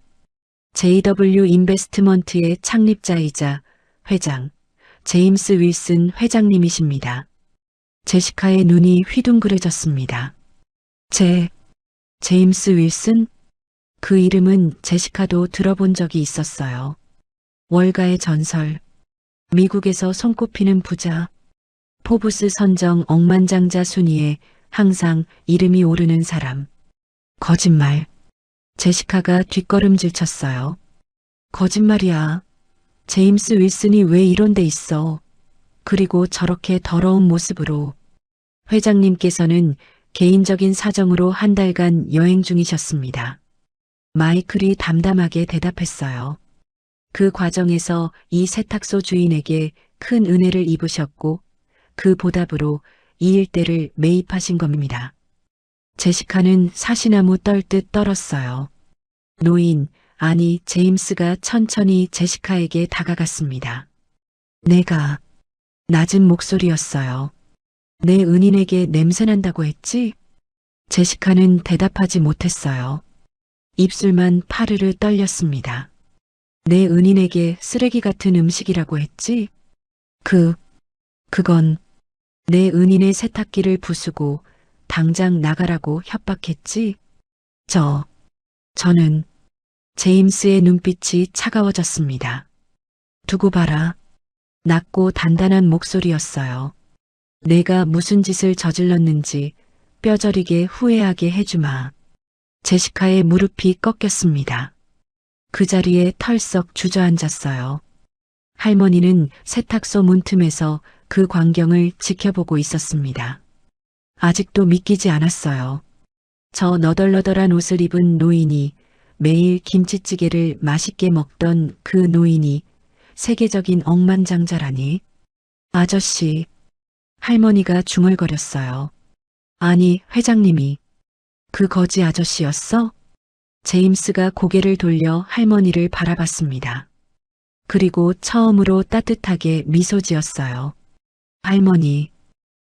B: JW 인베스트먼트의 창립자이자 회장, 제임스 윌슨 회장님이십니다. 제시카의 눈이 휘둥그레졌습니다. 제임스 윌슨? 그 이름은 제시카도 들어본 적이 있었어요. 월가의 전설, 미국에서 손꼽히는 부자, 포브스 선정 억만장자 순위에 항상 이름이 오르는 사람. 거짓말. 제시카가 뒷걸음질 쳤어요. 거짓말이야. 제임스 윌슨이 왜 이런 데 있어? 그리고 저렇게 더러운 모습으로. 회장님께서는 개인적인 사정으로 한 달간 여행 중이셨습니다. 마이클이 담담하게 대답했어요. 그 과정에서 이 세탁소 주인에게 큰 은혜를 입으셨고 그 보답으로 이 일대를 매입하신 겁니다. 제시카는 사시나무 떨듯 떨었어요. 노인, 아니 제임스가 천천히 제시카에게 다가갔습니다. 내가 낮은 목소리였어요. 내 은인에게 냄새난다고 했지? 제시카는 대답하지 못했어요. 입술만 파르르 떨렸습니다. 내 은인에게 쓰레기 같은 음식이라고 했지? 그건 내 은인의 세탁기를 부수고 당장 나가라고 협박했지? 저는 제임스의 눈빛이 차가워졌습니다. 두고 봐라. 낮고 단단한 목소리였어요. 내가 무슨 짓을 저질렀는지 뼈저리게 후회하게 해주마. 제시카의 무릎이 꺾였습니다. 그 자리에 털썩 주저앉았어요. 할머니는 세탁소 문틈에서 그 광경을 지켜보고 있었습니다. 아직도 믿기지 않았어요. 저 너덜너덜한 옷을 입은 노인이, 매일 김치찌개를 맛있게 먹던 그 노인이 세계적인 억만장자라니. 아저씨, 할머니가 중얼거렸어요. 아니, 회장님이 그 거지 아저씨였어? 제임스가 고개를 돌려 할머니를 바라봤습니다. 그리고 처음으로 따뜻하게 미소 지었어요. 할머니.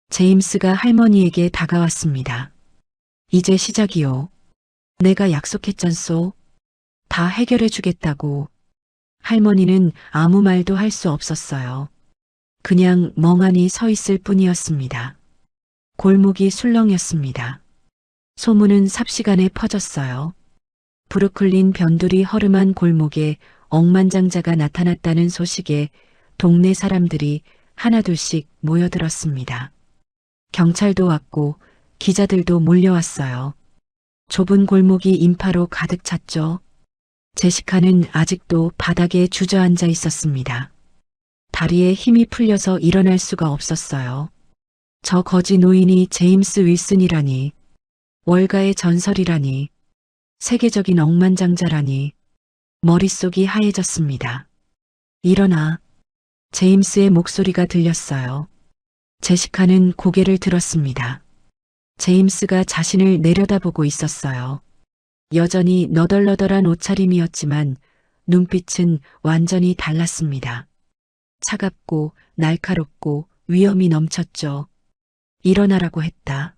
B: 제임스가 할머니에게 다가왔습니다. 이제 시작이요. 내가 약속했잖소. 다 해결해 주겠다고. 할머니는 아무 말도 할 수 없었어요. 그냥 멍하니 서 있을 뿐이었습니다. 골목이 술렁였습니다. 소문은 삽시간에 퍼졌어요. 브루클린 변두리 허름한 골목에 억만장자가 나타났다는 소식에 동네 사람들이 하나둘씩 모여들었습니다. 경찰도 왔고 기자들도 몰려왔어요. 좁은 골목이 인파로 가득 찼죠. 제시카는 아직도 바닥에 주저앉아 있었습니다. 다리에 힘이 풀려서 일어날 수가 없었어요. 저 거지 노인이 제임스 윌슨이라니, 월가의 전설이라니, 세계적인 억만장자라니. 머릿속이 하얘졌습니다. 일어나. 제임스의 목소리가 들렸어요. 제시카는 고개를 들었습니다. 제임스가 자신을 내려다보고 있었어요. 여전히 너덜너덜한 옷차림이었지만 눈빛은 완전히 달랐습니다. 차갑고 날카롭고 위험이 넘쳤죠. 일어나라고 했다.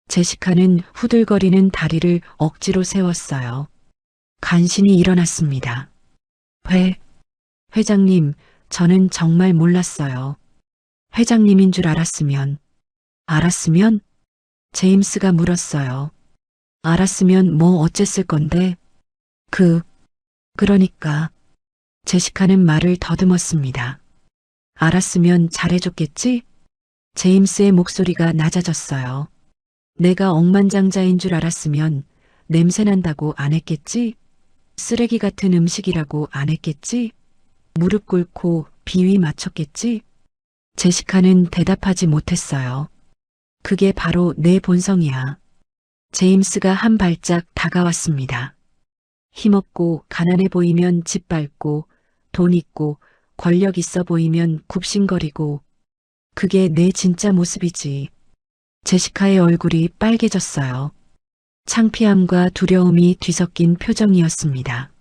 B: 제시카는 후들거리는 다리를 억지로 세웠어요. 간신히 일어났습니다. 회장님, 저는 정말 몰랐어요. 회장님인 줄 알았으면. 알았으면? 제임스가 물었어요. 알았으면 뭐 어쨌을 건데? 그러니까. 제시카는 말을 더듬었습니다. 알았으면 잘해줬겠지? 제임스의 목소리가 낮아졌어요. 내가 억만장자인 줄 알았으면 냄새난다고 안 했겠지? 쓰레기 같은 음식이라고 안 했겠지? 무릎 꿇고 비위 맞췄겠지? 제시카는 대답하지 못했어요. 그게 바로 내 본성이야. 제임스가 한 발짝 다가왔습니다. 힘없고 가난해 보이면 짓밟고 돈 있고 권력 있어 보이면 굽신거리고 그게 내 진짜 모습이지. 제시카의 얼굴이 빨개졌어요. 창피함과 두려움이 뒤섞인 표정이었습니다.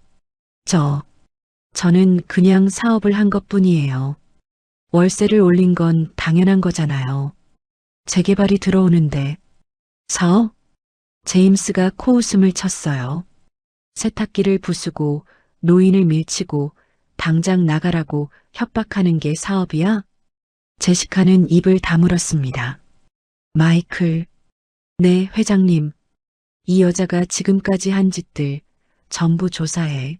B: 저는 그냥 사업을 한 것뿐이에요. 월세를 올린 건 당연한 거잖아요. 재개발이 들어오는데. 사업? 제임스가 코웃음을 쳤어요. 세탁기를 부수고 노인을 밀치고 당장 나가라고 협박하는 게 사업이야? 제시카는 입을 다물었습니다. 마이클. 네, 회장님. 이 여자가 지금까지 한 짓들 전부 조사해.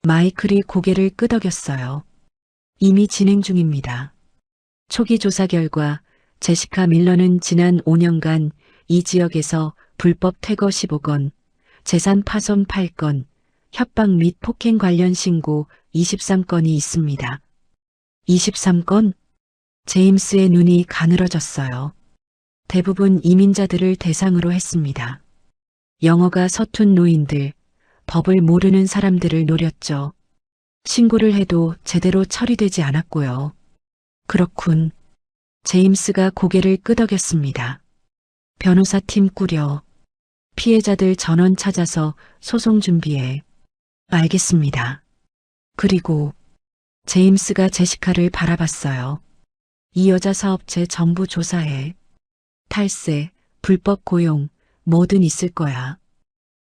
B: 마이클이 고개를 끄덕였어요. 이미 진행 중입니다. 초기 조사 결과 제시카 밀러는 지난 5년간 이 지역에서 불법 퇴거 15건, 재산 파손 8건, 협박 및 폭행 관련 신고 23건이 있습니다. 23건? 제임스의 눈이 가늘어졌어요. 대부분 이민자들을 대상으로 했습니다. 영어가 서툰 노인들, 법을 모르는 사람들을 노렸죠. 신고를 해도 제대로 처리되지 않았고요. 그렇군. 제임스가 고개를 끄덕였습니다. 변호사팀 꾸려. 피해자들 전원 찾아서 소송 준비해. 알겠습니다. 그리고 제임스가 제시카를 바라봤어요. 이 여자 사업체 전부 조사해. 탈세, 불법 고용, 뭐든 있을 거야.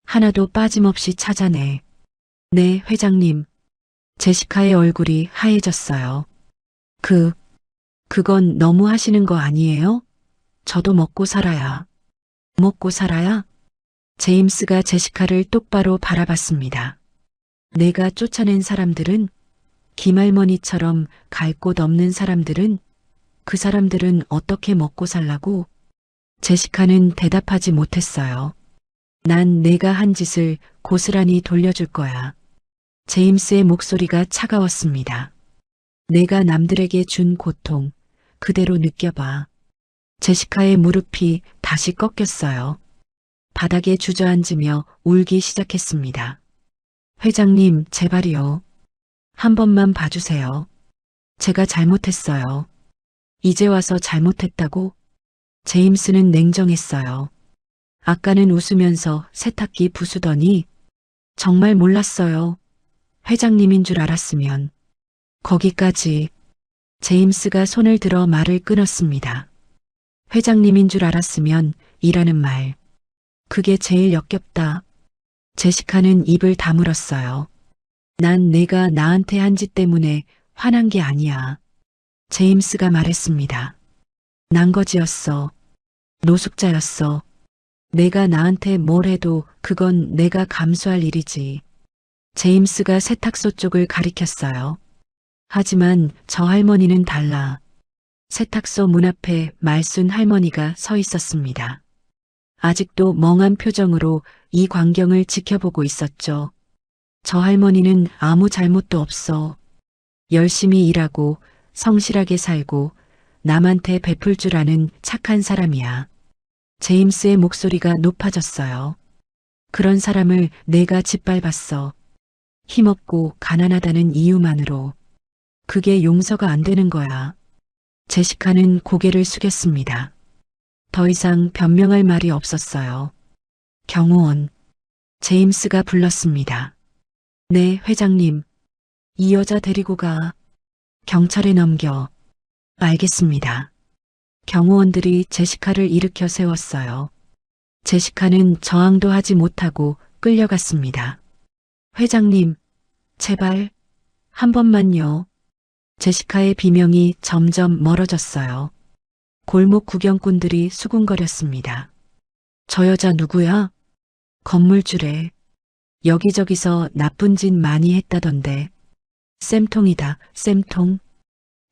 B: 하나도 빠짐없이 찾아내. 네, 회장님. 제시카의 얼굴이 하얘졌어요. 그건 너무 하시는 거 아니에요? 저도 먹고 살아야. 먹고 살아야? 제임스가 제시카를 똑바로 바라봤습니다. 내가 쫓아낸 사람들은, 김할머니처럼 갈 곳 없는 사람들은, 그 사람들은 어떻게 먹고 살라고? 제시카는 대답하지 못했어요. 난 내가 한 짓을 고스란히 돌려줄 거야. 제임스의 목소리가 차가웠습니다. 내가 남들에게 준 고통, 그대로 느껴봐. 제시카의 무릎이 다시 꺾였어요. 바닥에 주저앉으며 울기 시작했습니다. 회장님, 제발이요. 한 번만 봐주세요. 제가 잘못했어요. 이제 와서 잘못했다고? 제임스는 냉정했어요. 아까는 웃으면서 세탁기 부수더니 정말 몰랐어요. 회장님인 줄 알았으면. 거기까지. 제임스가 손을 들어 말을 끊었습니다. 회장님인 줄 알았으면 이라는 말. 그게 제일 역겹다. 제시카는 입을 다물었어요. 난 내가 나한테 한 짓 때문에 화난 게 아니야. 제임스가 말했습니다. 난거지였어. 노숙자였어. 내가 나한테 뭘 해도 그건 내가 감수할 일이지. 제임스가 세탁소 쪽을 가리켰어요. 하지만 저 할머니는 달라. 세탁소 문 앞에 말순 할머니가 서 있었습니다. 아직도 멍한 표정으로 이 광경을 지켜보고 있었죠. 저 할머니는 아무 잘못도 없어. 열심히 일하고 성실하게 살고 남한테 베풀 줄 아는 착한 사람이야. 제임스의 목소리가 높아졌어요. 그런 사람을 내가 짓밟았어. 힘없고 가난하다는 이유만으로. 그게 용서가 안 되는 거야. 제시카는 고개를 숙였습니다. 더 이상 변명할 말이 없었어요. 경호원. 제임스가 불렀습니다. 네, 회장님. 이 여자 데리고 가. 경찰에 넘겨. 알겠습니다. 경호원들이 제시카를 일으켜 세웠어요. 제시카는 저항도 하지 못하고 끌려갔습니다. 회장님, 제발, 한 번만요. 제시카의 비명이 점점 멀어졌어요. 골목 구경꾼들이 수군거렸습니다. 저 여자 누구야? 건물주래. 여기저기서 나쁜 짓 많이 했다던데. 쌤통이다, 쌤통.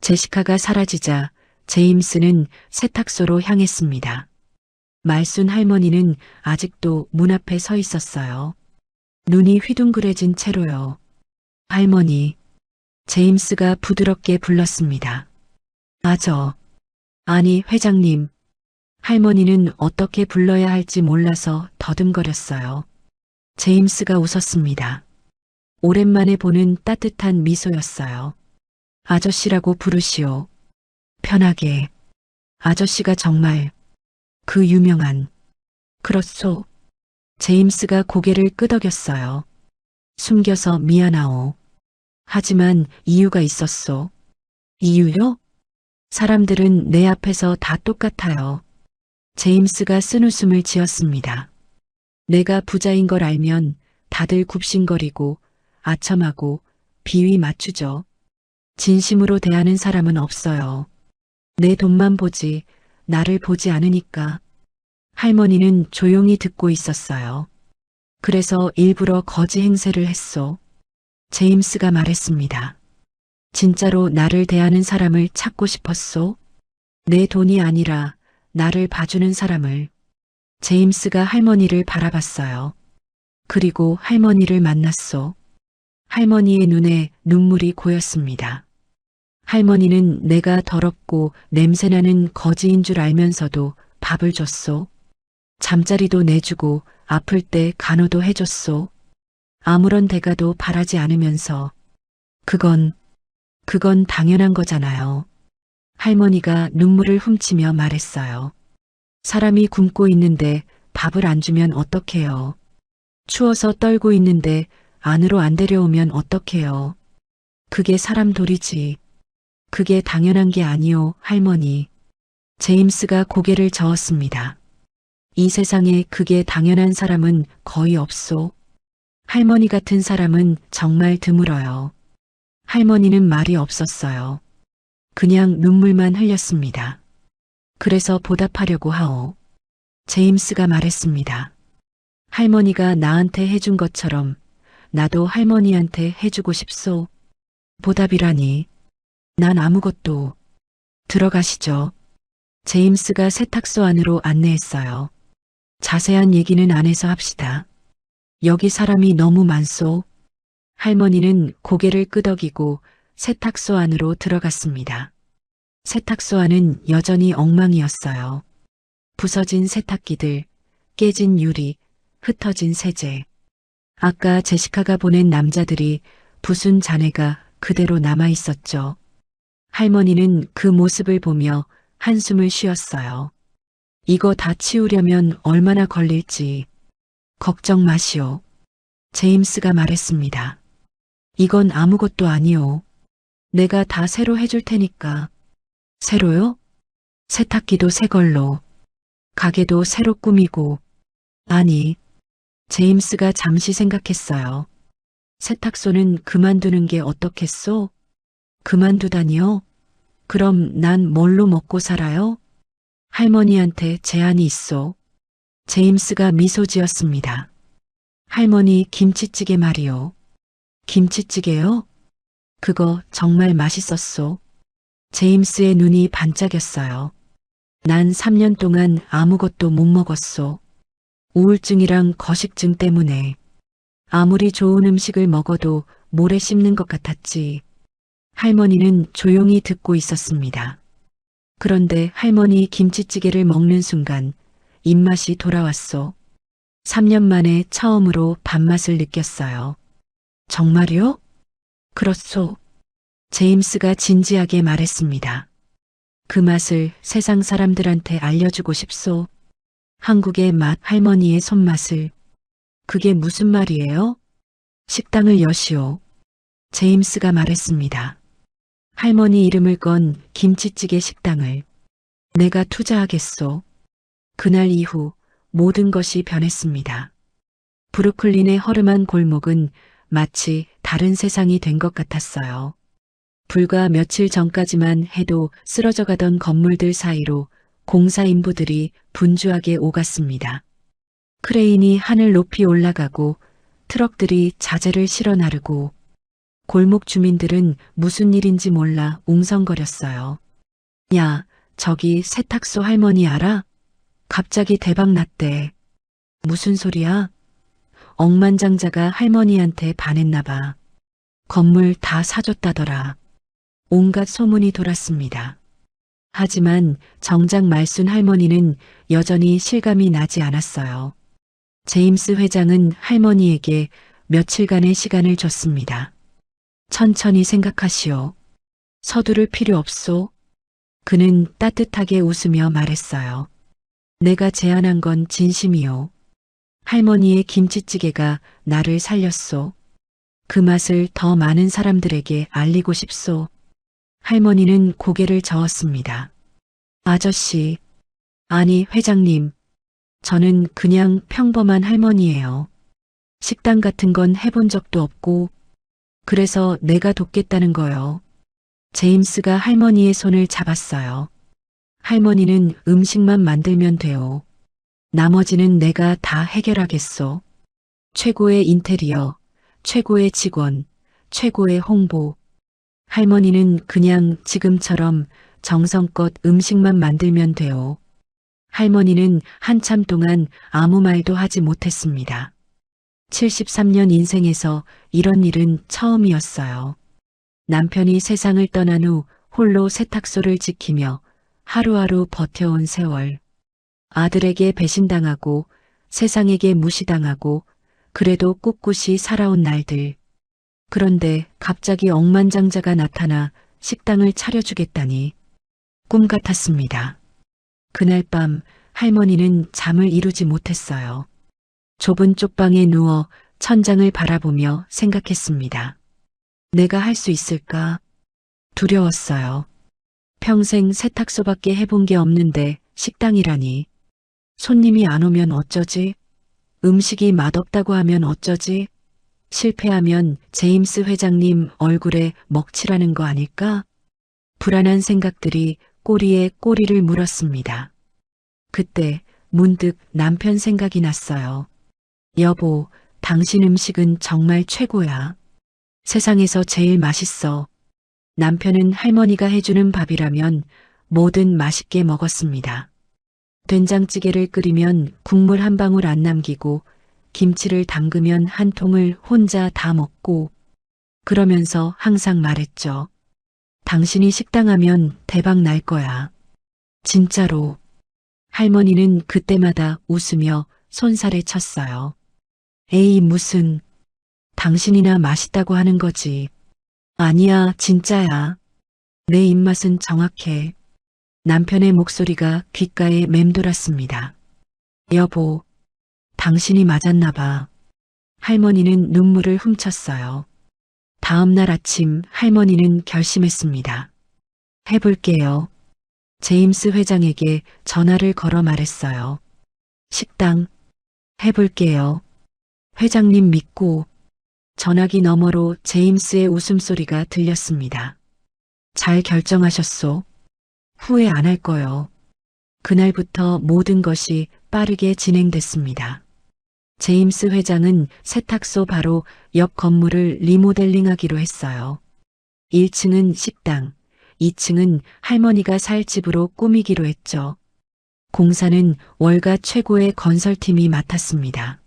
B: 제시카가 사라지자 제임스는 세탁소로 향했습니다. 말순 할머니는 아직도 문 앞에 서 있었어요. 눈이 휘둥그레진 채로요. 할머니. 제임스가 부드럽게 불렀습니다. 아니, 회장님. 할머니는 어떻게 불러야 할지 몰라서 더듬거렸어요. 제임스가 웃었습니다. 오랜만에 보는 따뜻한 미소였어요. 아저씨라고 부르시오. 편하게. 아저씨가 정말 그 유명한. 그렇소. 제임스가 고개를 끄덕였어요. 숨겨서 미안하오. 하지만 이유가 있었소. 이유요? 사람들은 내 앞에서 다 똑같아요. 제임스가 쓴웃음을 지었습니다. 내가 부자인 걸 알면 다들 굽신거리고 아첨하고 비위 맞추죠. 진심으로 대하는 사람은 없어요. 내 돈만 보지 나를 보지 않으니까. 할머니는 조용히 듣고 있었어요. 그래서 일부러 거지 행세를 했소. 제임스가 말했습니다. 진짜로 나를 대하는 사람을 찾고 싶었소. 내 돈이 아니라 나를 봐주는 사람을. 제임스가 할머니를 바라봤어요. 그리고 할머니를 만났소. 할머니의 눈에 눈물이 고였습니다. 할머니는 내가 더럽고 냄새나는 거지인 줄 알면서도 밥을 줬소. 잠자리도 내주고 아플 때 간호도 해줬소. 아무런 대가도 바라지 않으면서. 그건 당연한 거잖아요. 할머니가 눈물을 훔치며 말했어요. 사람이 굶고 있는데 밥을 안 주면 어떡해요. 추워서 떨고 있는데 안으로 안 데려오면 어떡해요. 그게 사람 도리지. 그게 당연한 게 아니오, 할머니. 제임스가 고개를 저었습니다. 이 세상에 그게 당연한 사람은 거의 없소. 할머니 같은 사람은 정말 드물어요. 할머니는 말이 없었어요. 그냥 눈물만 흘렸습니다. 그래서 보답하려고 하오. 제임스가 말했습니다. 할머니가 나한테 해준 것처럼 나도 할머니한테 해주고 싶소. 보답이라니. 난 아무것도. 들어가시죠. 제임스가 세탁소 안으로 안내했어요. 자세한 얘기는 안에서 합시다. 여기 사람이 너무 많소. 할머니는 고개를 끄덕이고 세탁소 안으로 들어갔습니다. 세탁소 안은 여전히 엉망이었어요. 부서진 세탁기들, 깨진 유리, 흩어진 세제. 아까 제시카가 보낸 남자들이 부순 잔해가 그대로 남아 있었죠. 할머니는 그 모습을 보며 한숨을 쉬었어요. 이거 다 치우려면 얼마나 걸릴지. 걱정 마시오. 제임스가 말했습니다. 이건 아무것도 아니오. 내가 다 새로 해줄 테니까. 새로요? 세탁기도 새 걸로. 가게도 새로 꾸미고. 아니. 제임스가 잠시 생각했어요. 세탁소는 그만두는 게 어떻겠소? 그만두다니요? 그럼 난 뭘로 먹고 살아요? 할머니한테 제안이 있소. 제임스가 미소 지었습니다. 할머니 김치찌개 말이요. 김치찌개요? 그거 정말 맛있었소. 제임스의 눈이 반짝였어요. 난 3년 동안 아무것도 못 먹었소. 우울증이랑 거식증 때문에. 아무리 좋은 음식을 먹어도 모래 씹는 것 같았지. 할머니는 조용히 듣고 있었습니다. 그런데 할머니 김치찌개를 먹는 순간 입맛이 돌아왔소. 3년 만에 처음으로 밥맛을 느꼈어요. 정말요? 그렇소. 제임스가 진지하게 말했습니다. 그 맛을 세상 사람들한테 알려주고 싶소. 한국의 맛, 할머니의 손맛을. 그게 무슨 말이에요? 식당을 여시오. 제임스가 말했습니다. 할머니 이름을 건 김치찌개 식당을. 내가 투자하겠소. 그날 이후 모든 것이 변했습니다. 브루클린의 허름한 골목은 마치 다른 세상이 된 것 같았어요. 불과 며칠 전까지만 해도 쓰러져 가던 건물들 사이로 공사 인부들이 분주하게 오갔습니다. 크레인이 하늘 높이 올라가고 트럭들이 자재를 실어 나르고 골목 주민들은 무슨 일인지 몰라 웅성거렸어요. 야, 저기 세탁소 할머니 알아? 갑자기 대박 났대. 무슨 소리야? 억만장자가 할머니한테 반했나 봐. 건물 다 사줬다더라. 온갖 소문이 돌았습니다. 하지만 정작 말순 할머니는 여전히 실감이 나지 않았어요. 제임스 회장은 할머니에게 며칠간의 시간을 줬습니다. 천천히 생각하시오. 서두를 필요 없소. 그는 따뜻하게 웃으며 말했어요. 내가 제안한 건 진심이요. 할머니의 김치찌개가 나를 살렸소. 그 맛을 더 많은 사람들에게 알리고 싶소. 할머니는 고개를 저었습니다. 아저씨, 아니 회장님, 저는 그냥 평범한 할머니예요. 식당 같은 건 해본 적도 없고, 그래서 내가 돕겠다는 거요. 제임스가 할머니의 손을 잡았어요. 할머니는 음식만 만들면 돼요. 나머지는 내가 다 해결하겠소. 최고의 인테리어, 최고의 직원, 최고의 홍보. 할머니는 그냥 지금처럼 정성껏 음식만 만들면 돼요. 할머니는 한참 동안 아무 말도 하지 못했습니다. 73년 인생에서 이런 일은 처음이었어요. 남편이 세상을 떠난 후 홀로 세탁소를 지키며 하루하루 버텨온 세월. 아들에게 배신당하고 세상에게 무시당하고 그래도 꿋꿋이 살아온 날들. 그런데 갑자기 억만장자가 나타나 식당을 차려주겠다니 꿈 같았습니다. 그날 밤 할머니는 잠을 이루지 못했어요. 좁은 쪽방에 누워 천장을 바라보며 생각했습니다. 내가 할 수 있을까? 두려웠어요. 평생 세탁소밖에 해본 게 없는데 식당이라니. 손님이 안 오면 어쩌지? 음식이 맛없다고 하면 어쩌지? 실패하면 제임스 회장님 얼굴에 먹칠하는 거 아닐까? 불안한 생각들이 꼬리에 꼬리를 물었습니다. 그때 문득 남편 생각이 났어요. 여보, 당신 음식은 정말 최고야. 세상에서 제일 맛있어. 남편은 할머니가 해주는 밥이라면 뭐든 맛있게 먹었습니다. 된장찌개를 끓이면 국물 한 방울 안 남기고 김치를 담그면 한 통을 혼자 다 먹고 그러면서 항상 말했죠. 당신이 식당하면 대박 날 거야. 진짜로. 할머니는 그때마다 웃으며 손살에 쳤어요. 에이, 무슨. 당신이나 맛있다고 하는 거지. 아니야, 진짜야. 내 입맛은 정확해. 남편의 목소리가 귓가에 맴돌았습니다. 여보, 당신이 맞았나 봐. 할머니는 눈물을 훔쳤어요. 다음 날 아침 할머니는 결심했습니다. 해볼게요. 제임스 회장에게 전화를 걸어 말했어요. 식당, 해볼게요. 회장님 믿고. 전화기 너머로 제임스의 웃음소리가 들렸습니다. 잘 결정하셨소. 후회 안 할 거요. 그날부터 모든 것이 빠르게 진행됐습니다. 제임스 회장은 세탁소 바로 옆 건물을 리모델링하기로 했어요. 1층은 식당, 2층은 할머니가 살 집으로 꾸미기로 했죠. 공사는 월가 최고의 건설팀이 맡았습니다.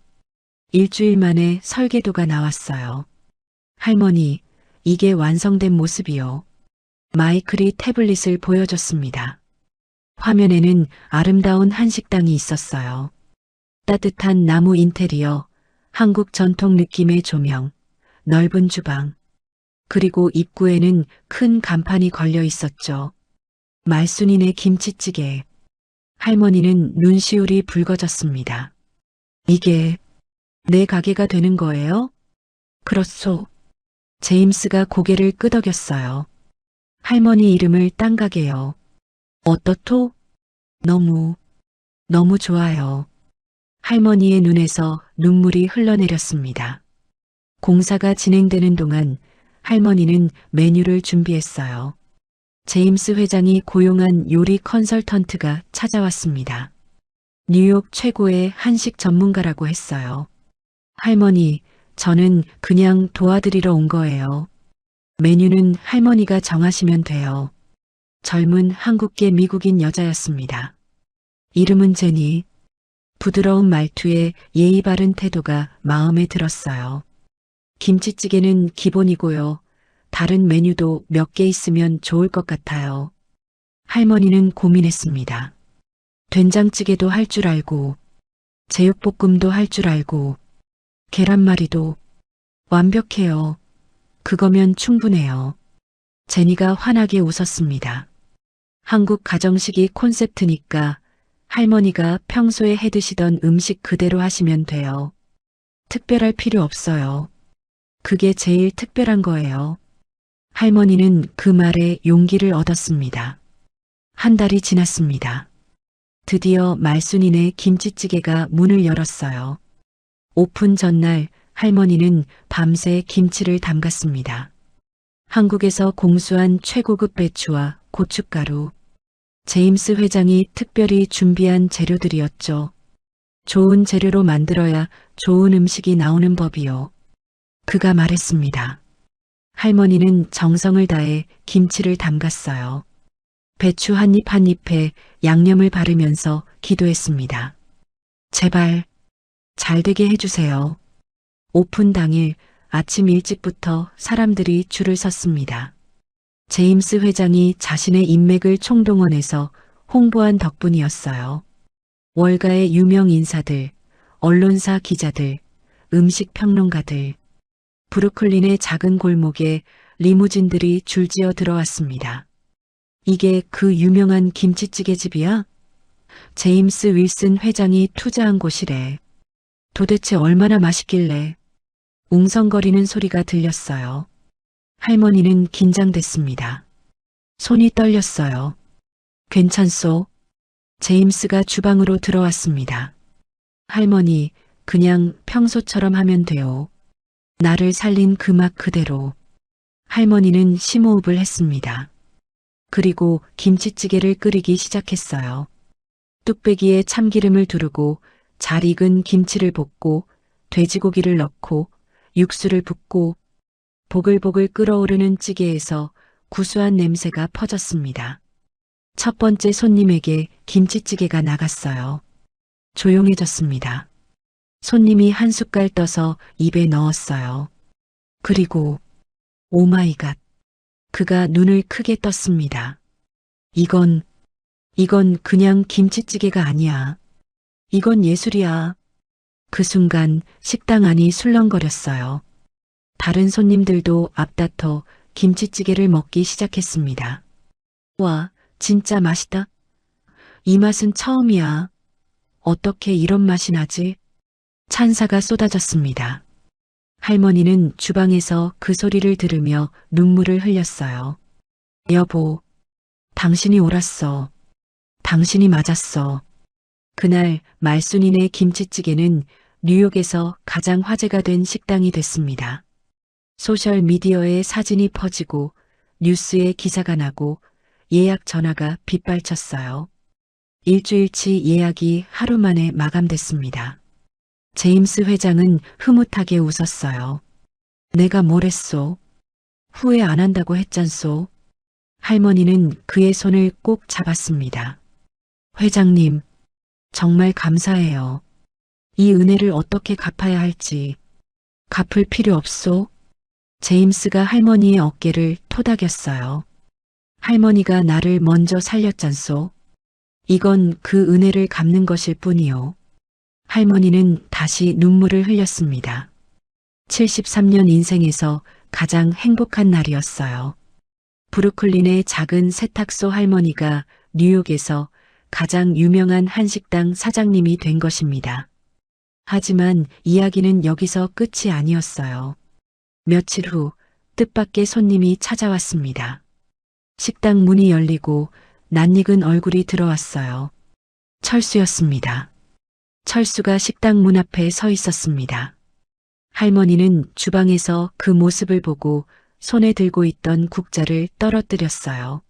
B: 일주일 만에 설계도가 나왔어요. 할머니, 이게 완성된 모습이요. 마이클이 태블릿을 보여줬습니다. 화면에는 아름다운 한식당이 있었어요. 따뜻한 나무 인테리어, 한국 전통 느낌의 조명, 넓은 주방, 그리고 입구에는 큰 간판이 걸려 있었죠. 말순이네 김치찌개. 할머니는 눈시울이 붉어졌습니다. 이게 내 가게가 되는 거예요? 그렇소. 제임스가 고개를 끄덕였어요. 할머니 이름을 딴 가게요. 어떻소? 너무 좋아요. 할머니의 눈에서 눈물이 흘러내렸습니다. 공사가 진행되는 동안 할머니는 메뉴를 준비했어요. 제임스 회장이 고용한 요리 컨설턴트가 찾아왔습니다. 뉴욕 최고의 한식 전문가라고 했어요. 할머니, 저는 그냥 도와드리러 온 거예요. 메뉴는 할머니가 정하시면 돼요. 젊은 한국계 미국인 여자였습니다. 이름은 제니. 부드러운 말투에 예의 바른 태도가 마음에 들었어요. 김치찌개는 기본이고요. 다른 메뉴도 몇 개 있으면 좋을 것 같아요. 할머니는 고민했습니다. 된장찌개도 할 줄 알고, 제육볶음도 할 줄 알고, 계란말이도 완벽해요. 그거면 충분해요. 제니가 환하게 웃었습니다. 한국 가정식이 콘셉트니까 할머니가 평소에 해드시던 음식 그대로 하시면 돼요. 특별할 필요 없어요. 그게 제일 특별한 거예요. 할머니는 그 말에 용기를 얻었습니다. 한 달이 지났습니다. 드디어 말순이네 김치찌개가 문을 열었어요. 오픈 전날 할머니는 밤새 김치를 담갔습니다. 한국에서 공수한 최고급 배추와 고춧가루, 제임스 회장이 특별히 준비한 재료들이었죠. 좋은 재료로 만들어야 좋은 음식이 나오는 법이요. 그가 말했습니다. 할머니는 정성을 다해 김치를 담갔어요. 배추 한 입 한 입에 양념을 바르면서 기도했습니다. 제발 잘 되게 해주세요. 오픈 당일 아침 일찍부터 사람들이 줄을 섰습니다. 제임스 회장이 자신의 인맥을 총동원해서 홍보한 덕분이었어요. 월가의 유명 인사들, 언론사 기자들, 음식 평론가들, 브루클린의 작은 골목에 리무진들이 줄지어 들어왔습니다. 이게 그 유명한 김치찌개 집이야? 제임스 윌슨 회장이 투자한 곳이래. 도대체 얼마나 맛있길래? 웅성거리는 소리가 들렸어요. 할머니는 긴장됐습니다. 손이 떨렸어요. 괜찮소? 제임스가 주방으로 들어왔습니다. 할머니, 그냥 평소처럼 하면 돼요. 나를 살린 그 맛 그대로. 할머니는 심호흡을 했습니다. 그리고 김치찌개를 끓이기 시작했어요. 뚝배기에 참기름을 두르고 잘 익은 김치를 볶고 돼지고기를 넣고 육수를 붓고 보글보글 끓어오르는 찌개에서 구수한 냄새가 퍼졌습니다. 첫 번째 손님에게 김치찌개가 나갔어요. 조용해졌습니다. 손님이 한 숟갈 떠서 입에 넣었어요. 그리고 오마이갓. 그가 눈을 크게 떴습니다. 이건 그냥 김치찌개가 아니야. 이건 예술이야. 그 순간 식당 안이 술렁거렸어요. 다른 손님들도 앞다퉈 김치찌개를 먹기 시작했습니다. 와, 진짜 맛있다. 이 맛은 처음이야. 어떻게 이런 맛이 나지? 찬사가 쏟아졌습니다. 할머니는 주방에서 그 소리를 들으며 눈물을 흘렸어요. 여보, 당신이 옳았어. 당신이 맞았어. 그날 말순이네 김치찌개는 뉴욕에서 가장 화제가 된 식당이 됐습니다. 소셜 미디어에 사진이 퍼지고 뉴스에 기사가 나고 예약 전화가 빗발쳤어요. 일주일치 예약이 하루 만에 마감됐습니다. 제임스 회장은 흐뭇하게 웃었어요. 내가 뭘 했소? 후회 안 한다고 했잖소. 할머니는 그의 손을 꼭 잡았습니다. 회장님, 정말 감사해요. 이 은혜를 어떻게 갚아야 할지. 갚을 필요 없소. 제임스가 할머니의 어깨를 토닥였어요. 할머니가 나를 먼저 살렸잖소. 이건 그 은혜를 갚는 것일 뿐이요. 할머니는 다시 눈물을 흘렸습니다. 73년 인생에서 가장 행복한 날이었어요. 브루클린의 작은 세탁소 할머니가 뉴욕에서 가장 유명한 한식당 사장님이 된 것입니다. 하지만 이야기는 여기서 끝이 아니었어요. 며칠 후 뜻밖의 손님이 찾아왔습니다. 식당 문이 열리고 낯익은 얼굴이 들어왔어요. 철수였습니다. 철수가 식당 문 앞에 서 있었습니다. 할머니는 주방에서 그 모습을 보고 손에 들고 있던 국자를 떨어뜨렸어요.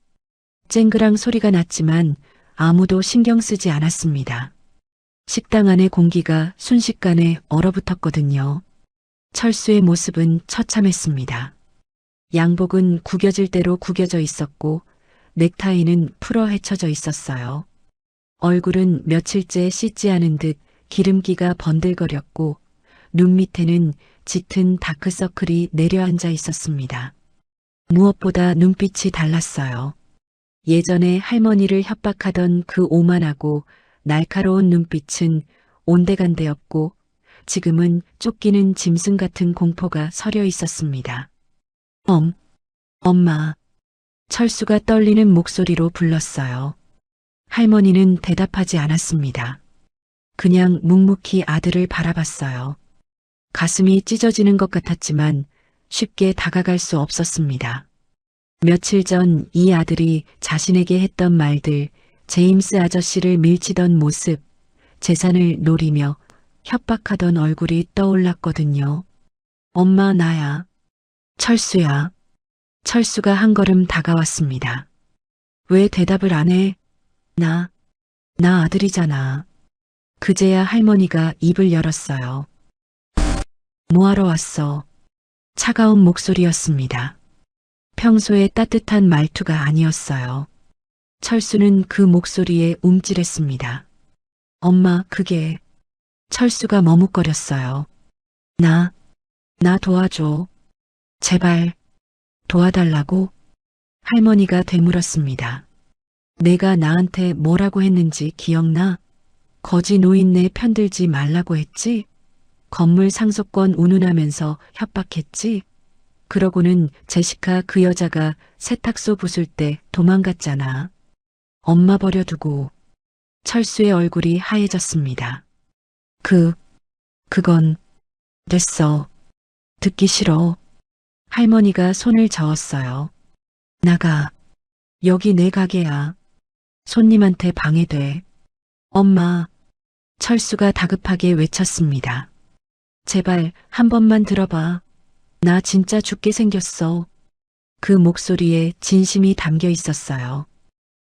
B: 쨍그랑 소리가 났지만 아무도 신경 쓰지 않았습니다. 식당 안의 공기가 순식간에 얼어붙었거든요. 철수의 모습은 처참했습니다. 양복은 구겨질 대로 구겨져 있었고 넥타이는 풀어 헤쳐져 있었어요. 얼굴은 며칠째 씻지 않은 듯 기름기가 번들거렸고 눈 밑에는 짙은 다크서클이 내려앉아 있었습니다. 무엇보다 눈빛이 달랐어요. 예전에 할머니를 협박하던 그 오만하고 날카로운 눈빛은 온데간데없고 지금은 쫓기는 짐승 같은 공포가 서려 있었습니다. 엄마. 철수가 떨리는 목소리로 불렀어요. 할머니는 대답하지 않았습니다. 그냥 묵묵히 아들을 바라봤어요. 가슴이 찢어지는 것 같았지만 쉽게 다가갈 수 없었습니다. 며칠 전 이 아들이 자신에게 했던 말들, 제임스 아저씨를 밀치던 모습, 재산을 노리며 협박하던 얼굴이 떠올랐거든요. 엄마, 나야. 철수야. 철수가 한 걸음 다가왔습니다. 왜 대답을 안 해? 나 아들이잖아. 그제야 할머니가 입을 열었어요. 뭐하러 왔어? 차가운 목소리였습니다. 평소에 따뜻한 말투가 아니었어요. 철수는 그 목소리에 움찔했습니다. 엄마, 그게... 철수가 머뭇거렸어요. 나 도와줘. 제발 도와달라고? 할머니가 되물었습니다. 내가 나한테 뭐라고 했는지 기억나? 거지 노인네 편들지 말라고 했지? 건물 상속권 운운하면서 협박했지? 그러고는 제시카 그 여자가 세탁소 부술 때 도망갔잖아. 엄마 버려두고. 철수의 얼굴이 하얘졌습니다. 그건 됐어. 듣기 싫어. 할머니가 손을 저었어요. 나가. 여기 내 가게야. 손님한테 방해돼. 엄마. 철수가 다급하게 외쳤습니다. 제발 한 번만 들어봐. 나 진짜 죽게 생겼어. 그 목소리에 진심이 담겨 있었어요.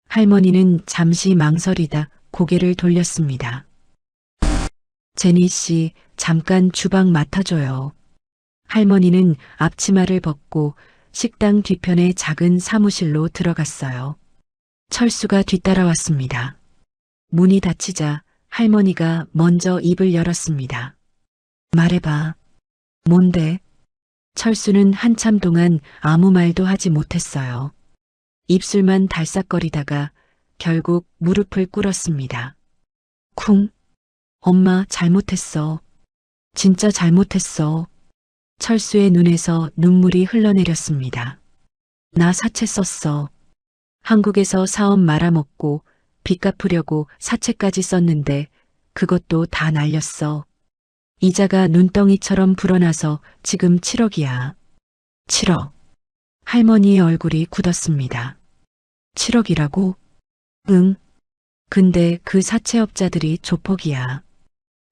B: 할머니는 잠시 망설이다 고개를 돌렸습니다. 제니 씨, 잠깐 주방 맡아줘요. 할머니는 앞치마를 벗고 식당 뒤편의 작은 사무실로 들어갔어요. 철수가 뒤따라왔습니다. 문이 닫히자 할머니가 먼저 입을 열었습니다. 말해봐. 뭔데? 철수는 한참 동안 아무 말도 하지 못했어요. 입술만 달싹거리다가 결국 무릎을 꿇었습니다. 쿵. 엄마 잘못했어. 진짜 잘못했어. 철수의 눈에서 눈물이 흘러내렸습니다. 나 사채 썼어. 한국에서 사업 말아먹고 빚 갚으려고 사채까지 썼는데 그것도 다 날렸어. 이자가 눈덩이처럼 불어나서 지금 7억이야. 7억. 할머니의 얼굴이 굳었습니다. 7억이라고? 응. 근데 그 사채업자들이 조폭이야.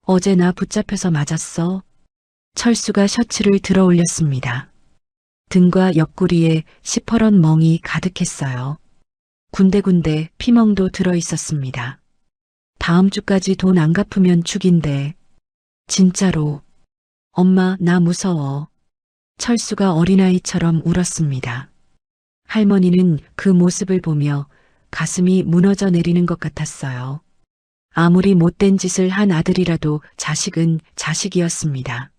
B: 어제 나 붙잡혀서 맞았어. 철수가 셔츠를 들어 올렸습니다. 등과 옆구리에 시퍼런 멍이 가득했어요. 군데군데 피멍도 들어 있었습니다. 다음 주까지 돈 안 갚으면 죽인대. 진짜로. 엄마, 나 무서워. 철수가 어린아이처럼 울었습니다. 할머니는 그 모습을 보며 가슴이 무너져 내리는 것 같았어요. 아무리 못된 짓을 한 아들이라도 자식은 자식이었습니다.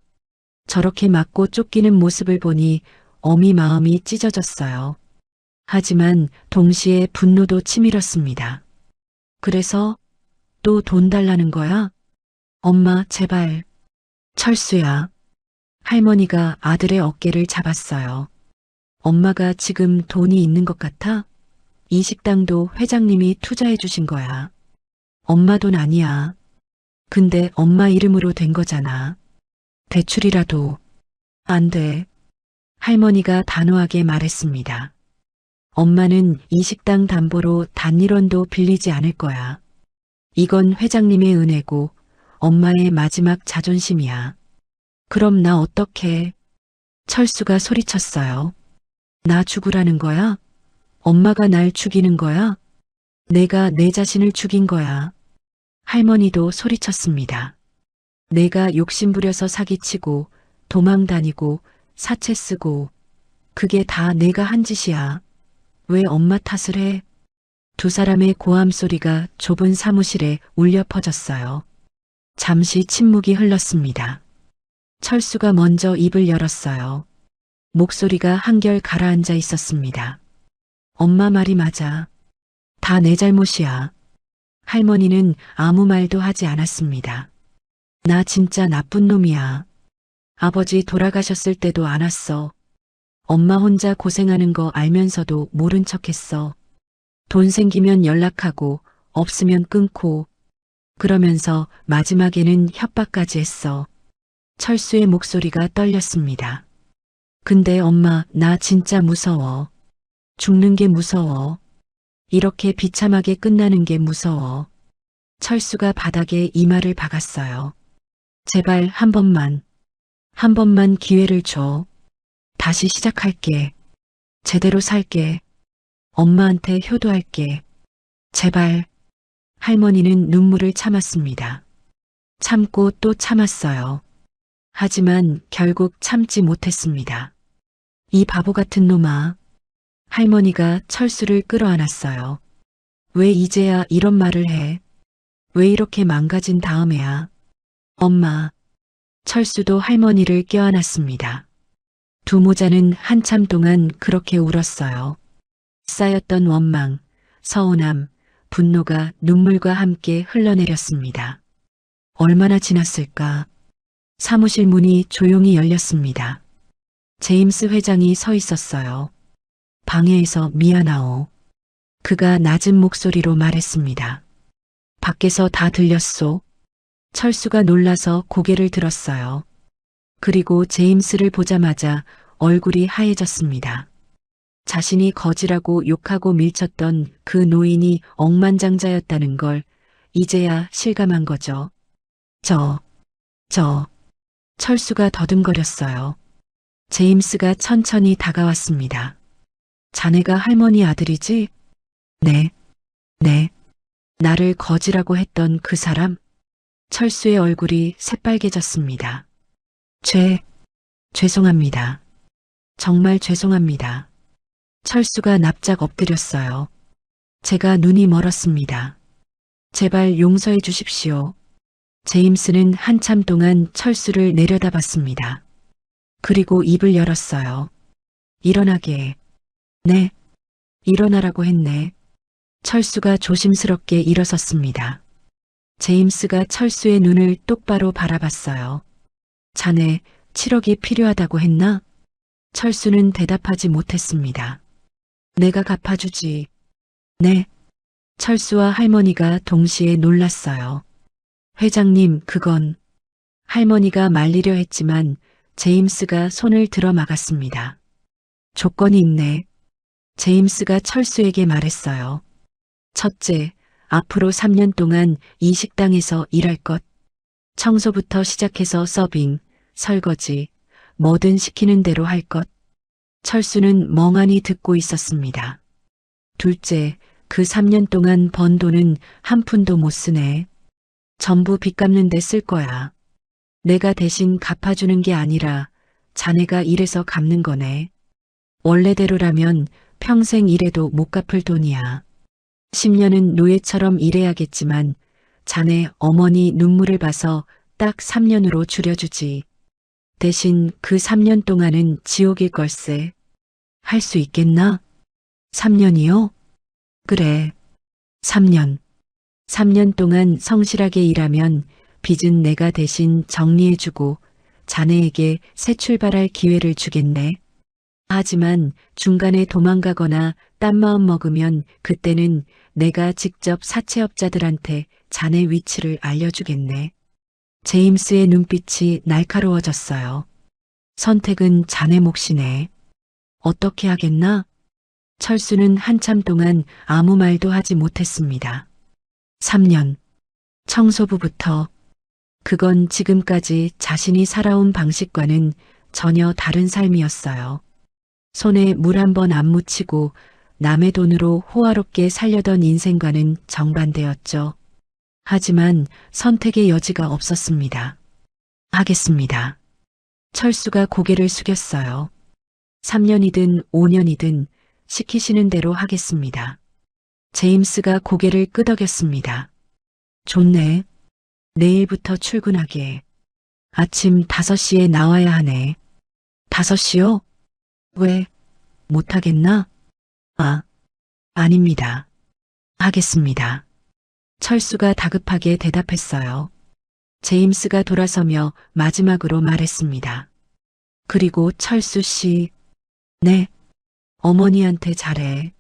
B: 저렇게 맞고 쫓기는 모습을 보니 어미 마음이 찢어졌어요. 하지만 동시에 분노도 치밀었습니다. 그래서 또 돈 달라는 거야? 엄마, 제발. 철수야. 할머니가 아들의 어깨를 잡았어요. 엄마가 지금 돈이 있는 것 같아? 이 식당도 회장님이 투자해 주신 거야. 엄마 돈 아니야. 근데 엄마 이름으로 된 거잖아. 대출이라도. 안 돼. 할머니가 단호하게 말했습니다. 엄마는 이 식당 담보로 단 1원도 빌리지 않을 거야. 이건 회장님의 은혜고 엄마의 마지막 자존심이야. 그럼 나 어떡해? 철수가 소리쳤어요. 나 죽으라는 거야? 엄마가 날 죽이는 거야? 내가 내 자신을 죽인 거야. 할머니도 소리쳤습니다. 내가 욕심부려서 사기치고 도망 다니고 사채 쓰고 그게 다 내가 한 짓이야. 왜 엄마 탓을 해? 두 사람의 고함 소리가 좁은 사무실에 울려 퍼졌어요. 잠시 침묵이 흘렀습니다. 철수가 먼저 입을 열었어요. 목소리가 한결 가라앉아 있었습니다. 엄마 말이 맞아. 다 내 잘못이야. 할머니는 아무 말도 하지 않았습니다. 나 진짜 나쁜 놈이야. 아버지 돌아가셨을 때도 안 왔어. 엄마 혼자 고생하는 거 알면서도 모른 척했어. 돈 생기면 연락하고 없으면 끊고 그러면서 마지막에는 협박까지 했어. 철수의 목소리가 떨렸습니다. 근데 엄마, 나 진짜 무서워. 죽는 게 무서워. 이렇게 비참하게 끝나는 게 무서워. 철수가 바닥에 이마를 박았어요. 제발 한 번만 기회를 줘. 다시 시작할게. 제대로 살게. 엄마한테 효도할게. 제발. 할머니는 눈물을 참았습니다. 참고 또 참았어요. 하지만 결국 참지 못했습니다. 이 바보 같은 놈아. 할머니가 철수를 끌어안았어요. 왜 이제야 이런 말을 해? 왜 이렇게 망가진 다음에야? 엄마. 철수도 할머니를 껴안았습니다. 두 모자는 한참 동안 그렇게 울었어요. 쌓였던 원망, 서운함, 분노가 눈물과 함께 흘러내렸습니다. 얼마나 지났을까? 사무실 문이 조용히 열렸습니다. 제임스 회장이 서 있었어요. 방해해서 미안하오. 그가 낮은 목소리로 말했습니다. 밖에서 다 들렸소. 철수가 놀라서 고개를 들었어요. 그리고 제임스를 보자마자 얼굴이 하얘졌습니다. 자신이 거지라고 욕하고 밀쳤던 그 노인이 억만장자였다는 걸 이제야 실감한 거죠. 철수가 더듬거렸어요. 제임스가 천천히 다가왔습니다. 자네가 할머니 아들이지? 네. 나를 거지라고 했던 그 사람? 철수의 얼굴이 새빨개졌습니다. 죄송합니다. 정말 죄송합니다. 철수가 납작 엎드렸어요. 제가 눈이 멀었습니다. 제발 용서해 주십시오. 제임스는 한참 동안 철수를 내려다봤습니다. 그리고 입을 열었어요. 일어나게. 네. 일어나라고 했네. 철수가 조심스럽게 일어섰습니다. 제임스가 철수의 눈을 똑바로 바라봤어요. 자네 7억이 필요하다고 했나? 철수는 대답하지 못했습니다. 내가 갚아주지. 네. 철수와 할머니가 동시에 놀랐어요. 회장님, 그건. 할머니가 말리려 했지만 제임스가 손을 들어 막았습니다. 조건이 있네. 제임스가 철수에게 말했어요. 첫째, 앞으로 3년 동안 이 식당에서 일할 것. 청소부터 시작해서 서빙, 설거지, 뭐든 시키는 대로 할 것. 철수는 멍하니 듣고 있었습니다. 둘째, 그 3년 동안 번 돈은 한 푼도 못 쓰네. 전부 빚 갚는 데 쓸 거야. 내가 대신 갚아주는 게 아니라 자네가 일해서 갚는 거네. 원래대로라면 평생 일해도 못 갚을 돈이야. 10년은 노예처럼 일해야겠지만 자네 어머니 눈물을 봐서 딱 3년으로 줄여주지. 대신 그 3년 동안은 지옥일 걸세. 할 수 있겠나? 3년이요? 그래. 3년. 3년 동안 성실하게 일하면 빚은 내가 대신 정리해주고 자네에게 새 출발할 기회를 주겠네. 하지만 중간에 도망가거나 딴 마음 먹으면 그때는 내가 직접 사채업자들한테 자네 위치를 알려주겠네. 제임스의 눈빛이 날카로워졌어요. 선택은 자네 몫이네. 어떻게 하겠나? 철수는 한참 동안 아무 말도 하지 못했습니다. 3년. 청소부부터. 그건 지금까지 자신이 살아온 방식과는 전혀 다른 삶이었어요. 손에 물 한 번 안 묻히고 남의 돈으로 호화롭게 살려던 인생과는 정반대였죠. 하지만 선택의 여지가 없었습니다. 하겠습니다. 철수가 고개를 숙였어요. 3년이든 5년이든 시키시는 대로 하겠습니다. 제임스가 고개를 끄덕였습니다. 좋네. 내일부터 출근하게. 아침 5시에 나와야 하네. 5시요? 왜? 못하겠나? 아, 아닙니다. 하겠습니다. 철수가 다급하게 대답했어요. 제임스가 돌아서며 마지막으로 말했습니다. 그리고 철수 씨, 네, 어머니한테 잘해.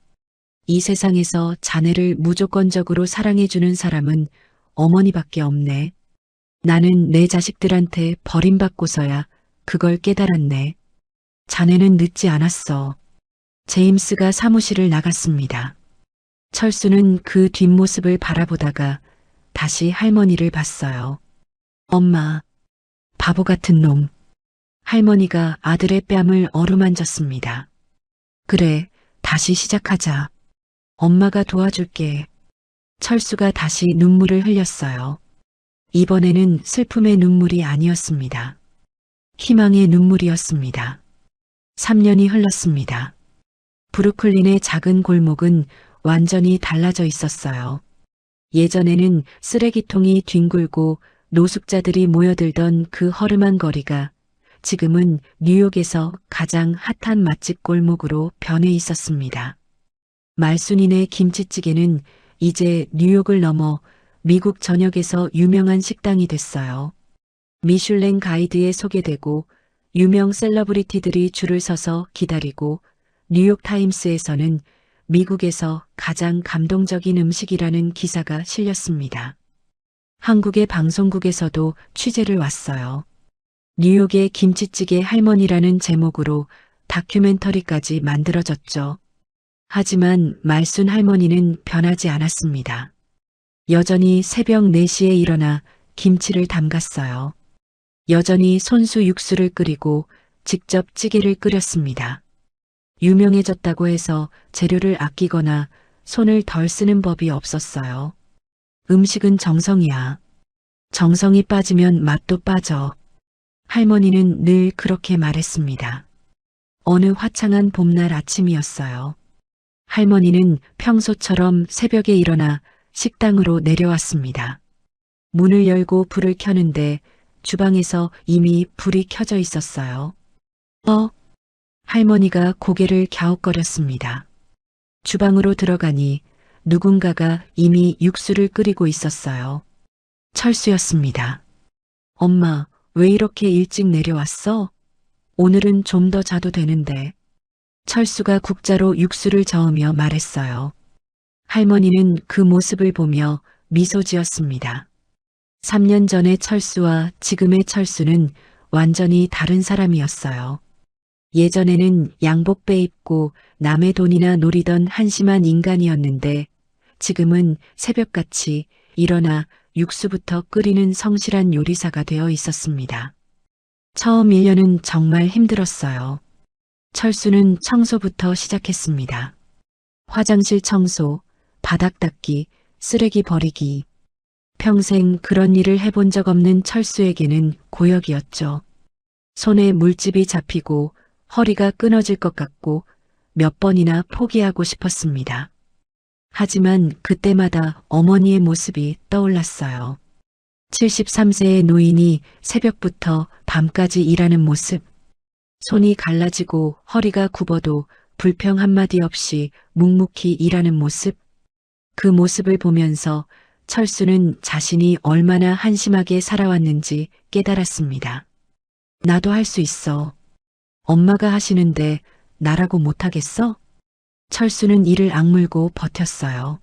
B: 이 세상에서 자네를 무조건적으로 사랑해주는 사람은 어머니밖에 없네. 나는 내 자식들한테 버림받고서야 그걸 깨달았네. 자네는 늦지 않았어. 제임스가 사무실을 나갔습니다. 철수는 그 뒷모습을 바라보다가 다시 할머니를 봤어요. 엄마, 바보 같은 놈. 할머니가 아들의 뺨을 어루만졌습니다. 그래, 다시 시작하자. 엄마가 도와줄게. 철수가 다시 눈물을 흘렸어요. 이번에는 슬픔의 눈물이 아니었습니다. 희망의 눈물이었습니다. 3년이 흘렀습니다. 브루클린의 작은 골목은 완전히 달라져 있었어요. 예전에는 쓰레기통이 뒹굴고 노숙자들이 모여들던 그 허름한 거리가 지금은 뉴욕에서 가장 핫한 맛집 골목으로 변해 있었습니다. 말순이네 김치찌개는 이제 뉴욕을 넘어 미국 전역에서 유명한 식당이 됐어요. 미슐랭 가이드에 소개되고 유명 셀러브리티들이 줄을 서서 기다리고 뉴욕타임스에서는 미국에서 가장 감동적인 음식이라는 기사가 실렸습니다. 한국의 방송국에서도 취재를 왔어요. 뉴욕의 김치찌개 할머니라는 제목으로 다큐멘터리까지 만들어졌죠. 하지만 말순 할머니는 변하지 않았습니다. 여전히 새벽 4시에 일어나 김치를 담갔어요. 여전히 손수 육수를 끓이고 직접 찌개를 끓였습니다. 유명해졌다고 해서 재료를 아끼거나 손을 덜 쓰는 법이 없었어요. 음식은 정성이야. 정성이 빠지면 맛도 빠져. 할머니는 늘 그렇게 말했습니다. 어느 화창한 봄날 아침이었어요. 할머니는 평소처럼 새벽에 일어나 식당으로 내려왔습니다. 문을 열고 불을 켜는데 주방에서 이미 불이 켜져 있었어요. 할머니가 고개를 갸웃거렸습니다. 주방으로 들어가니 누군가가 이미 육수를 끓이고 있었어요. 철수였습니다. 엄마, 왜 이렇게 일찍 내려왔어? 오늘은 좀 더 자도 되는데. 철수가 국자로 육수를 저으며 말했어요. 할머니는 그 모습을 보며 미소 지었습니다. 3년 전의 철수와 지금의 철수는 완전히 다른 사람이었어요. 예전에는 양복 빼입고 남의 돈이나 노리던 한심한 인간이었는데 지금은 새벽같이 일어나 육수부터 끓이는 성실한 요리사가 되어 있었습니다. 처음 1년은 정말 힘들었어요. 철수는 청소부터 시작했습니다. 화장실 청소, 바닥 닦기, 쓰레기 버리기. 평생 그런 일을 해본 적 없는 철수에게는 고역이었죠. 손에 물집이 잡히고 허리가 끊어질 것 같고 몇 번이나 포기하고 싶었습니다. 하지만 그때마다 어머니의 모습이 떠올랐어요. 73세의 노인이 새벽부터 밤까지 일하는 모습. 손이 갈라지고 허리가 굽어도 불평 한마디 없이 묵묵히 일하는 모습. 그 모습을 보면서 철수는 자신이 얼마나 한심하게 살아왔는지 깨달았습니다. 나도 할 수 있어. 엄마가 하시는데 나라고 못하겠어? 철수는 이를 악물고 버텼어요.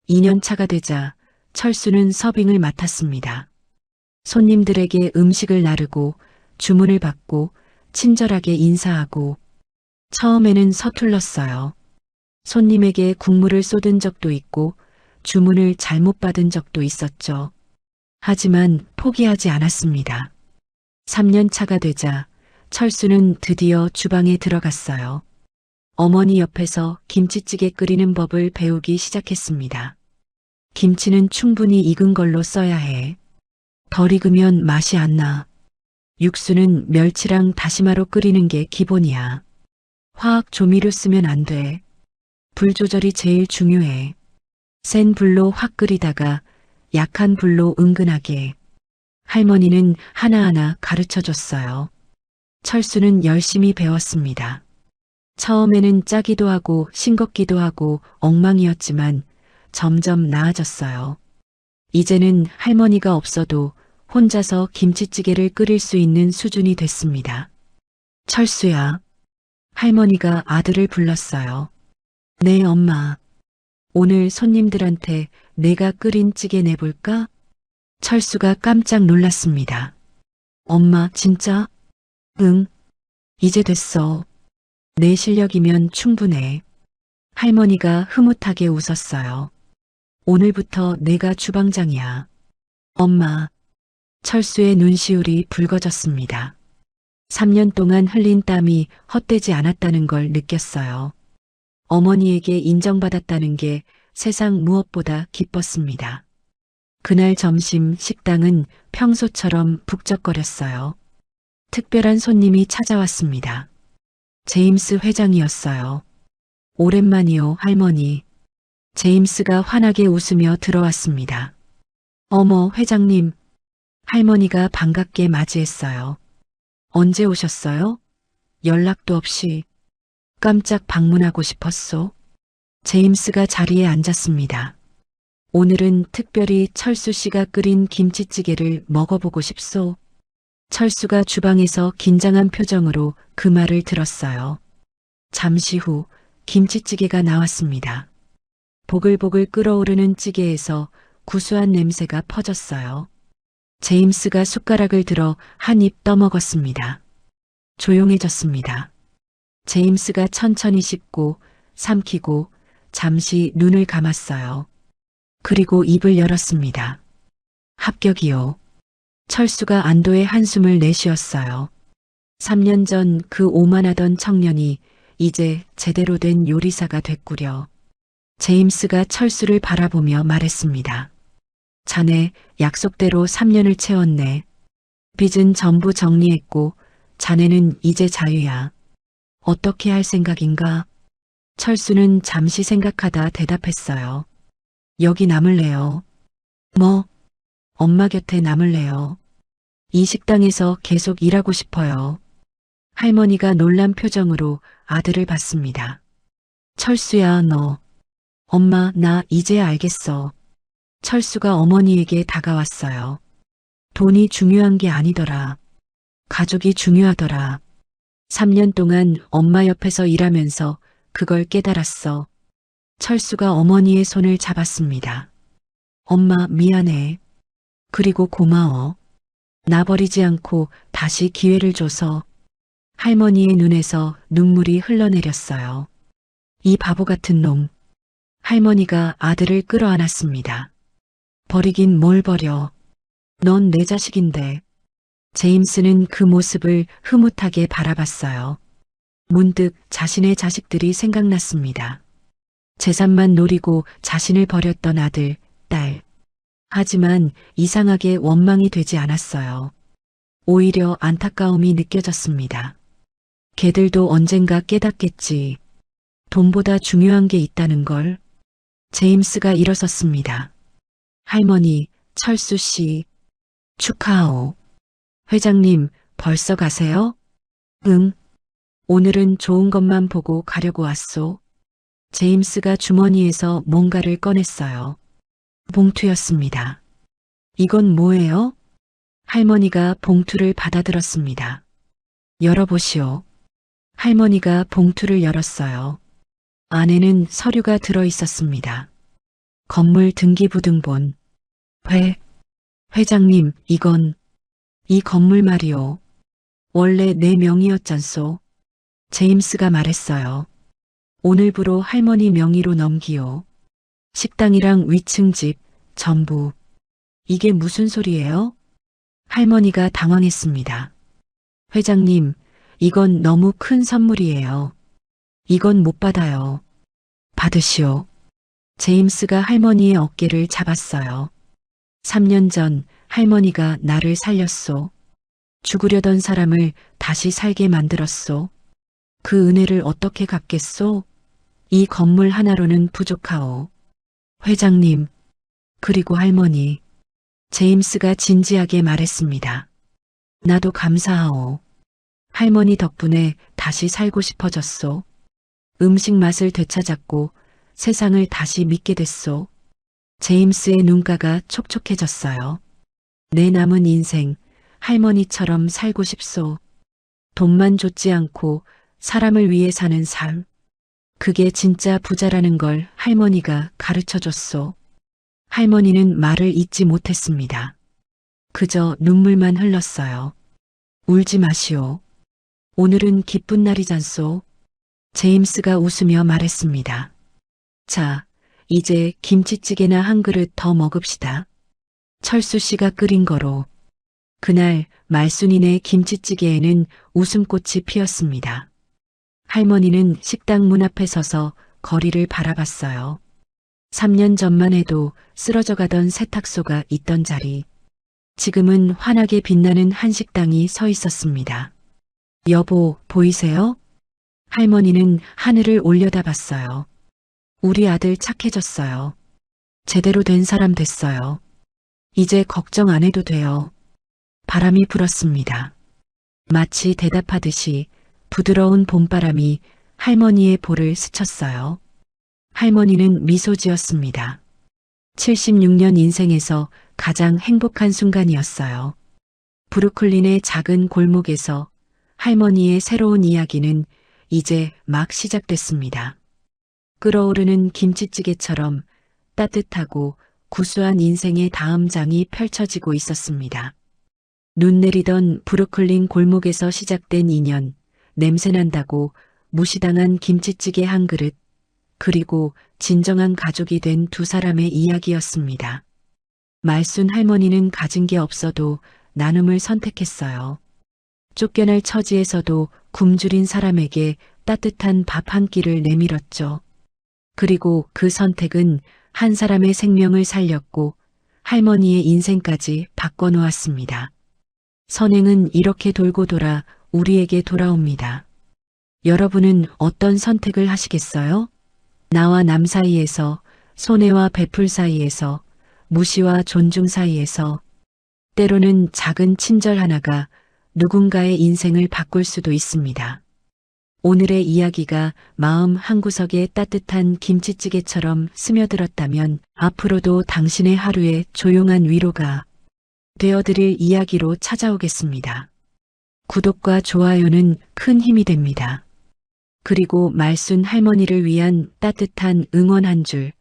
B: 2년 차가 되자 철수는 서빙을 맡았습니다. 손님들에게 음식을 나르고 주문을 받고 친절하게 인사하고. 처음에는 서툴렀어요. 손님에게 국물을 쏟은 적도 있고 주문을 잘못 받은 적도 있었죠. 하지만 포기하지 않았습니다. 3년 차가 되자 철수는 드디어 주방에 들어갔어요. 어머니 옆에서 김치찌개 끓이는 법을 배우기 시작했습니다. 김치는 충분히 익은 걸로 써야 해. 덜 익으면 맛이 안 나. 육수는 멸치랑 다시마로 끓이는 게 기본이야. 화학 조미료 쓰면 안 돼. 불 조절이 제일 중요해. 센 불로 확 끓이다가 약한 불로 은근하게. 할머니는 하나하나 가르쳐 줬어요. 철수는 열심히 배웠습니다. 처음에는 짜기도 하고 싱겁기도 하고 엉망이었지만 점점 나아졌어요. 이제는 할머니가 없어도 혼자서 김치찌개를 끓일 수 있는 수준이 됐습니다. 철수야. 할머니가 아들을 불렀어요. 네, 엄마. 오늘 손님들한테 내가 끓인 찌개 내볼까? 철수가 깜짝 놀랐습니다. 엄마, 진짜? 응. 이제 됐어. 내 실력이면 충분해. 할머니가 흐뭇하게 웃었어요. 오늘부터 내가 주방장이야. 엄마. 철수의 눈시울이 붉어졌습니다. 3년 동안 흘린 땀이 헛되지 않았다는 걸 느꼈어요. 어머니에게 인정받았다는 게 세상 무엇보다 기뻤습니다. 그날 점심 식당은 평소처럼 북적거렸어요. 특별한 손님이 찾아왔습니다. 제임스 회장이었어요. 오랜만이요, 할머니. 제임스가 환하게 웃으며 들어왔습니다. 어머, 회장님. 할머니가 반갑게 맞이했어요. 언제 오셨어요? 연락도 없이. 깜짝 방문하고 싶었소. 제임스가 자리에 앉았습니다. 오늘은 특별히 철수 씨가 끓인 김치찌개를 먹어보고 싶소. 철수가 주방에서 긴장한 표정으로 그 말을 들었어요. 잠시 후 김치찌개가 나왔습니다. 보글보글 끓어오르는 찌개에서 구수한 냄새가 퍼졌어요. 제임스가 숟가락을 들어 한 입 떠먹었습니다. 조용해졌습니다. 제임스가 천천히 씹고 삼키고 잠시 눈을 감았어요. 그리고 입을 열었습니다. 합격이요. 철수가 안도의 한숨을 내쉬었어요. 3년 전 그 오만하던 청년이 이제 제대로 된 요리사가 됐구려. 제임스가 철수를 바라보며 말했습니다. 자네 약속대로 3년을 채웠네. 빚은 전부 정리했고 자네는 이제 자유야. 어떻게 할 생각인가? 철수는 잠시 생각하다 대답했어요. 여기 남을래요. 뭐? 엄마 곁에 남을래요. 이 식당에서 계속 일하고 싶어요. 할머니가 놀란 표정으로 아들을 봤습니다. 철수야, 너. 엄마, 나 이제 알겠어. 철수가 어머니에게 다가왔어요. 돈이 중요한 게 아니더라. 가족이 중요하더라. 3년 동안 엄마 옆에서 일하면서 그걸 깨달았어. 철수가 어머니의 손을 잡았습니다. 엄마, 미안해. 그리고 고마워. 나 버리지 않고 다시 기회를 줘서. 할머니의 눈에서 눈물이 흘러내렸어요. 이 바보 같은 놈. 할머니가 아들을 끌어안았습니다. 버리긴 뭘 버려. 넌 내 자식인데. 제임스는 그 모습을 흐뭇하게 바라봤어요. 문득 자신의 자식들이 생각났습니다. 재산만 노리고 자신을 버렸던 아들, 딸. 하지만 이상하게 원망이 되지 않았어요. 오히려 안타까움이 느껴졌습니다. 걔들도 언젠가 깨닫겠지. 돈보다 중요한 게 있다는 걸. 제임스가 일어섰습니다. 할머니, 철수 씨. 축하하오. 회장님, 벌써 가세요? 응. 오늘은 좋은 것만 보고 가려고 왔소. 제임스가 주머니에서 뭔가를 꺼냈어요. 봉투였습니다. 이건 뭐예요? 할머니가 봉투를 받아들었습니다. 열어보시오. 할머니가 봉투를 열었어요. 안에는 서류가 들어 있었습니다. 건물 등기부등본. 회장님, 이 건물 말이오. 원래 내 명의였잖소. 제임스가 말했어요. 오늘부로 할머니 명의로 넘기오. 식당이랑 위층 집, 전부. 이게 무슨 소리예요? 할머니가 당황했습니다. 회장님, 이건 너무 큰 선물이에요. 이건 못 받아요. 받으시오. 제임스가 할머니의 어깨를 잡았어요. 3년 전 할머니가 나를 살렸소. 죽으려던 사람을 다시 살게 만들었소. 그 은혜를 어떻게 갚겠소? 이 건물 하나로는 부족하오. 회장님, 그리고 할머니. 제임스가 진지하게 말했습니다. 나도 감사하오. 할머니 덕분에 다시 살고 싶어졌소. 음식 맛을 되찾았고 세상을 다시 믿게 됐소. 제임스의 눈가가 촉촉해졌어요. 내 남은 인생, 할머니처럼 살고 싶소. 돈만 쫓지 않고 사람을 위해 사는 삶. 그게 진짜 부자라는 걸 할머니가 가르쳐 줬소. 할머니는 말을 잇지 못했습니다. 그저 눈물만 흘렀어요. 울지 마시오. 오늘은 기쁜 날이잖소. 제임스가 웃으며 말했습니다. 자, 이제 김치찌개나 한 그릇 더 먹읍시다. 철수 씨가 끓인 거로. 그날 말순이네 김치찌개에는 웃음꽃이 피었습니다. 할머니는 식당 문 앞에 서서 거리를 바라봤어요. 3년 전만 해도 쓰러져 가던 세탁소가 있던 자리. 지금은 환하게 빛나는 한식당이 서 있었습니다. 여보, 보이세요? 할머니는 하늘을 올려다봤어요. 우리 아들 착해졌어요. 제대로 된 사람 됐어요. 이제 걱정 안 해도 돼요. 바람이 불었습니다. 마치 대답하듯이 부드러운 봄바람이 할머니의 볼을 스쳤어요. 할머니는 미소 지었습니다. 76년 인생에서 가장 행복한 순간이었어요. 브루클린의 작은 골목에서 할머니의 새로운 이야기는 이제 막 시작됐습니다. 끓어오르는 김치찌개처럼 따뜻하고 구수한 인생의 다음 장이 펼쳐지고 있었습니다. 눈 내리던 브루클린 골목에서 시작된 인연, 냄새난다고 무시당한 김치찌개 한 그릇, 그리고 진정한 가족이 된 두 사람의 이야기였습니다. 말순 할머니는 가진 게 없어도 나눔을 선택했어요. 쫓겨날 처지에서도 굶주린 사람에게 따뜻한 밥 한 끼를 내밀었죠. 그리고 그 선택은 한 사람의 생명을 살렸고 할머니의 인생까지 바꿔놓았습니다. 선행은 이렇게 돌고 돌아 우리에게 돌아옵니다. 여러분은 어떤 선택을 하시겠어요? 나와 남 사이에서, 손해와 베풀 사이에서, 무시와 존중 사이에서, 때로는 작은 친절 하나가 누군가의 인생을 바꿀 수도 있습니다. 오늘의 이야기가 마음 한구석에 따뜻한 김치찌개처럼 스며들었다면 앞으로도 당신의 하루에 조용한 위로가 되어드릴 이야기로 찾아오겠습니다. 구독과 좋아요는 큰 힘이 됩니다. 그리고 말순 할머니를 위한 따뜻한 응원 한 줄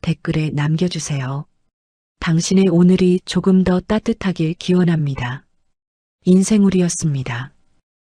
B: 댓글에 남겨주세요. 당신의 오늘이 조금 더 따뜻하길 기원합니다. 인생우리였습니다.